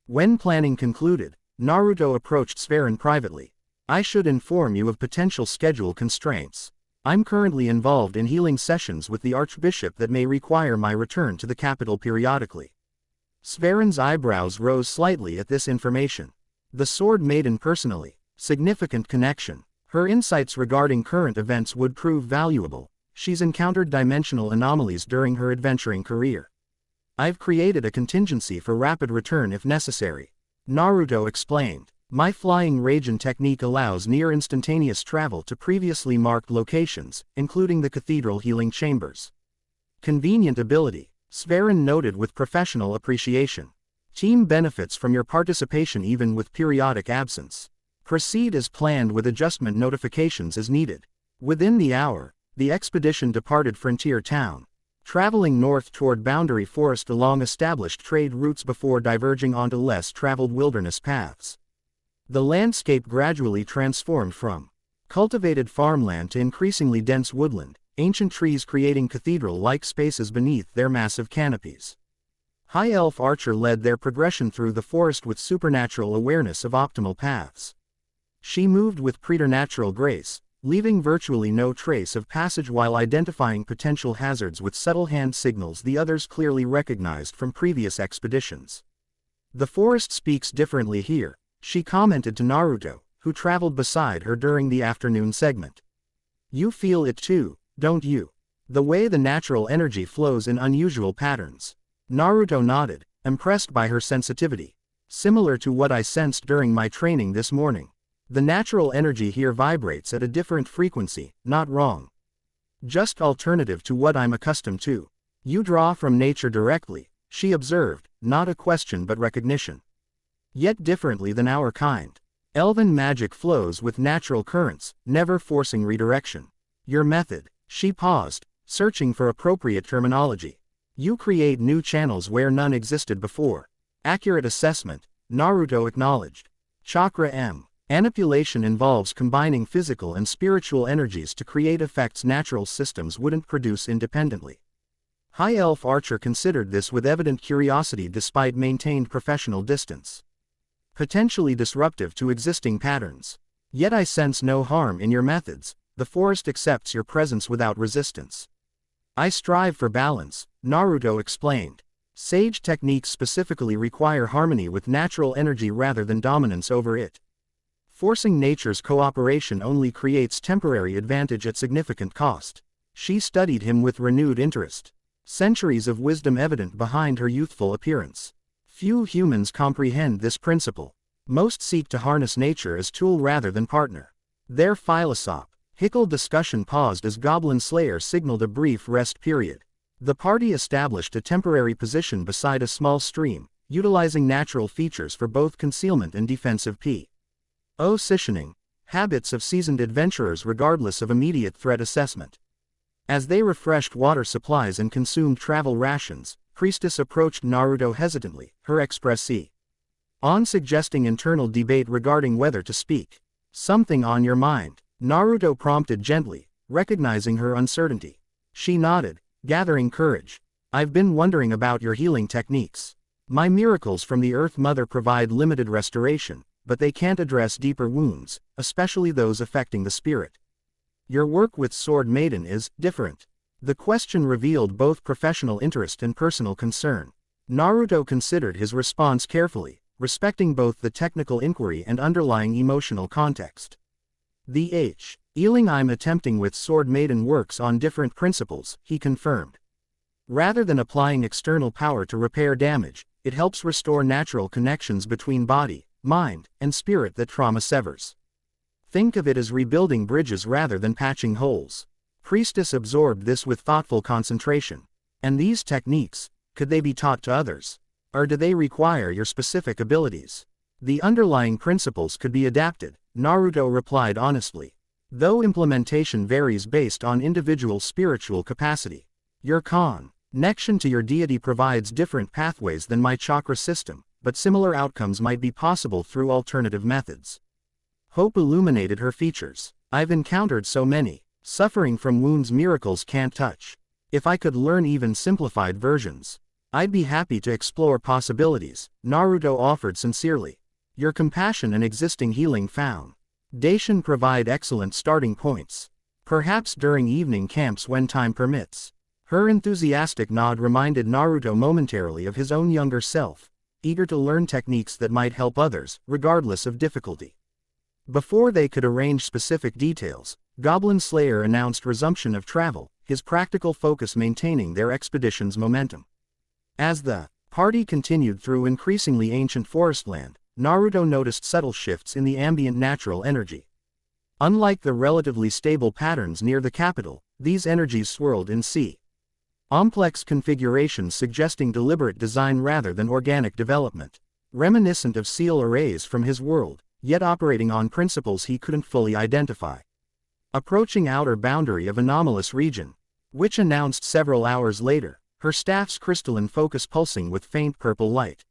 When planning concluded, Naruto approached Sverren privately. I should inform you of potential schedule constraints. I'm currently involved in healing sessions with the Archbishop that may require my return to the capital periodically. Sverren's eyebrows rose slightly at this information. The Sword Maiden personally, significant connection. Her insights regarding current events would prove valuable. She's encountered dimensional anomalies during her adventuring career. I've created a contingency for rapid return if necessary. Naruto explained. My flying Raijin technique allows near instantaneous travel to previously marked locations, including the cathedral healing chambers. Convenient ability, Sverren noted with professional appreciation. Team benefits from your participation even with periodic absence. Proceed as planned with adjustment notifications as needed. Within the hour, the expedition departed Frontier Town, traveling north toward Boundary Forest along established trade routes before diverging onto less traveled wilderness paths. The landscape gradually transformed from cultivated farmland to increasingly dense woodland, ancient trees creating cathedral-like spaces beneath their massive canopies. High Elf Archer led their progression through the forest with supernatural awareness of optimal paths. She moved with preternatural grace, leaving virtually no trace of passage while identifying potential hazards with subtle hand signals the others clearly recognized from previous expeditions. The forest speaks differently here, she commented to Naruto, who traveled beside her during the afternoon segment. You feel it too, don't you? The way the natural energy flows in unusual patterns. Naruto nodded, impressed by her sensitivity. Similar to what I sensed during my training this morning. The natural energy here vibrates at a different frequency, not wrong. Just alternative to what I'm accustomed to. You draw from nature directly, she observed, not a question but recognition. Yet differently than our kind. Elven magic flows with natural currents, never forcing redirection. Your method, she paused, searching for appropriate terminology. You create new channels where none existed before. Accurate assessment, Naruto acknowledged. Chakra M. Manipulation involves combining physical and spiritual energies to create effects natural systems wouldn't produce independently. High Elf Archer considered this with evident curiosity despite maintained professional distance. Potentially disruptive to existing patterns. Yet I sense no harm in your methods, the forest accepts your presence without resistance. I strive for balance, Naruto explained. Sage techniques specifically require harmony with natural energy rather than dominance over it. Forcing nature's cooperation only creates temporary advantage at significant cost. She studied him with renewed interest. Centuries of wisdom evident behind her youthful appearance. Few humans comprehend this principle. Most seek to harness nature as tool rather than partner. Their philosophical discussion paused as Goblin Slayer signaled a brief rest period. The party established a temporary position beside a small stream, utilizing natural features for both concealment and defensive positioning, habits of seasoned adventurers regardless of immediate threat assessment. As they refreshed water supplies and consumed travel rations, Priestess approached Naruto hesitantly, her expressing on suggesting internal debate regarding whether to speak. "Something on your mind?" Naruto prompted gently, recognizing her uncertainty. She nodded, gathering courage. "I've been wondering about your healing techniques. My miracles from the Earth Mother provide limited restoration, but they can't address deeper wounds, especially those affecting the spirit. Your work with Sword Maiden is different." The question revealed both professional interest and personal concern. Naruto considered his response carefully, respecting both the technical inquiry and underlying emotional context. The healing I'm attempting with Sword Maiden works on different principles, he confirmed. Rather than applying external power to repair damage, it helps restore natural connections between body, mind, and spirit that trauma severs. Think of it as rebuilding bridges rather than patching holes. Priestess absorbed this with thoughtful concentration. And these techniques, could they be taught to others? Or do they require your specific abilities? The underlying principles could be adapted, Naruto replied honestly. Though implementation varies based on individual spiritual capacity. Your connection to your deity provides different pathways than my chakra system, but similar outcomes might be possible through alternative methods. Hope illuminated her features. I've encountered so many. Suffering from wounds miracles can't touch. If I could learn even simplified versions, I'd be happy to explore possibilities, Naruto offered sincerely. Your compassion and existing healing foundation provide excellent starting points. Perhaps during evening camps when time permits. Her enthusiastic nod reminded Naruto momentarily of his own younger self, eager to learn techniques that might help others, regardless of difficulty. Before they could arrange specific details, Goblin Slayer announced resumption of travel, his practical focus maintaining their expedition's momentum. As the party continued through increasingly ancient forestland, Naruto noticed subtle shifts in the ambient natural energy. Unlike the relatively stable patterns near the capital, these energies swirled in complex configurations suggesting deliberate design rather than organic development. Reminiscent of seal arrays from his world, yet operating on principles he couldn't fully identify. Approaching outer boundary of anomalous region, which announced several hours later, her staff's crystalline focus pulsing with faint purple light.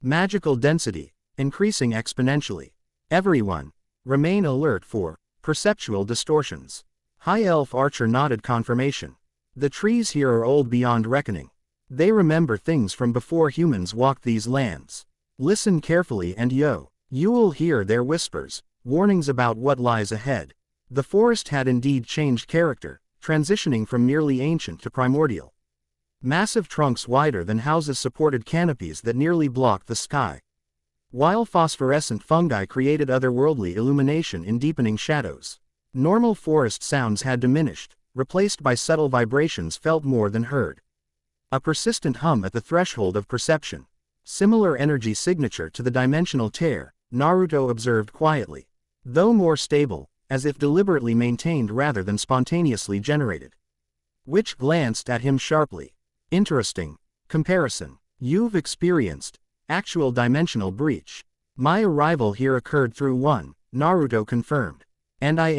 Magical density, increasing exponentially. Everyone, remain alert for perceptual distortions. High Elf Archer nodded confirmation. The trees here are old beyond reckoning. They remember things from before humans walked these lands. Listen carefully and you'll hear their whispers, warnings about what lies ahead. The forest had indeed changed character, transitioning from merely ancient to primordial. Massive trunks wider than houses supported canopies that nearly blocked the sky, while phosphorescent fungi created otherworldly illumination in deepening shadows. Normal forest sounds had diminished, replaced by subtle vibrations felt more than heard. A persistent hum at the threshold of perception. Similar energy signature to the dimensional tear, Naruto observed quietly. Though more stable, as if deliberately maintained rather than spontaneously generated. Which glanced at him sharply. Interesting comparison. You've experienced actual dimensional breach. My arrival here occurred through one, Naruto confirmed. And I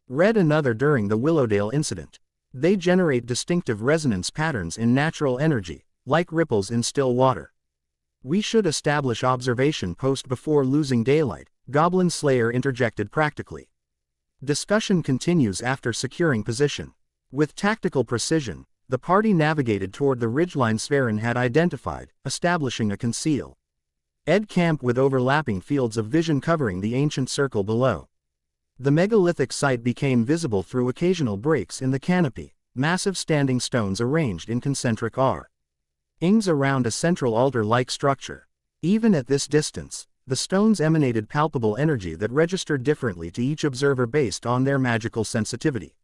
read another during the Willowdale incident. They generate distinctive resonance patterns in natural energy, like ripples in still water. We should establish observation post before losing daylight, Goblin Slayer interjected practically. Discussion continues after securing position. With tactical precision, the party navigated toward the ridgeline Sphæron had identified, establishing a concealed camp with overlapping fields of vision covering the ancient circle below. The megalithic site became visible through occasional breaks in the canopy, massive standing stones arranged in concentric rings around a central altar-like structure. Even at this distance, the stones emanated palpable energy that registered differently to each observer based on their magical sensitivity.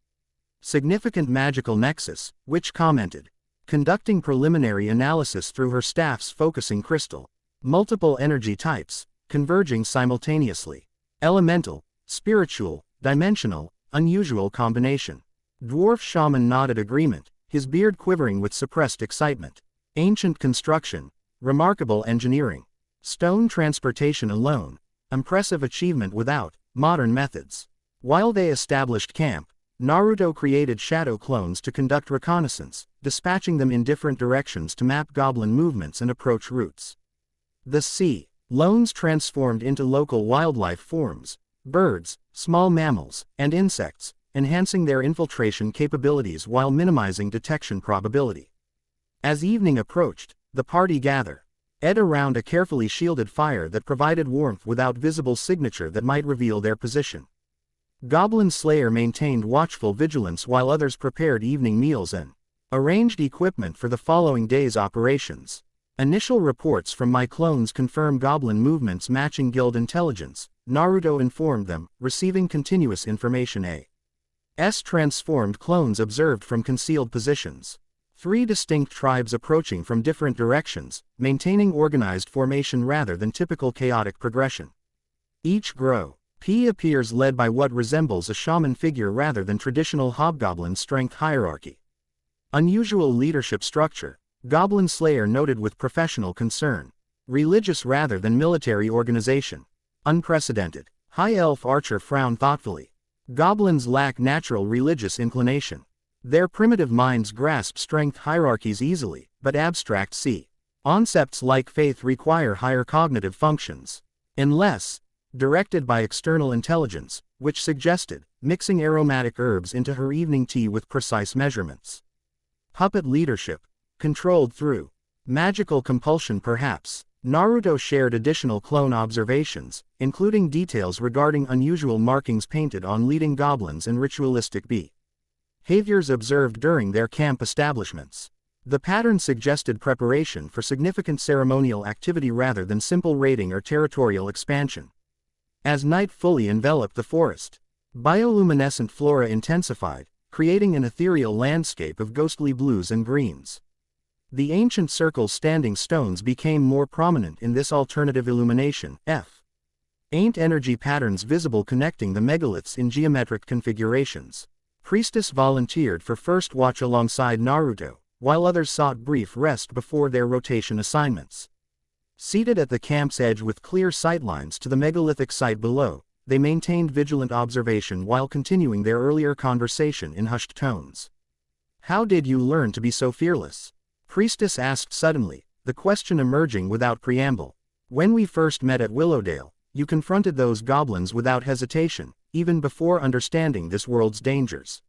Significant magical nexus, which commented. Conducting preliminary analysis through her staff's focusing crystal. Multiple energy types, converging simultaneously. Elemental, spiritual, dimensional, unusual combination. Dwarf shaman nodded agreement, his beard quivering with suppressed excitement. Ancient construction, remarkable engineering. Stone transportation alone. Impressive achievement without modern methods. While they established camp, Naruto created shadow clones to conduct reconnaissance, dispatching them in different directions to map goblin movements and approach routes. The sea. Clones transformed into local wildlife forms, birds, small mammals, and insects, enhancing their infiltration capabilities while minimizing detection probability. As evening approached, the party gathered around a carefully shielded fire that provided warmth without visible signature that might reveal their position. Goblin Slayer maintained watchful vigilance while others prepared evening meals and arranged equipment for the following day's operations. Initial reports from my clones confirm goblin movements matching guild intelligence, Naruto informed them, receiving continuous information. A.S. transformed clones observed from concealed positions. 3 distinct tribes approaching from different directions, maintaining organized formation rather than typical chaotic progression. Each Grow P appears led by what resembles a shaman figure rather than traditional hobgoblin strength hierarchy. Unusual leadership structure. Goblin Slayer noted with professional concern. Religious rather than military organization. Unprecedented. High Elf Archer frowned thoughtfully. Goblins lack natural religious inclination. Their primitive minds grasp strength hierarchies easily, but abstract concepts like faith require higher cognitive functions. Unless directed by external intelligence, which suggested mixing aromatic herbs into her evening tea with precise measurements. Puppet leadership. Controlled through magical compulsion perhaps. Naruto shared additional clone observations, including details regarding unusual markings painted on leading goblins and ritualistic behaviors observed during their camp establishments. The pattern suggested preparation for significant ceremonial activity rather than simple raiding or territorial expansion. As night fully enveloped the forest, bioluminescent flora intensified, creating an ethereal landscape of ghostly blues and greens. The ancient circle's standing stones became more prominent in this alternative illumination. Ancient energy patterns visible connecting the megaliths in geometric configurations. Priestess volunteered for first watch alongside Naruto, while others sought brief rest before their rotation assignments. Seated at the camp's edge with clear sightlines to the megalithic site below, they maintained vigilant observation while continuing their earlier conversation in hushed tones. "How did you learn to be so fearless?" Priestess asked suddenly, the question emerging without preamble. "When we first met at Willowdale, you confronted those goblins without hesitation, even before understanding this world's dangers."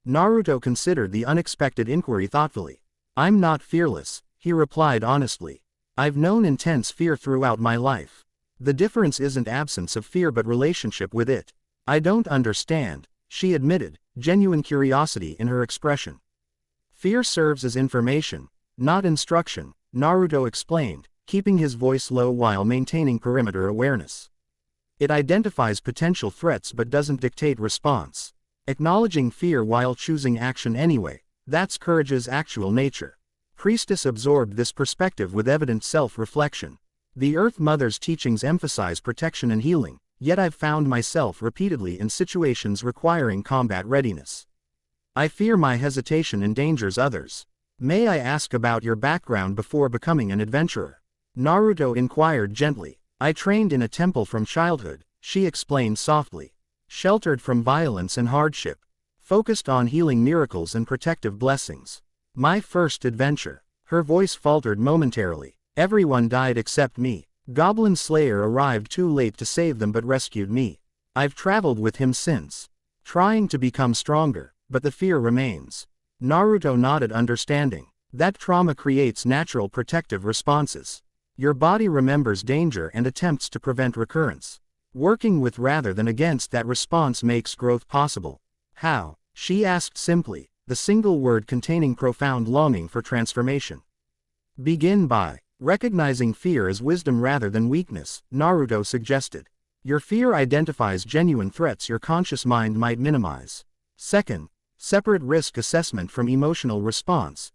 Naruto considered the unexpected inquiry thoughtfully. "I'm not fearless," he replied honestly. "I've known intense fear throughout my life. The difference isn't absence of fear but relationship with it." "I don't understand," she admitted, genuine curiosity in her expression. "Fear serves as information, not instruction," Naruto explained, keeping his voice low while maintaining perimeter awareness. "It identifies potential threats but doesn't dictate response. Acknowledging fear while choosing action anyway, that's courage's actual nature." Priestess absorbed this perspective with evident self-reflection. "The Earth Mother's teachings emphasize protection and healing, yet I've found myself repeatedly in situations requiring combat readiness. I fear my hesitation endangers others." "May I ask about your background before becoming an adventurer?" Naruto inquired gently. "I trained in a temple from childhood," she explained softly. "Sheltered from violence and hardship. Focused on healing miracles and protective blessings. My first adventure." Her voice faltered momentarily. "Everyone died except me. Goblin Slayer arrived too late to save them but rescued me. I've traveled with him since, trying to become stronger, but the fear remains." Naruto nodded understanding. "That trauma creates natural protective responses. Your body remembers danger and attempts to prevent recurrence. Working with rather than against that response makes growth possible." "How?" she asked simply, the single word containing profound longing for transformation. "Begin by recognizing fear as wisdom rather than weakness," Naruto suggested. "Your fear identifies genuine threats your conscious mind might minimize. Second, separate risk assessment from emotional response.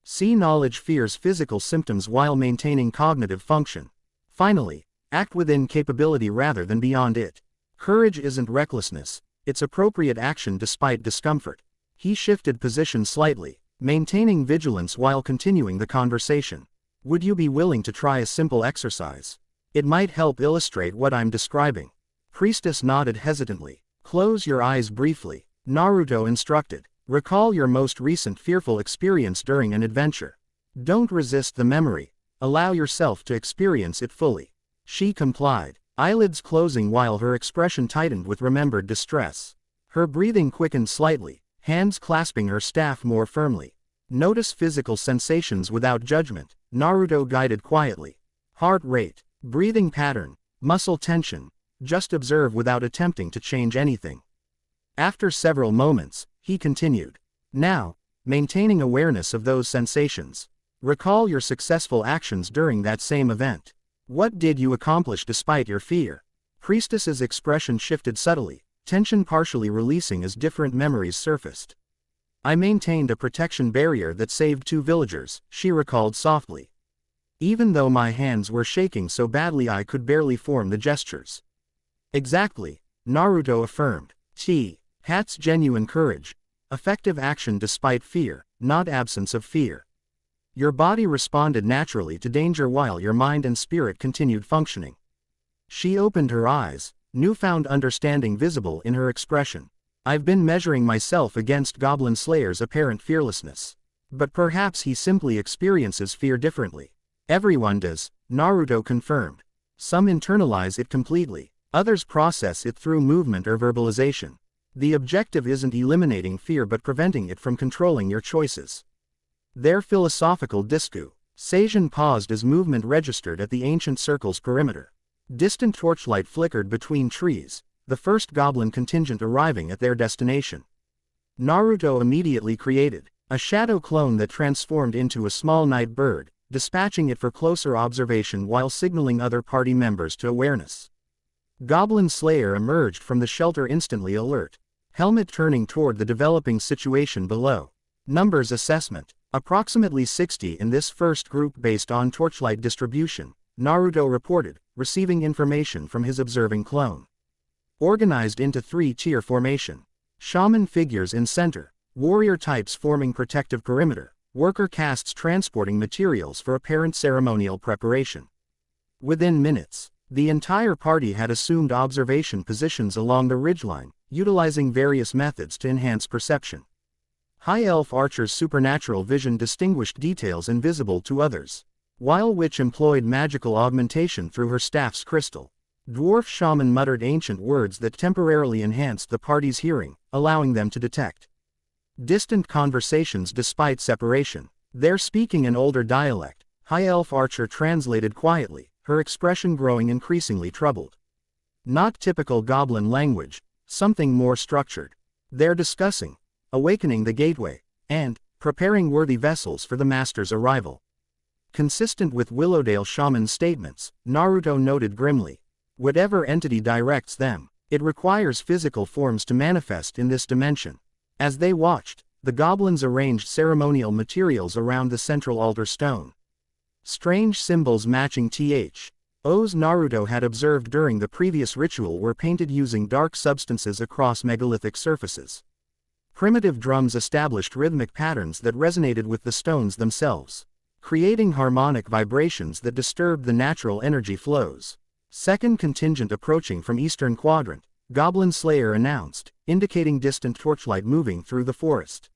See knowledge fears physical symptoms while maintaining cognitive function. Finally, act within capability rather than beyond it. Courage isn't recklessness, it's appropriate action despite discomfort." He shifted position slightly, maintaining vigilance while continuing the conversation. Would you be willing to try a simple exercise? It might help illustrate what I'm describing. Priestess nodded hesitantly. Close your eyes briefly, Naruto instructed. Recall your most recent fearful experience during an adventure. Don't resist the memory. Allow yourself to experience it fully. She complied, eyelids closing while her expression tightened with remembered distress. Her breathing quickened slightly, hands clasping her staff more firmly. Notice physical sensations without judgment, Naruto guided quietly. Heart rate, breathing pattern, muscle tension. Just observe without attempting to change anything. After several moments, he continued. Now, maintaining awareness of those sensations. Recall your successful actions during that same event. What did you accomplish despite your fear? Priestess's expression shifted subtly, tension partially releasing as different memories surfaced. I maintained a protection barrier that saved 2 villagers, she recalled softly. Even though my hands were shaking so badly I could barely form the gestures. Exactly, Naruto affirmed. That's genuine courage. Effective action despite fear, not absence of fear. Your body responded naturally to danger while your mind and spirit continued functioning. She opened her eyes, newfound understanding visible in her expression. I've been measuring myself against Goblin Slayer's apparent fearlessness. But perhaps he simply experiences fear differently. Everyone does, Naruto confirmed. Some internalize it completely, others process it through movement or verbalization. The objective isn't eliminating fear but preventing it from controlling your choices. Their philosophical discourse. Seijin paused as movement registered at the ancient circle's perimeter. Distant torchlight flickered between trees, the first goblin contingent arriving at their destination. Naruto immediately created a shadow clone that transformed into a small night bird, dispatching it for closer observation while signaling other party members to awareness. Goblin Slayer emerged from the shelter instantly alert, helmet turning toward the developing situation below. Numbers assessment. Approximately 60 in this first group based on torchlight distribution, Naruto reported, receiving information from his observing clone. Organized into 3-tier formation. Shaman figures in center, warrior types forming protective perimeter, worker castes transporting materials for apparent ceremonial preparation. Within minutes, the entire party had assumed observation positions along the ridgeline, utilizing various methods to enhance perception. High Elf Archer's supernatural vision distinguished details invisible to others, while Witch employed magical augmentation through her staff's crystal. Dwarf Shaman muttered ancient words that temporarily enhanced the party's hearing, allowing them to detect distant conversations despite separation. They're speaking an older dialect, High Elf Archer translated quietly, her expression growing increasingly troubled. Not typical goblin language, something more structured. They're discussing awakening the gateway, and preparing worthy vessels for the master's arrival. Consistent with Willowdale Shaman's statements, Naruto noted grimly. Whatever entity directs them, it requires physical forms to manifest in this dimension. As they watched, the goblins arranged ceremonial materials around the central altar stone. Strange symbols matching Thos Naruto had observed during the previous ritual were painted using dark substances across megalithic surfaces. Primitive drums established rhythmic patterns that resonated with the stones themselves, creating harmonic vibrations that disturbed the natural energy flows. Second contingent approaching from eastern quadrant, Goblin Slayer announced, indicating distant torchlight moving through the forest.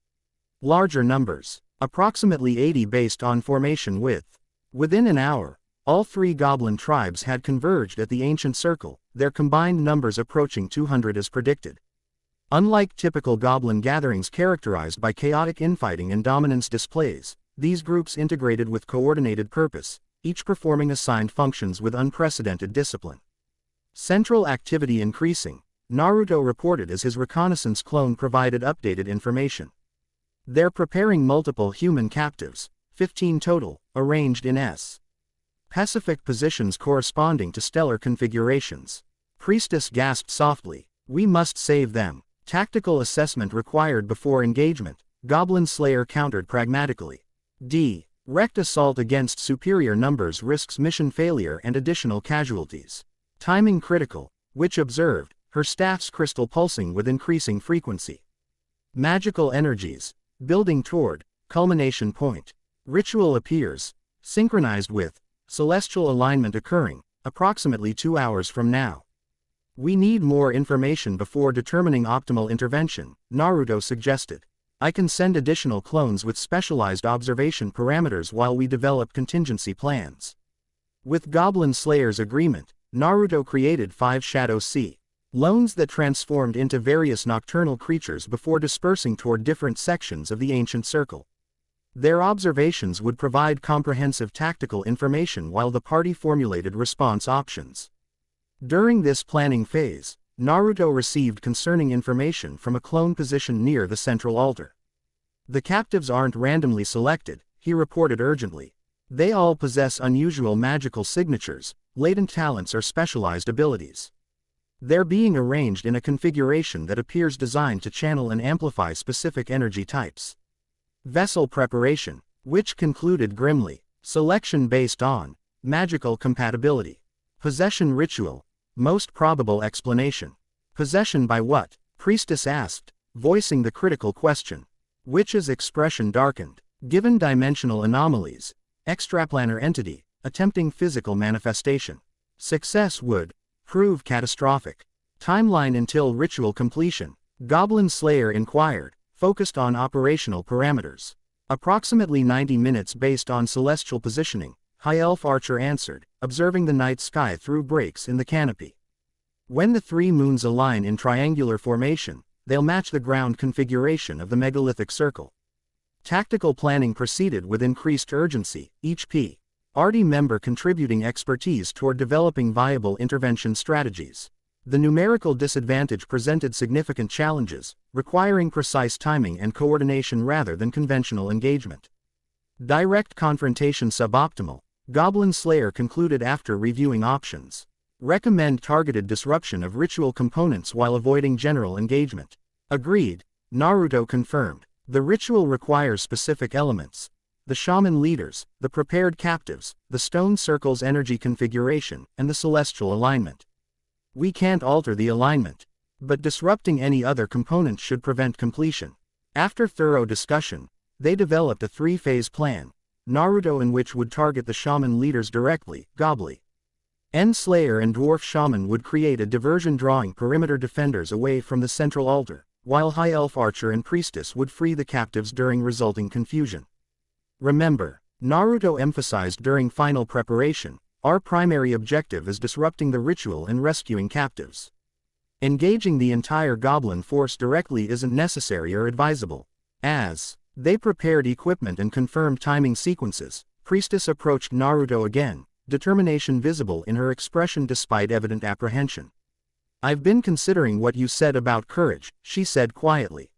Larger numbers, approximately 80 based on formation width. Within an hour, all 3 goblin tribes had converged at the ancient circle, their combined numbers approaching 200 as predicted. Unlike typical goblin gatherings characterized by chaotic infighting and dominance displays, these groups integrated with coordinated purpose, each performing assigned functions with unprecedented discipline. Central activity increasing, Naruto reported as his reconnaissance clone provided updated information. They're preparing multiple human captives, 15 total, arranged in Pacific positions corresponding to stellar configurations. Priestess gasped softly, we must save them. Tactical assessment required before engagement, Goblin Slayer countered pragmatically. Direct assault against superior numbers risks mission failure and additional casualties. Timing critical, Witch observed, her staff's crystal pulsing with increasing frequency. Magical energies, building toward culmination point. Ritual appears, synchronized with celestial alignment occurring approximately 2 hours from now. We need more information before determining optimal intervention, Naruto suggested. I can send additional clones with specialized observation parameters while we develop contingency plans. With Goblin Slayer's agreement, Naruto created 5 Shadow Sea loans that transformed into various nocturnal creatures before dispersing toward different sections of the ancient circle. Their observations would provide comprehensive tactical information while the party formulated response options. During this planning phase, Naruto received concerning information from a clone positioned near the central altar. The captives aren't randomly selected, he reported urgently. They all possess unusual magical signatures, latent talents or specialized abilities. They're being arranged in a configuration that appears designed to channel and amplify specific energy types. Vessel preparation, which concluded grimly. Selection based on magical compatibility. Possession ritual, most probable explanation. Possession by what? Priestess asked, voicing the critical question. Witch's expression darkened. Given dimensional anomalies, extraplanar entity, attempting physical manifestation. Success would prove catastrophic. Timeline until ritual completion. Goblin Slayer inquired, focused on operational parameters. Approximately 90 minutes based on celestial positioning, High Elf Archer answered, observing the night sky through breaks in the canopy. When the 3 moons align in triangular formation, they'll match the ground configuration of the megalithic circle. Tactical planning proceeded with increased urgency, each P.R.D. member contributing expertise toward developing viable intervention strategies. The numerical disadvantage presented significant challenges, requiring precise timing and coordination rather than conventional engagement. Direct confrontation suboptimal, Goblin Slayer concluded after reviewing options. Recommend targeted disruption of ritual components while avoiding general engagement. Agreed, Naruto confirmed. The ritual requires specific elements. The shaman leaders, the prepared captives, the stone circle's energy configuration, and the celestial alignment. We can't alter the alignment, but disrupting any other component should prevent completion. After thorough discussion, they developed a 3-phase plan, Naruto in which would target the shaman leaders directly, Goblin Slayer and Dwarf Shaman would create a diversion drawing perimeter defenders away from the central altar, while High Elf Archer and Priestess would free the captives during resulting confusion. Remember, Naruto emphasized during final preparation, our primary objective is disrupting the ritual and rescuing captives. Engaging the entire goblin force directly isn't necessary or advisable. As they prepared equipment and confirmed timing sequences, Priestess approached Naruto again, determination visible in her expression despite evident apprehension. I've been considering what you said about courage, she said quietly.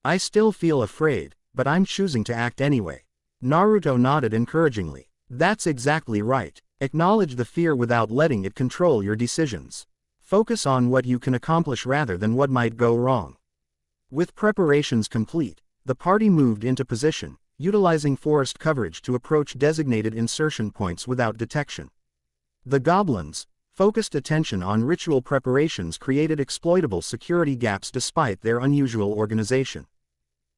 I still feel afraid, but I'm choosing to act anyway. Naruto nodded encouragingly. That's exactly right. Acknowledge the fear without letting it control your decisions. Focus on what you can accomplish rather than what might go wrong. With preparations complete, the party moved into position, utilizing forest coverage to approach designated insertion points without detection. The goblins' focused attention on ritual preparations created exploitable security gaps despite their unusual organization.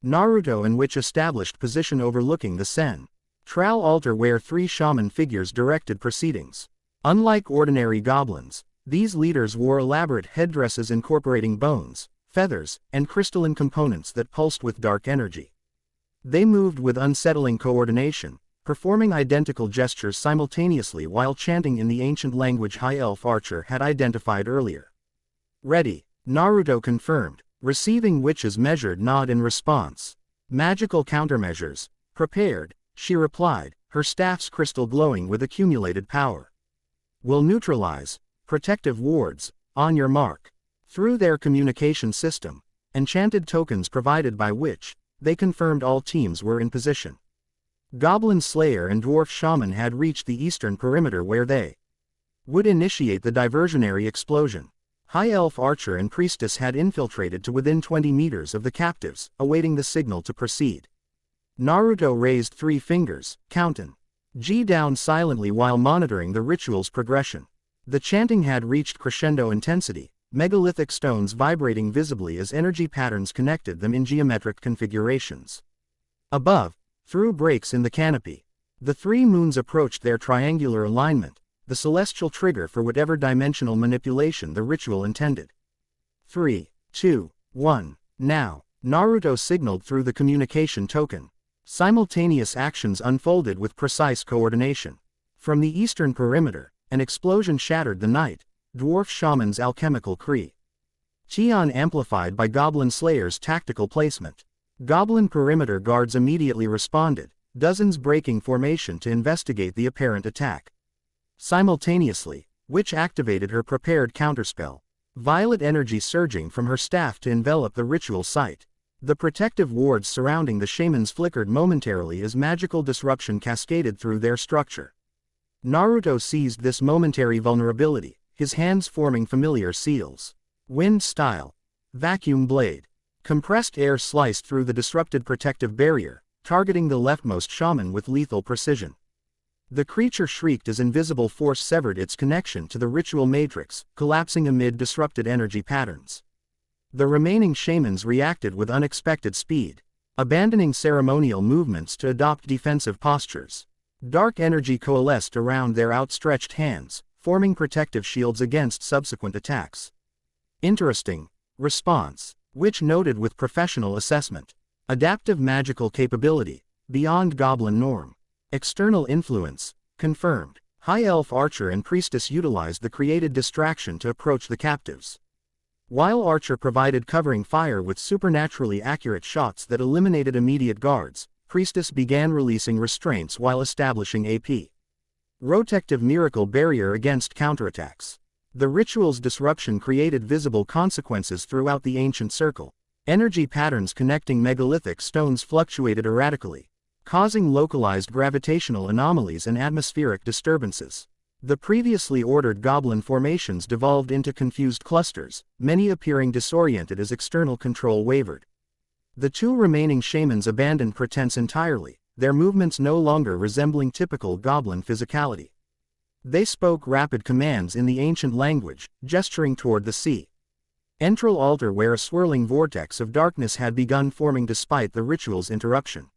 Naruto in which established position overlooking the Central altar where 3 shaman figures directed proceedings. Unlike ordinary goblins, these leaders wore elaborate headdresses incorporating bones, feathers, and crystalline components that pulsed with dark energy. They moved with unsettling coordination, performing identical gestures simultaneously while chanting in the ancient language High Elf Archer had identified earlier. Ready, Naruto confirmed, receiving Witch's measured nod in response. Magical countermeasures, prepared, she replied, her staff's crystal glowing with accumulated power. Will neutralize protective wards, on your mark. Through their communication system, enchanted tokens provided by Witch, they confirmed all teams were in position. Goblin Slayer and Dwarf Shaman had reached the eastern perimeter where they would initiate the diversionary explosion. High Elf Archer and Priestess had infiltrated to within 20 meters of the captives, awaiting the signal to proceed. Naruto raised 3 fingers, counting G down silently while monitoring the ritual's progression. The chanting had reached crescendo intensity, megalithic stones vibrating visibly as energy patterns connected them in geometric configurations. Above, through breaks in the canopy, The three moons approached their triangular alignment, the celestial trigger for whatever dimensional manipulation the ritual intended. 3, 2, 1, now, Naruto signaled through the communication token. Simultaneous actions unfolded with precise coordination. From the eastern perimeter, an explosion shattered the night, dwarf shaman's alchemical Kree. Qian amplified by Goblin Slayer's tactical placement. Goblin perimeter guards immediately responded, dozens breaking formation to investigate the apparent attack. Simultaneously, Witch activated her prepared counterspell, violet energy surging from her staff to envelop the ritual site. The protective wards surrounding the shamans flickered momentarily as magical disruption cascaded through their structure. Naruto seized this momentary vulnerability, his hands forming familiar seals. Wind style. Vacuum blade. Compressed air sliced through the disrupted protective barrier, targeting the leftmost shaman with lethal precision. The creature shrieked as invisible force severed its connection to the ritual matrix, collapsing amid disrupted energy patterns. The remaining shamans reacted with unexpected speed, abandoning ceremonial movements to adopt defensive postures. Dark energy coalesced around their outstretched hands, forming protective shields against subsequent attacks. Interesting. Response. Witch noted with professional assessment. Adaptive magical capability, beyond goblin norm. External influence, confirmed. High Elf Archer and Priestess utilized the created distraction to approach the captives. While Archer provided covering fire with supernaturally accurate shots that eliminated immediate guards, Priestess began releasing restraints while establishing AP. Protective miracle barrier against counterattacks. The ritual's disruption created visible consequences throughout the ancient circle. Energy patterns connecting megalithic stones fluctuated erratically, causing localized gravitational anomalies and atmospheric disturbances. The previously ordered goblin formations devolved into confused clusters, many appearing disoriented as external control wavered. The two remaining shamans abandoned pretense entirely, their movements no longer resembling typical goblin physicality. They spoke rapid commands in the ancient language, gesturing toward the sea. Entral altar where a swirling vortex of darkness had begun forming despite the ritual's interruption.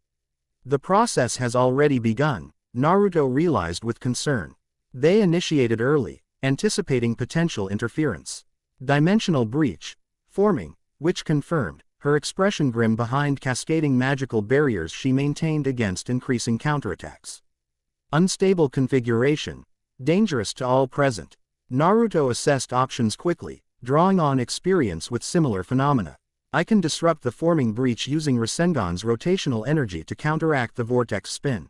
The process has already begun, Naruto realized with concern. They initiated early, anticipating potential interference. Dimensional breach. Forming, which confirmed, her expression grim behind cascading magical barriers she maintained against increasing counterattacks. Unstable configuration. Dangerous to all present. Naruto assessed options quickly, drawing on experience with similar phenomena. I can disrupt the forming breach using Rasengan's rotational energy to counteract the vortex spin.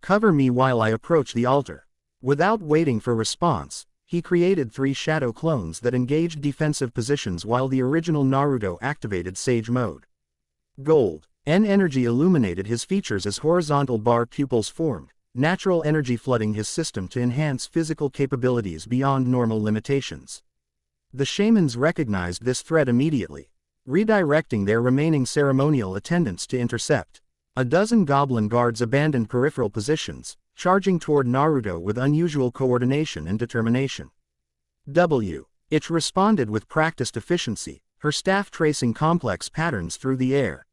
Cover me while I approach the altar. Without waiting for response, he created 3 shadow clones that engaged defensive positions while the original Naruto activated Sage Mode. Gold. Energy illuminated his features as horizontal bar pupils formed, natural energy flooding his system to enhance physical capabilities beyond normal limitations. The shamans recognized this threat immediately, redirecting their remaining ceremonial attendants to intercept. A dozen goblin guards abandoned peripheral positions, charging toward Naruto with unusual coordination and determination. It responded with practiced efficiency, her staff tracing complex patterns through the air.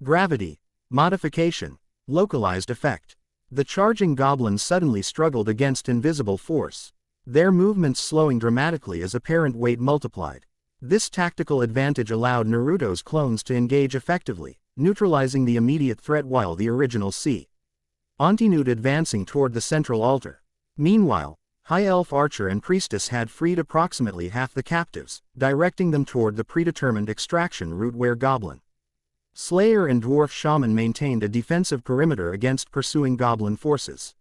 Gravity. Modification. Localized effect. The charging goblins suddenly struggled against invisible force, their movements slowing dramatically as apparent weight multiplied. This tactical advantage allowed Naruto's clones to engage effectively, neutralizing the immediate threat while the original continued advancing toward the central altar. Meanwhile, High Elf Archer and Priestess had freed approximately half the captives, directing them toward the predetermined extraction route where Goblin Slayer and Dwarf Shaman maintained a defensive perimeter against pursuing goblin forces.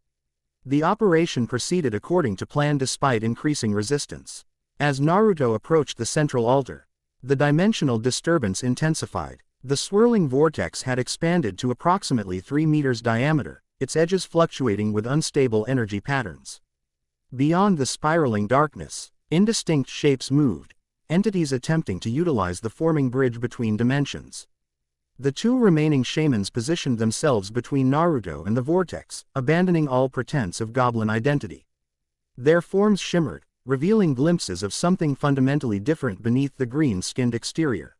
The operation proceeded according to plan despite increasing resistance. As Naruto approached the central altar, the dimensional disturbance intensified. The swirling vortex had expanded to approximately 3 meters diameter, its edges fluctuating with unstable energy patterns. Beyond the spiraling darkness, indistinct shapes moved, entities attempting to utilize the forming bridge between dimensions. The 2 remaining shamans positioned themselves between Naruto and the vortex, abandoning all pretense of goblin identity. Their forms shimmered, revealing glimpses of something fundamentally different beneath the green-skinned exterior.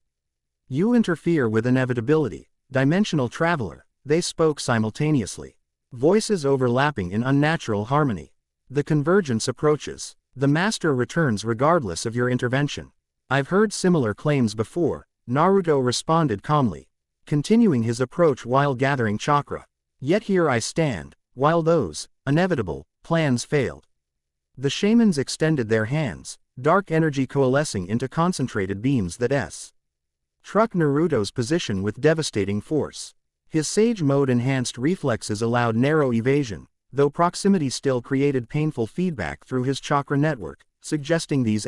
You interfere with inevitability, dimensional traveler, they spoke simultaneously. Voices overlapping in unnatural harmony. The convergence approaches. The master returns regardless of your intervention. I've heard similar claims before, Naruto responded calmly, continuing his approach while gathering chakra. Yet here I stand, while those, inevitable, plans failed. The shamans extended their hands, dark energy coalescing into concentrated beams that struck Naruto's position with devastating force. His Sage Mode enhanced reflexes allowed narrow evasion, though proximity still created painful feedback through his chakra network, suggesting these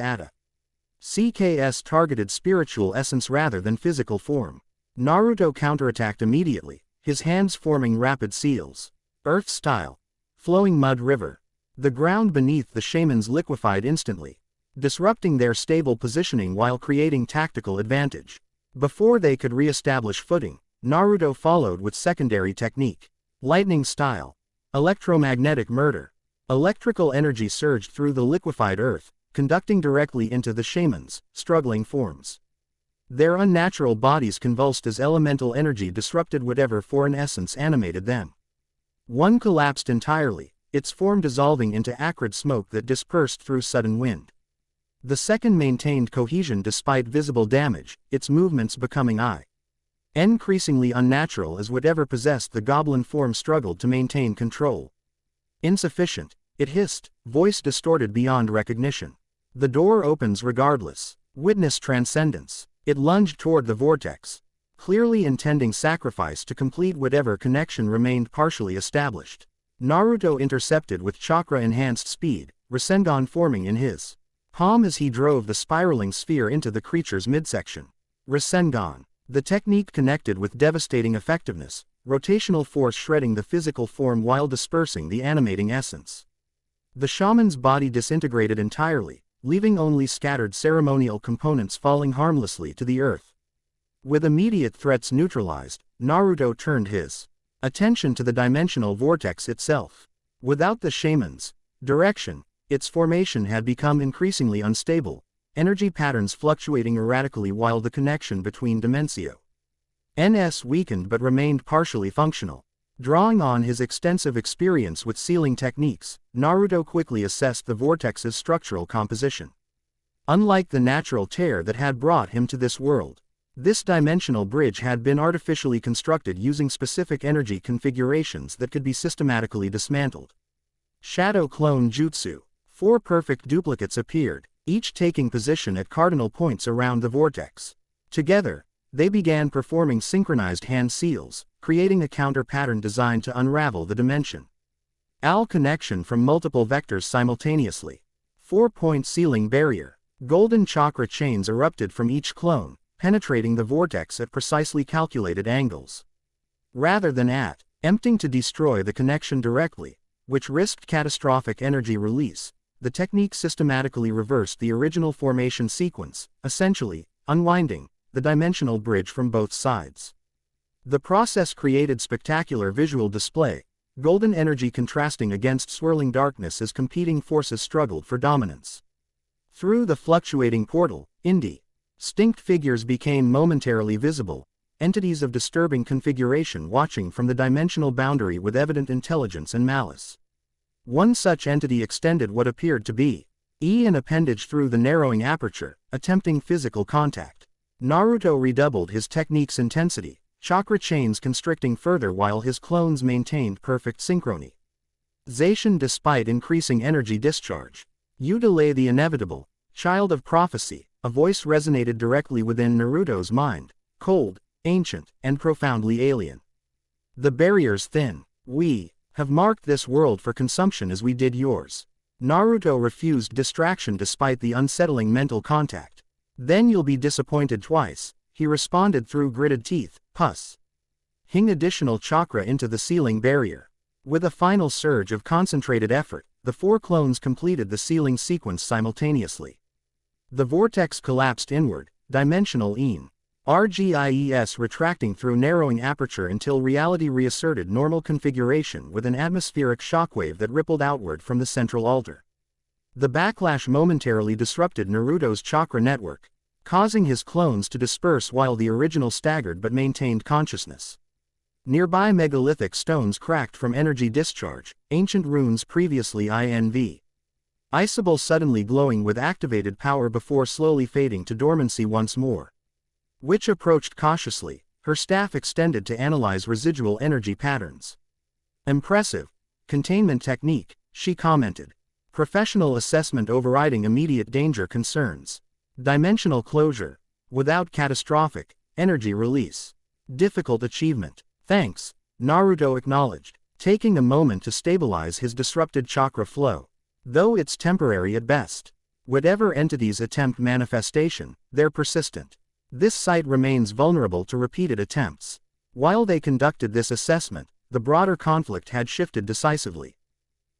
CKS targeted spiritual essence rather than physical form. Naruto counterattacked immediately, his hands forming rapid seals. Earth-style. Flowing mud river. The ground beneath the shamans liquefied instantly, disrupting their stable positioning while creating tactical advantage. Before they could re-establish footing, Naruto followed with secondary technique. Lightning style. Electromagnetic murder. Electrical energy surged through the liquefied earth, conducting directly into the shamans' struggling forms. Their unnatural bodies convulsed as elemental energy disrupted whatever foreign essence animated them. One collapsed entirely, its form dissolving into acrid smoke that dispersed through sudden wind. The second maintained cohesion despite visible damage, its movements becoming increasingly unnatural as whatever possessed the goblin form struggled to maintain control. Insufficient, it hissed, voice distorted beyond recognition. The door opens regardless. Witness transcendence. It lunged toward the vortex, clearly intending sacrifice to complete whatever connection remained partially established. Naruto intercepted with chakra-enhanced speed, Rasengan forming in his palm as he drove the spiraling sphere into the creature's midsection. Rasengan. The technique connected with devastating effectiveness, rotational force shredding the physical form while dispersing the animating essence. The shaman's body disintegrated entirely, leaving only scattered ceremonial components falling harmlessly to the earth. With immediate threats neutralized, Naruto turned his attention to the dimensional vortex itself. Without the shaman's direction, its formation had become increasingly unstable, energy patterns fluctuating erratically while the connection between dimensions weakened but remained partially functional. Drawing on his extensive experience with sealing techniques, Naruto quickly assessed the vortex's structural composition. Unlike the natural tear that had brought him to this world, this dimensional bridge had been artificially constructed using specific energy configurations that could be systematically dismantled. Shadow Clone Jutsu. 4 perfect duplicates appeared, each taking position at cardinal points around the vortex. Together, they began performing synchronized hand seals, creating a counter pattern designed to unravel the dimension. Connection from multiple vectors simultaneously. 4-point sealing barrier. Golden chakra chains erupted from each clone, penetrating the vortex at precisely calculated angles. Rather than empting to destroy the connection directly, which risked catastrophic energy release, the technique systematically reversed the original formation sequence, essentially unwinding the dimensional bridge from both sides. The process created spectacular visual display, golden energy contrasting against swirling darkness as competing forces struggled for dominance. Through the fluctuating portal, distinct figures became momentarily visible, entities of disturbing configuration watching from the dimensional boundary with evident intelligence and malice. One such entity extended what appeared to be an appendage through the narrowing aperture, attempting physical contact. Naruto redoubled his technique's intensity, chakra chains constricting further while his clones maintained perfect synchronization despite increasing energy discharge. You delay the inevitable, child of prophecy, a voice resonated directly within Naruto's mind, cold, ancient, and profoundly alien. The barrier's thin. We have marked this world for consumption as we did yours. Naruto refused distraction despite the unsettling mental contact. Then you'll be disappointed twice, he responded through gritted teeth, pushing additional chakra into the sealing barrier. With a final surge of concentrated effort, the 4 clones completed the sealing sequence simultaneously. The vortex collapsed inward, dimensional RGIES retracting through narrowing aperture until reality reasserted normal configuration with an atmospheric shockwave that rippled outward from the central altar. The backlash momentarily disrupted Naruto's chakra network, causing his clones to disperse while the original staggered but maintained consciousness. Nearby megalithic stones cracked from energy discharge, ancient runes previously invisible suddenly glowing with activated power before slowly fading to dormancy once more. Witch approached cautiously, her staff extended to analyze residual energy patterns. Impressive containment technique, she commented. Professional assessment overriding immediate danger concerns. Dimensional closure, without catastrophic energy release. Difficult achievement. Thanks, Naruto acknowledged, taking a moment to stabilize his disrupted chakra flow. Though it's temporary at best. Whatever entities attempt manifestation, they're persistent. This site remains vulnerable to repeated attempts. While they conducted this assessment, the broader conflict had shifted decisively.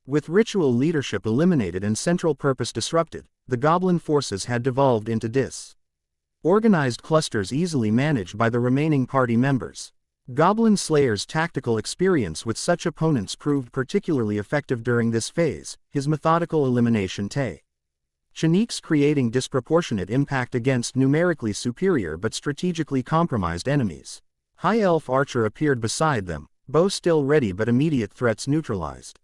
With ritual leadership eliminated and central purpose disrupted, the Goblin forces had devolved into disorganized clusters easily managed by the remaining party members. Goblin Slayer's tactical experience with such opponents proved particularly effective during this phase, his methodical elimination techniques creating disproportionate impact against numerically superior but strategically compromised enemies. High Elf Archer appeared beside them, bow still ready but immediate threats neutralized.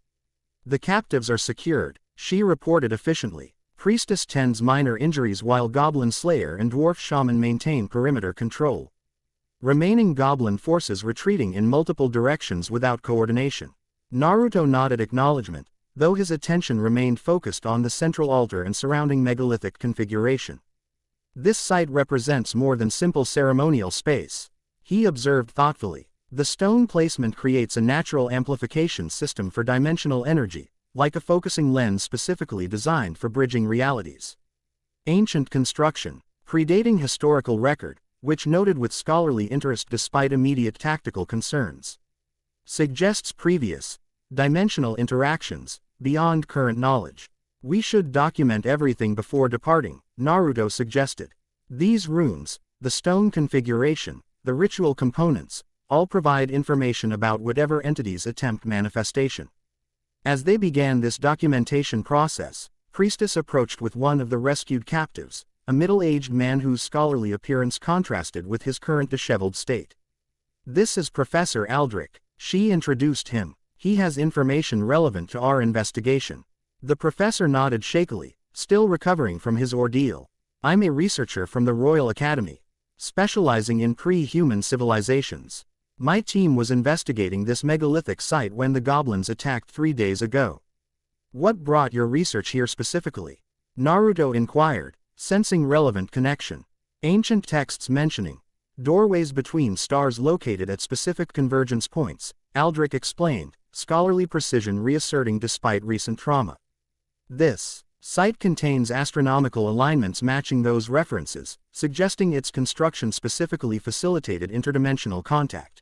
The captives are secured, she reported efficiently. Priestess tends minor injuries while Goblin Slayer and Dwarf Shaman maintain perimeter control. Remaining Goblin forces retreating in multiple directions without coordination. Naruto nodded acknowledgement, though his attention remained focused on the central altar and surrounding megalithic configuration. This site represents more than simple ceremonial space, he observed thoughtfully. The stone placement creates a natural amplification system for dimensional energy, like a focusing lens specifically designed for bridging realities. Ancient construction, predating historical record, which noted with scholarly interest despite immediate tactical concerns. Suggests previous dimensional interactions, beyond current knowledge. We should document everything before departing, Naruto suggested. These runes, the stone configuration, the ritual components, all provide information about whatever entities attempt manifestation. As they began this documentation process, Priestess approached with one of the rescued captives, a middle-aged man whose scholarly appearance contrasted with his current disheveled state. This is Professor Aldrich, she introduced him. He has information relevant to our investigation. The professor nodded shakily, still recovering from his ordeal. I'm a researcher from the Royal Academy, specializing in pre-human civilizations. My team was investigating this megalithic site when the goblins attacked 3 days ago. What brought your research here specifically? Naruto inquired, sensing relevant connection. Ancient texts mentioning doorways between stars located at specific convergence points, Aldrich explained, scholarly precision reasserting despite recent trauma. This site contains astronomical alignments matching those references, suggesting its construction specifically facilitated interdimensional contact.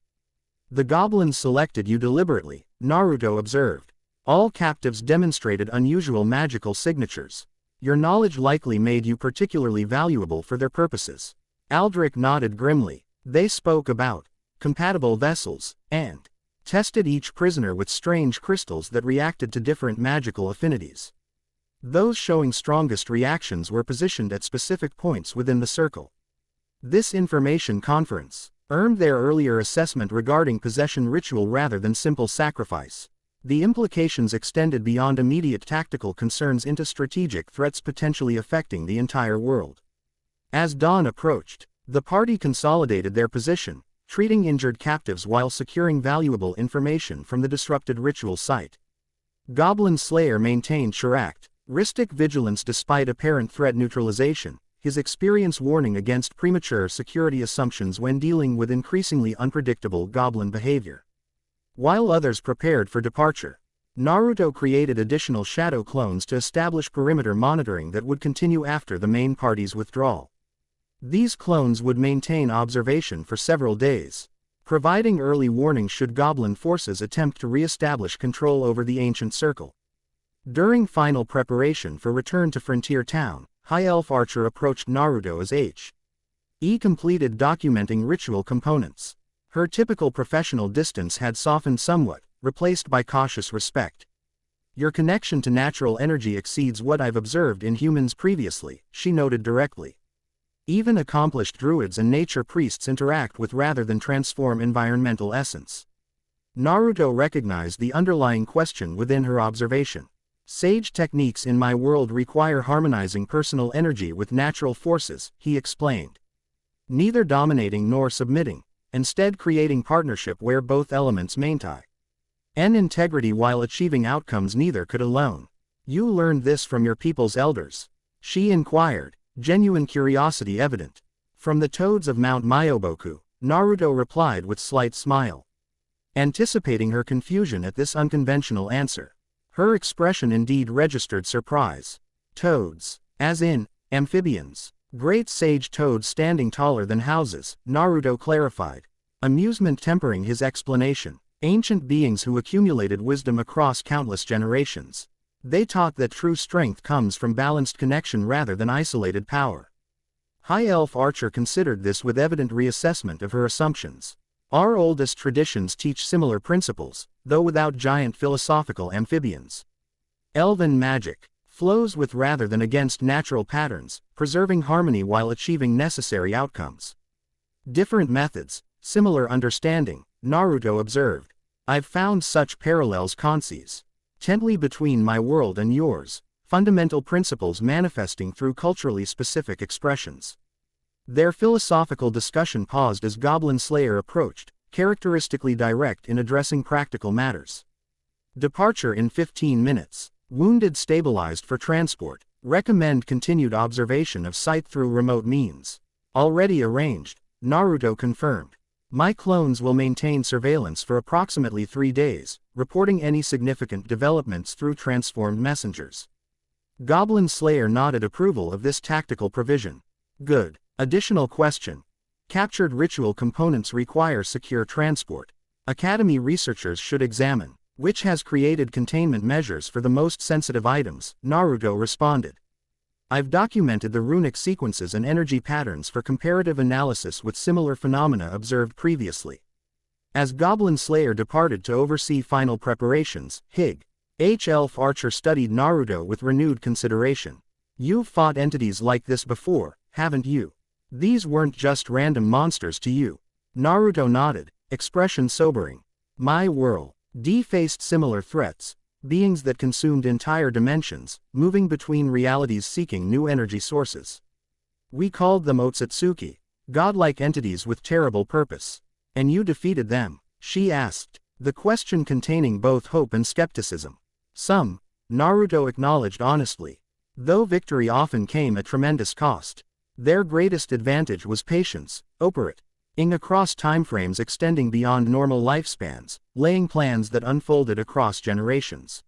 The goblins selected you deliberately, Naruto observed. All captives demonstrated unusual magical signatures. Your knowledge likely made you particularly valuable for their purposes. Aldrich nodded grimly. They spoke about compatible vessels, and tested each prisoner with strange crystals that reacted to different magical affinities. Those showing strongest reactions were positioned at specific points within the circle. This information conference earned their earlier assessment regarding possession ritual rather than simple sacrifice. The implications extended beyond immediate tactical concerns into strategic threats potentially affecting the entire world. As dawn approached, the party consolidated their position, treating injured captives while securing valuable information from the disrupted ritual site. Goblin Slayer maintained characteristic vigilance despite apparent threat neutralization, his experience warning against premature security assumptions when dealing with increasingly unpredictable goblin behavior. While others prepared for departure, Naruto created additional shadow clones to establish perimeter monitoring that would continue after the main party's withdrawal. These clones would maintain observation for several days, providing early warning should goblin forces attempt to re-establish control over the ancient circle. During final preparation for return to Frontier Town, High Elf Archer approached Naruto as He completed documenting ritual components. Her typical professional distance had softened somewhat, replaced by cautious respect. Your connection to natural energy exceeds what I've observed in humans previously, she noted directly. Even accomplished druids and nature priests interact with rather than transform environmental essence. Naruto recognized the underlying question within her observation. Sage techniques in my world require harmonizing personal energy with natural forces, he explained. Neither dominating nor submitting, instead creating partnership where both elements maintain integrity while achieving outcomes neither could alone. You learned this from your people's elders? She inquired, genuine curiosity evident. From the toads of Mount Myoboku, Naruto replied with slight smile. Anticipating her confusion at this unconventional answer. Her expression indeed registered surprise. Toads, as in, amphibians. Great sage toads standing taller than houses, Naruto clarified. Amusement tempering his explanation. Ancient beings who accumulated wisdom across countless generations. They taught that true strength comes from balanced connection rather than isolated power. High Elf Archer considered this with evident reassessment of her assumptions. Our oldest traditions teach similar principles, though without giant philosophical amphibians. Elven magic flows with rather than against natural patterns, preserving harmony while achieving necessary outcomes. Different methods, similar understanding, Naruto observed. I've found such parallels constantly between my world and yours, fundamental principles manifesting through culturally specific expressions. Their philosophical discussion paused as Goblin Slayer approached, characteristically direct in addressing practical matters. Departure in 15 minutes. Wounded stabilized for transport. Recommend continued observation of site through remote means. Already arranged, Naruto confirmed. My clones will maintain surveillance for approximately 3 days, reporting any significant developments through transformed messengers. Goblin Slayer nodded approval of this tactical provision. Good. Additional question. Captured ritual components require secure transport. Academy researchers should examine which has created containment measures for the most sensitive items, Naruto responded. I've documented the runic sequences and energy patterns for comparative analysis with similar phenomena observed previously. As Goblin Slayer departed to oversee final preparations, Elf Archer studied Naruto with renewed consideration. You've fought entities like this before, haven't you? These weren't just random monsters to you. Naruto nodded, expression sobering. My world faced similar threats. Beings that consumed entire dimensions, moving between realities seeking new energy sources. We called them Otsutsuki, godlike entities with terrible purpose. And you defeated them? She asked, the question containing both hope and skepticism. Some, Naruto acknowledged honestly. Though victory often came at tremendous cost. Their greatest advantage was patience, operating across timeframes extending beyond normal lifespans, laying plans that unfolded across generations.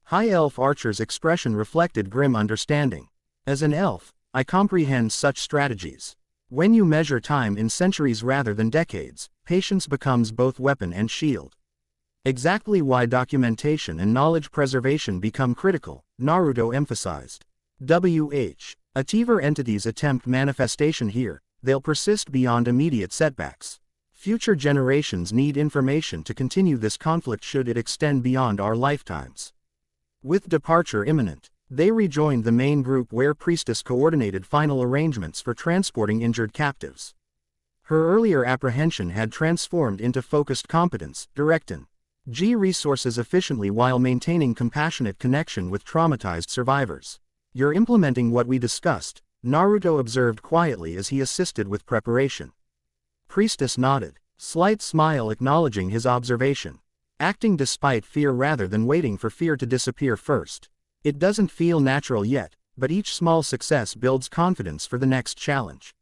High Elf Archer's expression reflected grim understanding. As an elf, I comprehend such strategies. When you measure time in centuries rather than decades, patience becomes both weapon and shield. Exactly why documentation and knowledge preservation become critical, Naruto emphasized. Achiever entities attempt manifestation here. They'll persist beyond immediate setbacks. Future generations need information to continue this conflict should it extend beyond our lifetimes. With departure imminent, they rejoined the main group where Priestess coordinated final arrangements for transporting injured captives. Her earlier apprehension had transformed into focused competence, directing resources efficiently while maintaining compassionate connection with traumatized survivors. You're implementing what we discussed, Naruto observed quietly as he assisted with preparation. Priestess nodded, slight smile acknowledging his observation. Acting despite fear rather than waiting for fear to disappear first. It doesn't feel natural yet, but each small success builds confidence for the next challenge.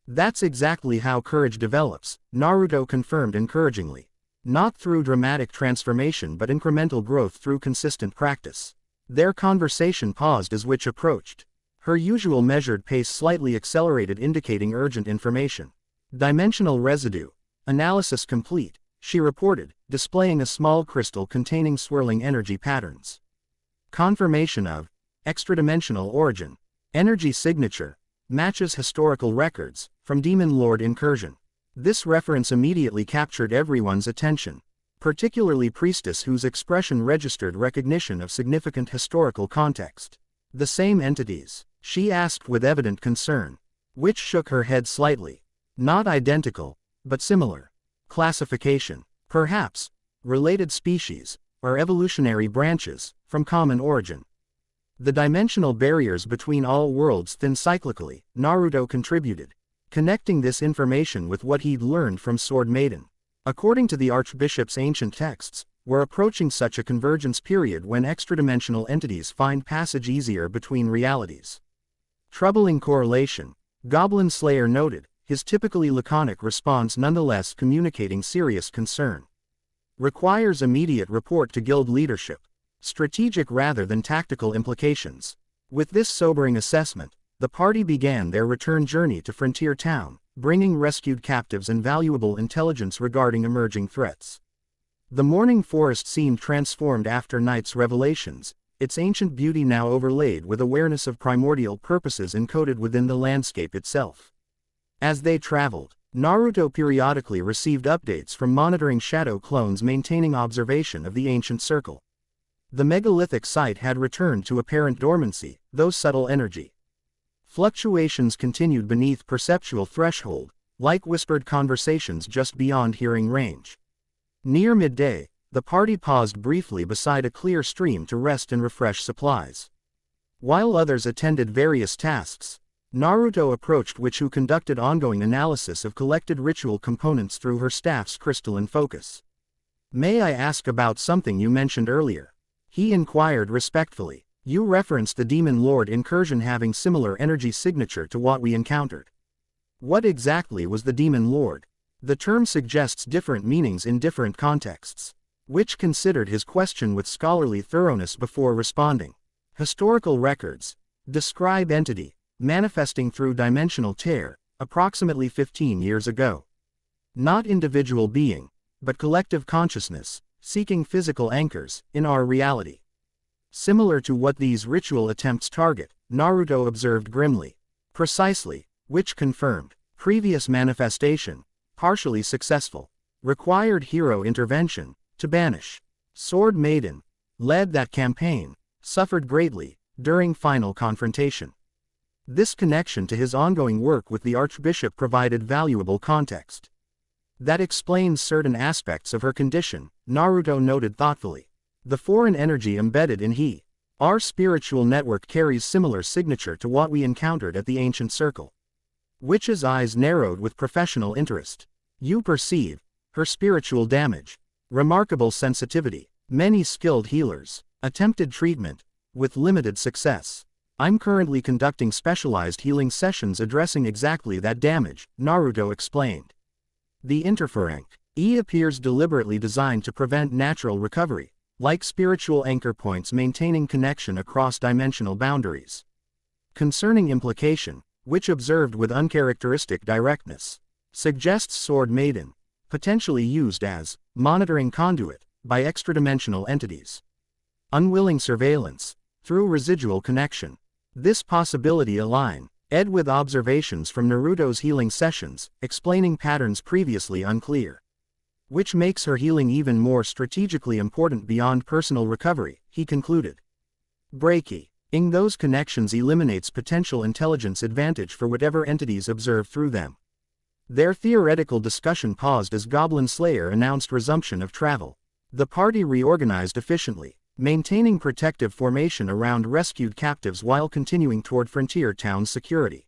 That's exactly how courage develops, Naruto confirmed encouragingly. Not through dramatic transformation but incremental growth through consistent practice. Their conversation paused as Witch approached. Her usual measured pace slightly accelerated, indicating urgent information. Dimensional residue. Analysis complete, she reported, displaying a small crystal containing swirling energy patterns. Confirmation of extradimensional origin. Energy signature. Matches historical records, from Demon Lord incursion. This reference immediately captured everyone's attention. Particularly Priestess, whose expression registered recognition of significant historical context. The same entities? She asked with evident concern. Witch shook her head slightly. Not identical, but similar. Classification. Perhaps. related species, or evolutionary branches, from common origin. The dimensional barriers between all worlds thin cyclically, Naruto contributed, connecting this information with what he'd learned from Sword Maiden. According to the Archbishop's ancient texts, we're approaching such a convergence period when extradimensional entities find passage easier between realities. Troubling correlation, Goblin Slayer noted, his typically laconic response nonetheless communicating serious concern. Requires immediate report to guild leadership. Strategic rather than tactical implications. With this sobering assessment, the party began their return journey to Frontier Town, bringing rescued captives and valuable intelligence regarding emerging threats. The morning forest seemed transformed after night's revelations, its ancient beauty now overlaid with awareness of primordial purposes encoded within the landscape itself. As they traveled, Naruto periodically received updates from monitoring shadow clones maintaining observation of the ancient circle. The megalithic site had returned to apparent dormancy, though subtle energy. Fluctuations continued beneath perceptual threshold, like whispered conversations just beyond hearing range. Near midday, the party paused briefly beside a clear stream to rest and refresh supplies. While others attended various tasks, Naruto approached Witch, who conducted ongoing analysis of collected ritual components through her staff's crystalline focus. "May I ask about something you mentioned earlier?" he inquired respectfully. "You referenced the Demon Lord incursion having similar energy signature to what we encountered. What exactly was the Demon Lord? The term suggests different meanings in different contexts." Witch considered his question with scholarly thoroughness before responding. Historical records describe entity manifesting through dimensional tear, approximately 15 years ago. Not individual being, but collective consciousness, seeking physical anchors in our reality. Similar to what these ritual attempts target, Naruto observed grimly. Precisely, Witch confirmed. Previous manifestation, partially successful. Required hero intervention, to banish. Sword Maiden, led that campaign, suffered greatly, during final confrontation. This connection to his ongoing work with the Archbishop provided valuable context. That explains certain aspects of her condition, Naruto noted thoughtfully. The foreign energy embedded in our spiritual network carries similar signature to what we encountered at the ancient circle. Witch's eyes narrowed with professional interest. You perceive her spiritual damage. Remarkable sensitivity. Many skilled healers attempted treatment, with limited success. I'm currently conducting specialized healing sessions addressing exactly that damage, Naruto explained. The interference appears deliberately designed to prevent natural recovery, like spiritual anchor points maintaining connection across dimensional boundaries. Concerning implication, Witch observed with uncharacteristic directness, suggests Sword Maiden, potentially used as monitoring conduit by extradimensional entities. Unwilling surveillance, through residual connection. This possibility aligns with observations from Naruto's healing sessions, explaining patterns previously unclear. Which makes her healing even more strategically important beyond personal recovery, he concluded. Breaking those connections eliminates potential intelligence advantage for whatever entities observe through them. Their theoretical discussion paused as Goblin Slayer announced resumption of travel. The party reorganized efficiently, maintaining protective formation around rescued captives while continuing toward Frontier Town's security.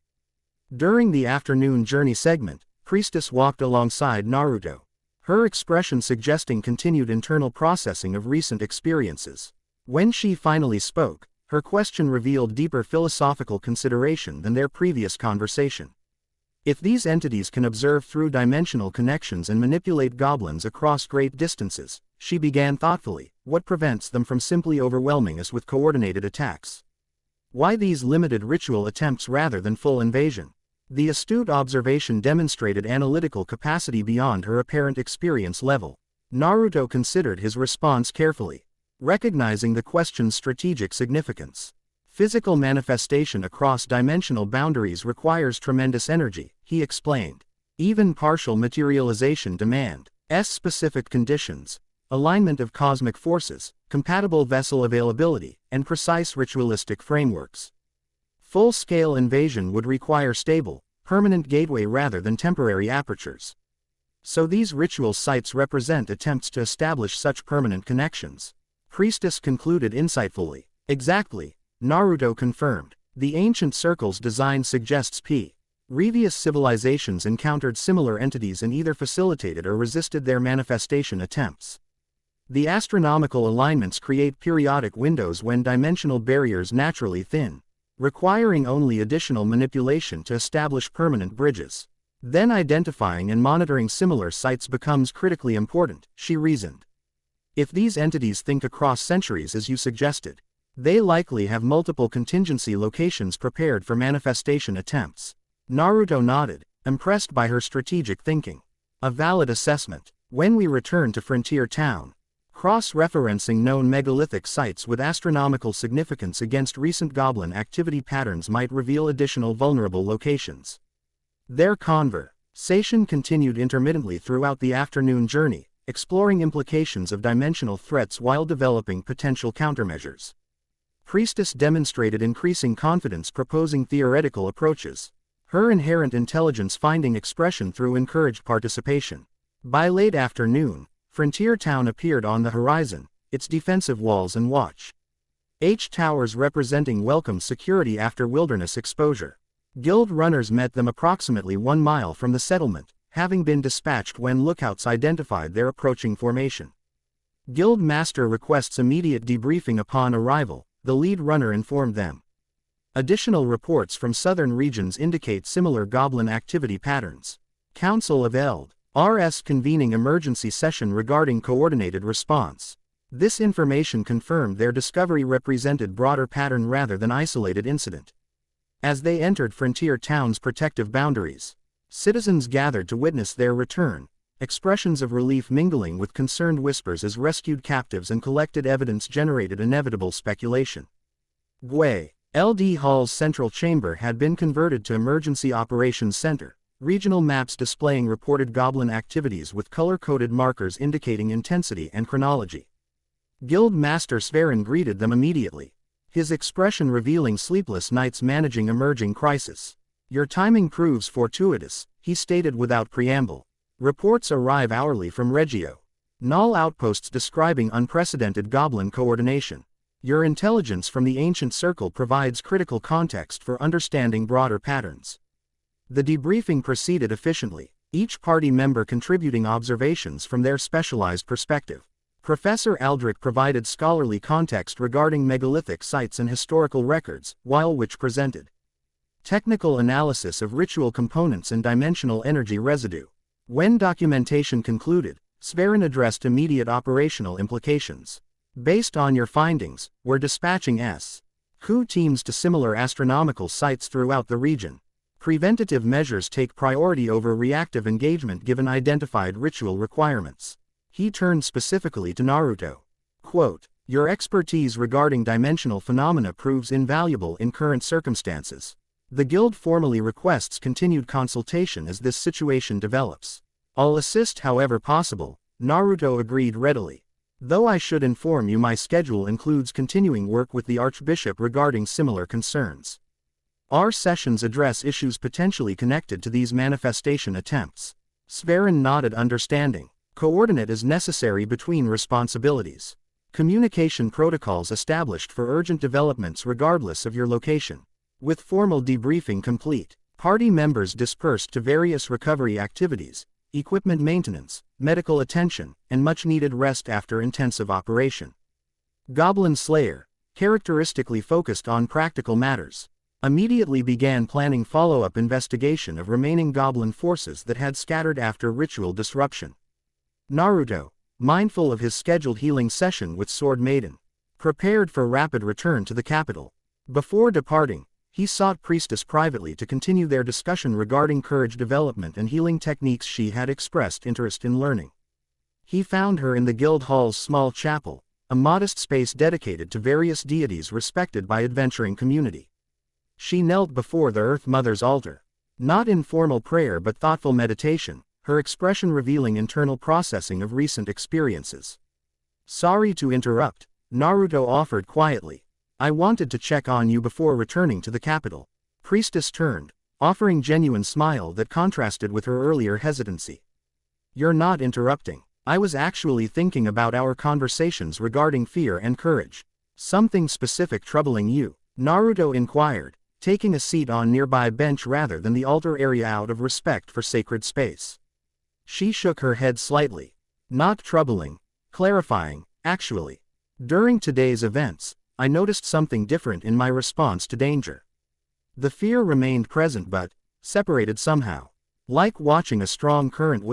During the afternoon journey segment, Priestess walked alongside Naruto, her expression suggesting continued internal processing of recent experiences. When she finally spoke, her question revealed deeper philosophical consideration than their previous conversation. If these entities can observe through dimensional connections and manipulate goblins across great distances, she began thoughtfully, what prevents them from simply overwhelming us with coordinated attacks? Why these limited ritual attempts rather than full invasion? The astute observation demonstrated analytical capacity beyond her apparent experience level. Naruto considered his response carefully, recognizing the question's strategic significance. Physical manifestation across dimensional boundaries requires tremendous energy, he explained. Even partial materialization demands specific conditions, alignment of cosmic forces, compatible vessel availability, and precise ritualistic frameworks. Full-scale invasion would require stable, permanent gateway rather than temporary apertures. So these ritual sites represent attempts to establish such permanent connections. Priestess concluded insightfully. Exactly, Naruto confirmed. The ancient circle's design suggests previous civilizations encountered similar entities and either facilitated or resisted their manifestation attempts. The astronomical alignments create periodic windows when dimensional barriers naturally thin, requiring only additional manipulation to establish permanent bridges. Then identifying and monitoring similar sites becomes critically important, she reasoned. If these entities think across centuries as you suggested, they likely have multiple contingency locations prepared for manifestation attempts. Naruto nodded, impressed by her strategic thinking. A valid assessment. When we return to Frontier Town, cross-referencing known megalithic sites with astronomical significance against recent goblin activity patterns might reveal additional vulnerable locations. Their conversation continued intermittently throughout the afternoon journey, exploring implications of dimensional threats while developing potential countermeasures. Priestess demonstrated increasing confidence proposing theoretical approaches, her inherent intelligence finding expression through encouraged participation. By late afternoon, Frontier Town appeared on the horizon, its defensive walls and towers representing welcome security after wilderness exposure. Guild runners met them approximately 1 mile from the settlement, having been dispatched when lookouts identified their approaching formation. Guild Master requests immediate debriefing upon arrival, the lead runner informed them. Additional reports from southern regions indicate similar goblin activity patterns. Council of Elders convening emergency session regarding coordinated response. This information confirmed their discovery represented broader pattern rather than isolated incident. As they entered Frontier Town's protective boundaries, citizens gathered to witness their return, expressions of relief mingling with concerned whispers as rescued captives and collected evidence generated inevitable speculation. LD Hall's central chamber had been converted to Emergency Operations Center, regional maps displaying reported goblin activities with color-coded markers indicating intensity and chronology. Guild Master Sverin greeted them immediately, his expression revealing sleepless nights managing emerging crisis. Your timing proves fortuitous, he stated without preamble. Reports arrive hourly from Regio Null outposts describing unprecedented goblin coordination. Your intelligence from the ancient circle provides critical context for understanding broader patterns. The debriefing proceeded efficiently, each party member contributing observations from their specialized perspective. Professor Aldrich provided scholarly context regarding megalithic sites and historical records, while Witch presented technical analysis of ritual components and dimensional energy residue. When documentation concluded, Sverin addressed immediate operational implications. Based on your findings, we're dispatching SQ teams to similar astronomical sites throughout the region. Preventative measures take priority over reactive engagement given identified ritual requirements. He turned specifically to Naruto. Quote, your expertise regarding dimensional phenomena proves invaluable in current circumstances. The guild formally requests continued consultation as this situation develops. I'll assist however possible, Naruto agreed readily. Though I should inform you my schedule includes continuing work with the Archbishop regarding similar concerns. Our sessions address issues potentially connected to these manifestation attempts. Sverin nodded understanding. Coordinate is necessary between responsibilities. Communication protocols established for urgent developments regardless of your location. With formal debriefing complete, party members dispersed to various recovery activities, equipment maintenance, medical attention, and much-needed rest after intensive operation. Goblin Slayer, characteristically focused on practical matters, immediately began planning follow-up investigation of remaining goblin forces that had scattered after ritual disruption. Naruto, mindful of his scheduled healing session with Sword Maiden, prepared for rapid return to the capital. Before departing, he sought Priestess privately to continue their discussion regarding courage development and healing techniques she had expressed interest in learning. He found her in the guild hall's small chapel, a modest space dedicated to various deities respected by adventuring community. She knelt before the Earth Mother's altar, not in formal prayer but thoughtful meditation, her expression revealing internal processing of recent experiences. Sorry to interrupt, Naruto offered quietly. I wanted to check on you before returning to the capital. Priestess turned, offering genuine smile that contrasted with her earlier hesitancy. You're not interrupting. I was actually thinking about our conversations regarding fear and courage. Something specific troubling you? Naruto inquired, taking a seat on nearby bench rather than the altar area out of respect for sacred space. She shook her head slightly. Not troubling. Clarifying, actually. During today's events, I noticed something different in my response to danger. The fear remained present but separated somehow. Like watching a strong current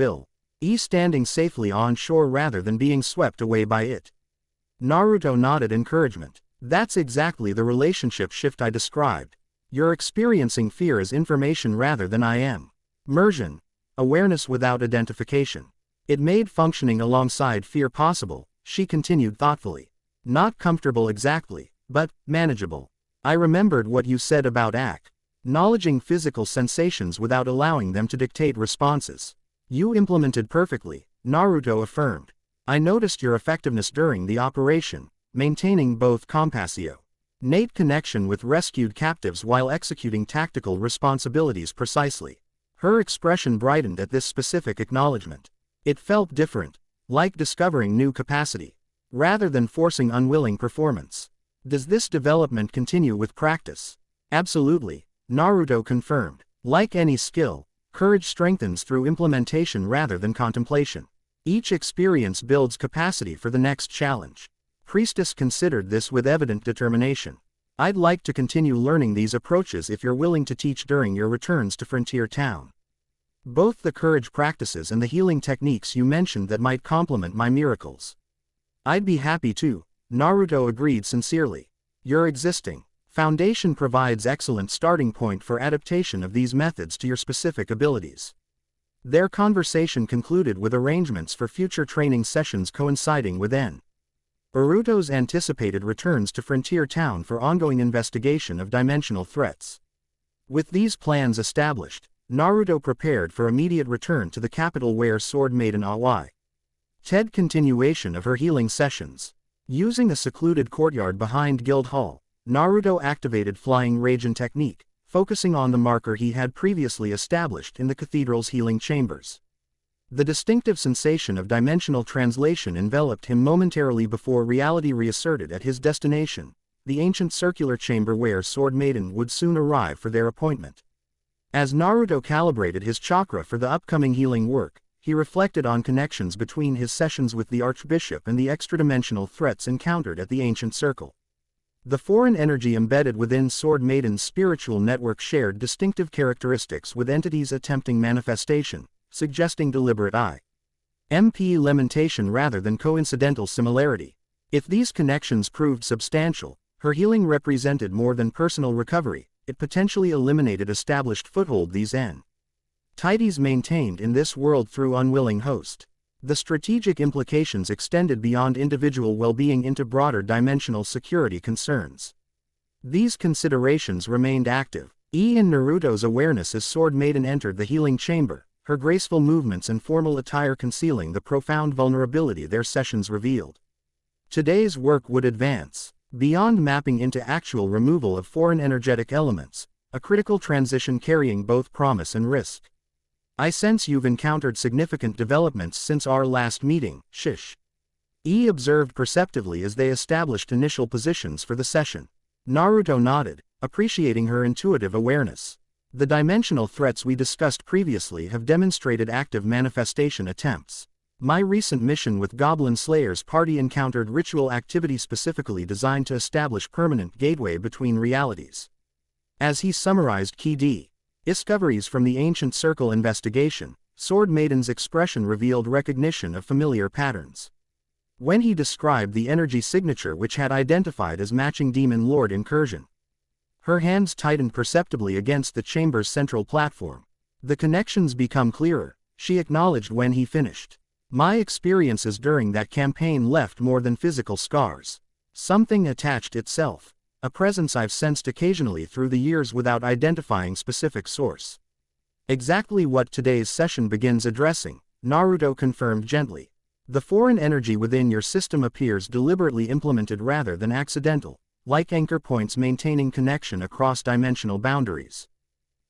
standing safely on shore rather than being swept away by it. Naruto nodded encouragement. That's exactly the relationship shift I described. You're experiencing fear as information rather than I am. Immersion. Awareness without identification. It made functioning alongside fear possible, she continued thoughtfully. Not comfortable exactly, but manageable. I remembered what you said about acknowledging physical sensations without allowing them to dictate responses. You implemented perfectly, Naruto affirmed. I noticed your effectiveness during the operation, maintaining both compassionate connection with rescued captives while executing tactical responsibilities precisely. Her expression brightened at this specific acknowledgement. It felt different, like discovering new capacity, rather than forcing unwilling performance. Does this development continue with practice? Absolutely, Naruto confirmed. Like any skill, courage strengthens through implementation rather than contemplation. Each experience builds capacity for the next challenge. Priestess considered this with evident determination. I'd like to continue learning these approaches if you're willing to teach during your returns to Frontier Town. Both the courage practices and the healing techniques you mentioned that might complement my miracles. I'd be happy to, Naruto agreed sincerely. Your existing foundation provides excellent starting point for adaptation of these methods to your specific abilities. Their conversation concluded with arrangements for future training sessions coinciding with Naruto's anticipated returns to Frontier Town for ongoing investigation of dimensional threats. With these plans established, Naruto prepared for immediate return to the capital where Sword Maiden awaited continuation of her healing sessions. Using a secluded courtyard behind Guild Hall, Naruto activated Flying Raijin technique, focusing on the marker he had previously established in the cathedral's healing chambers. The distinctive sensation of dimensional translation enveloped him momentarily before reality reasserted at his destination, the ancient circular chamber where Sword Maiden would soon arrive for their appointment. As Naruto calibrated his chakra for the upcoming healing work, he reflected on connections between his sessions with the Archbishop and the extra-dimensional threats encountered at the ancient circle. The foreign energy embedded within Sword Maiden's spiritual network shared distinctive characteristics with entities attempting manifestation, suggesting deliberate implementation rather than coincidental similarity. If these connections proved substantial, her healing represented more than personal recovery. It potentially eliminated established foothold these entities maintained in this world through unwilling host. The strategic implications extended beyond individual well-being into broader dimensional security concerns. These considerations remained active. In Naruto's awareness as Sword Maiden entered the healing chamber, her graceful movements and formal attire concealing the profound vulnerability their sessions revealed. Today's work would advance beyond mapping into actual removal of foreign energetic elements, a critical transition carrying both promise and risk. I sense you've encountered significant developments since our last meeting, Shish. Observed perceptively as they established initial positions for the session. Naruto nodded, appreciating her intuitive awareness. The dimensional threats we discussed previously have demonstrated active manifestation attempts. My recent mission with Goblin Slayer's party encountered ritual activity specifically designed to establish permanent gateway between realities. As he summarized key discoveries from the ancient circle investigation, Sword Maiden's expression revealed recognition of familiar patterns. When he described the energy signature which had identified as matching Demon Lord incursion, her hands tightened perceptibly against the chamber's central platform. The connections become clearer, she acknowledged when he finished. My experiences during that campaign left more than physical scars. Something attached itself, a presence I've sensed occasionally through the years without identifying specific source. Exactly what today's session begins addressing, Naruto confirmed gently. The foreign energy within your system appears deliberately implemented rather than accidental, like anchor points maintaining connection across dimensional boundaries.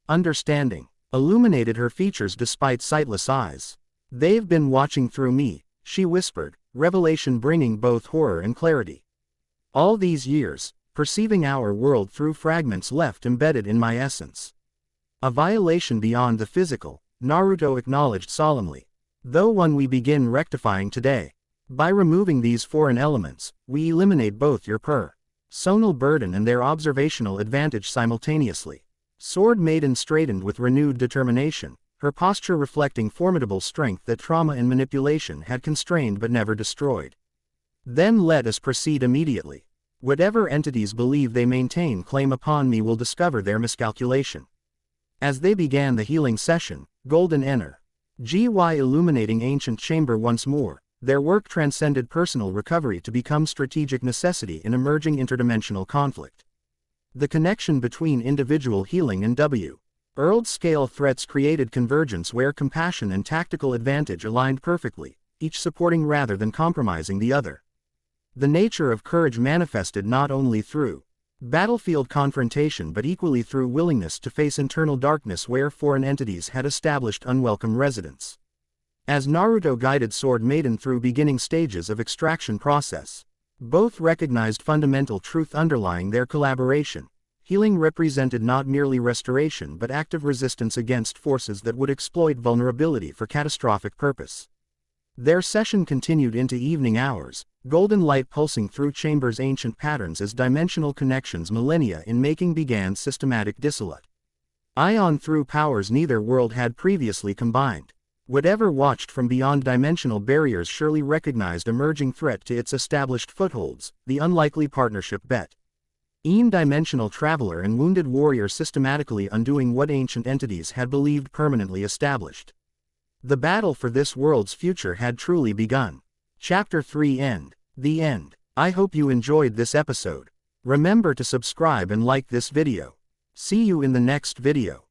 Understanding illuminated her features despite sightless eyes. They've been watching through me, she whispered, revelation bringing both horror and clarity. All these years, perceiving our world through fragments left embedded in my essence. A violation beyond the physical, Naruto acknowledged solemnly. Though one we begin rectifying today. By removing these foreign elements, we eliminate both your personal burden and their observational advantage simultaneously. Sword Maiden straightened with renewed determination, her posture reflecting formidable strength that trauma and manipulation had constrained but never destroyed. Then let us proceed immediately. Whatever entities believe they maintain claim upon me will discover their miscalculation. As they began the healing session, Golden Energy illuminating ancient chamber once more, their work transcended personal recovery to become strategic necessity in emerging interdimensional conflict. The connection between individual healing and world-scale threats created convergence where compassion and tactical advantage aligned perfectly, each supporting rather than compromising the other. The nature of courage manifested not only through battlefield confrontation but equally through willingness to face internal darkness where foreign entities had established unwelcome residence. As Naruto guided Sword Maiden through beginning stages of extraction process, both recognized fundamental truth underlying their collaboration. Healing represented not merely restoration but active resistance against forces that would exploit vulnerability for catastrophic purpose. Their session continued into evening hours, golden light pulsing through chambers' ancient patterns as dimensional connections millennia in making began systematic dissolution. Ion through powers neither world had previously combined. Whatever watched from beyond dimensional barriers surely recognized emerging threat to its established footholds, the unlikely partnership bet. Dimensional traveler and wounded warrior systematically undoing what ancient entities had believed permanently established. The battle for this world's future had truly begun. Chapter 3 End. The End. I hope you enjoyed this episode. Remember to subscribe and like this video. See you in the next video.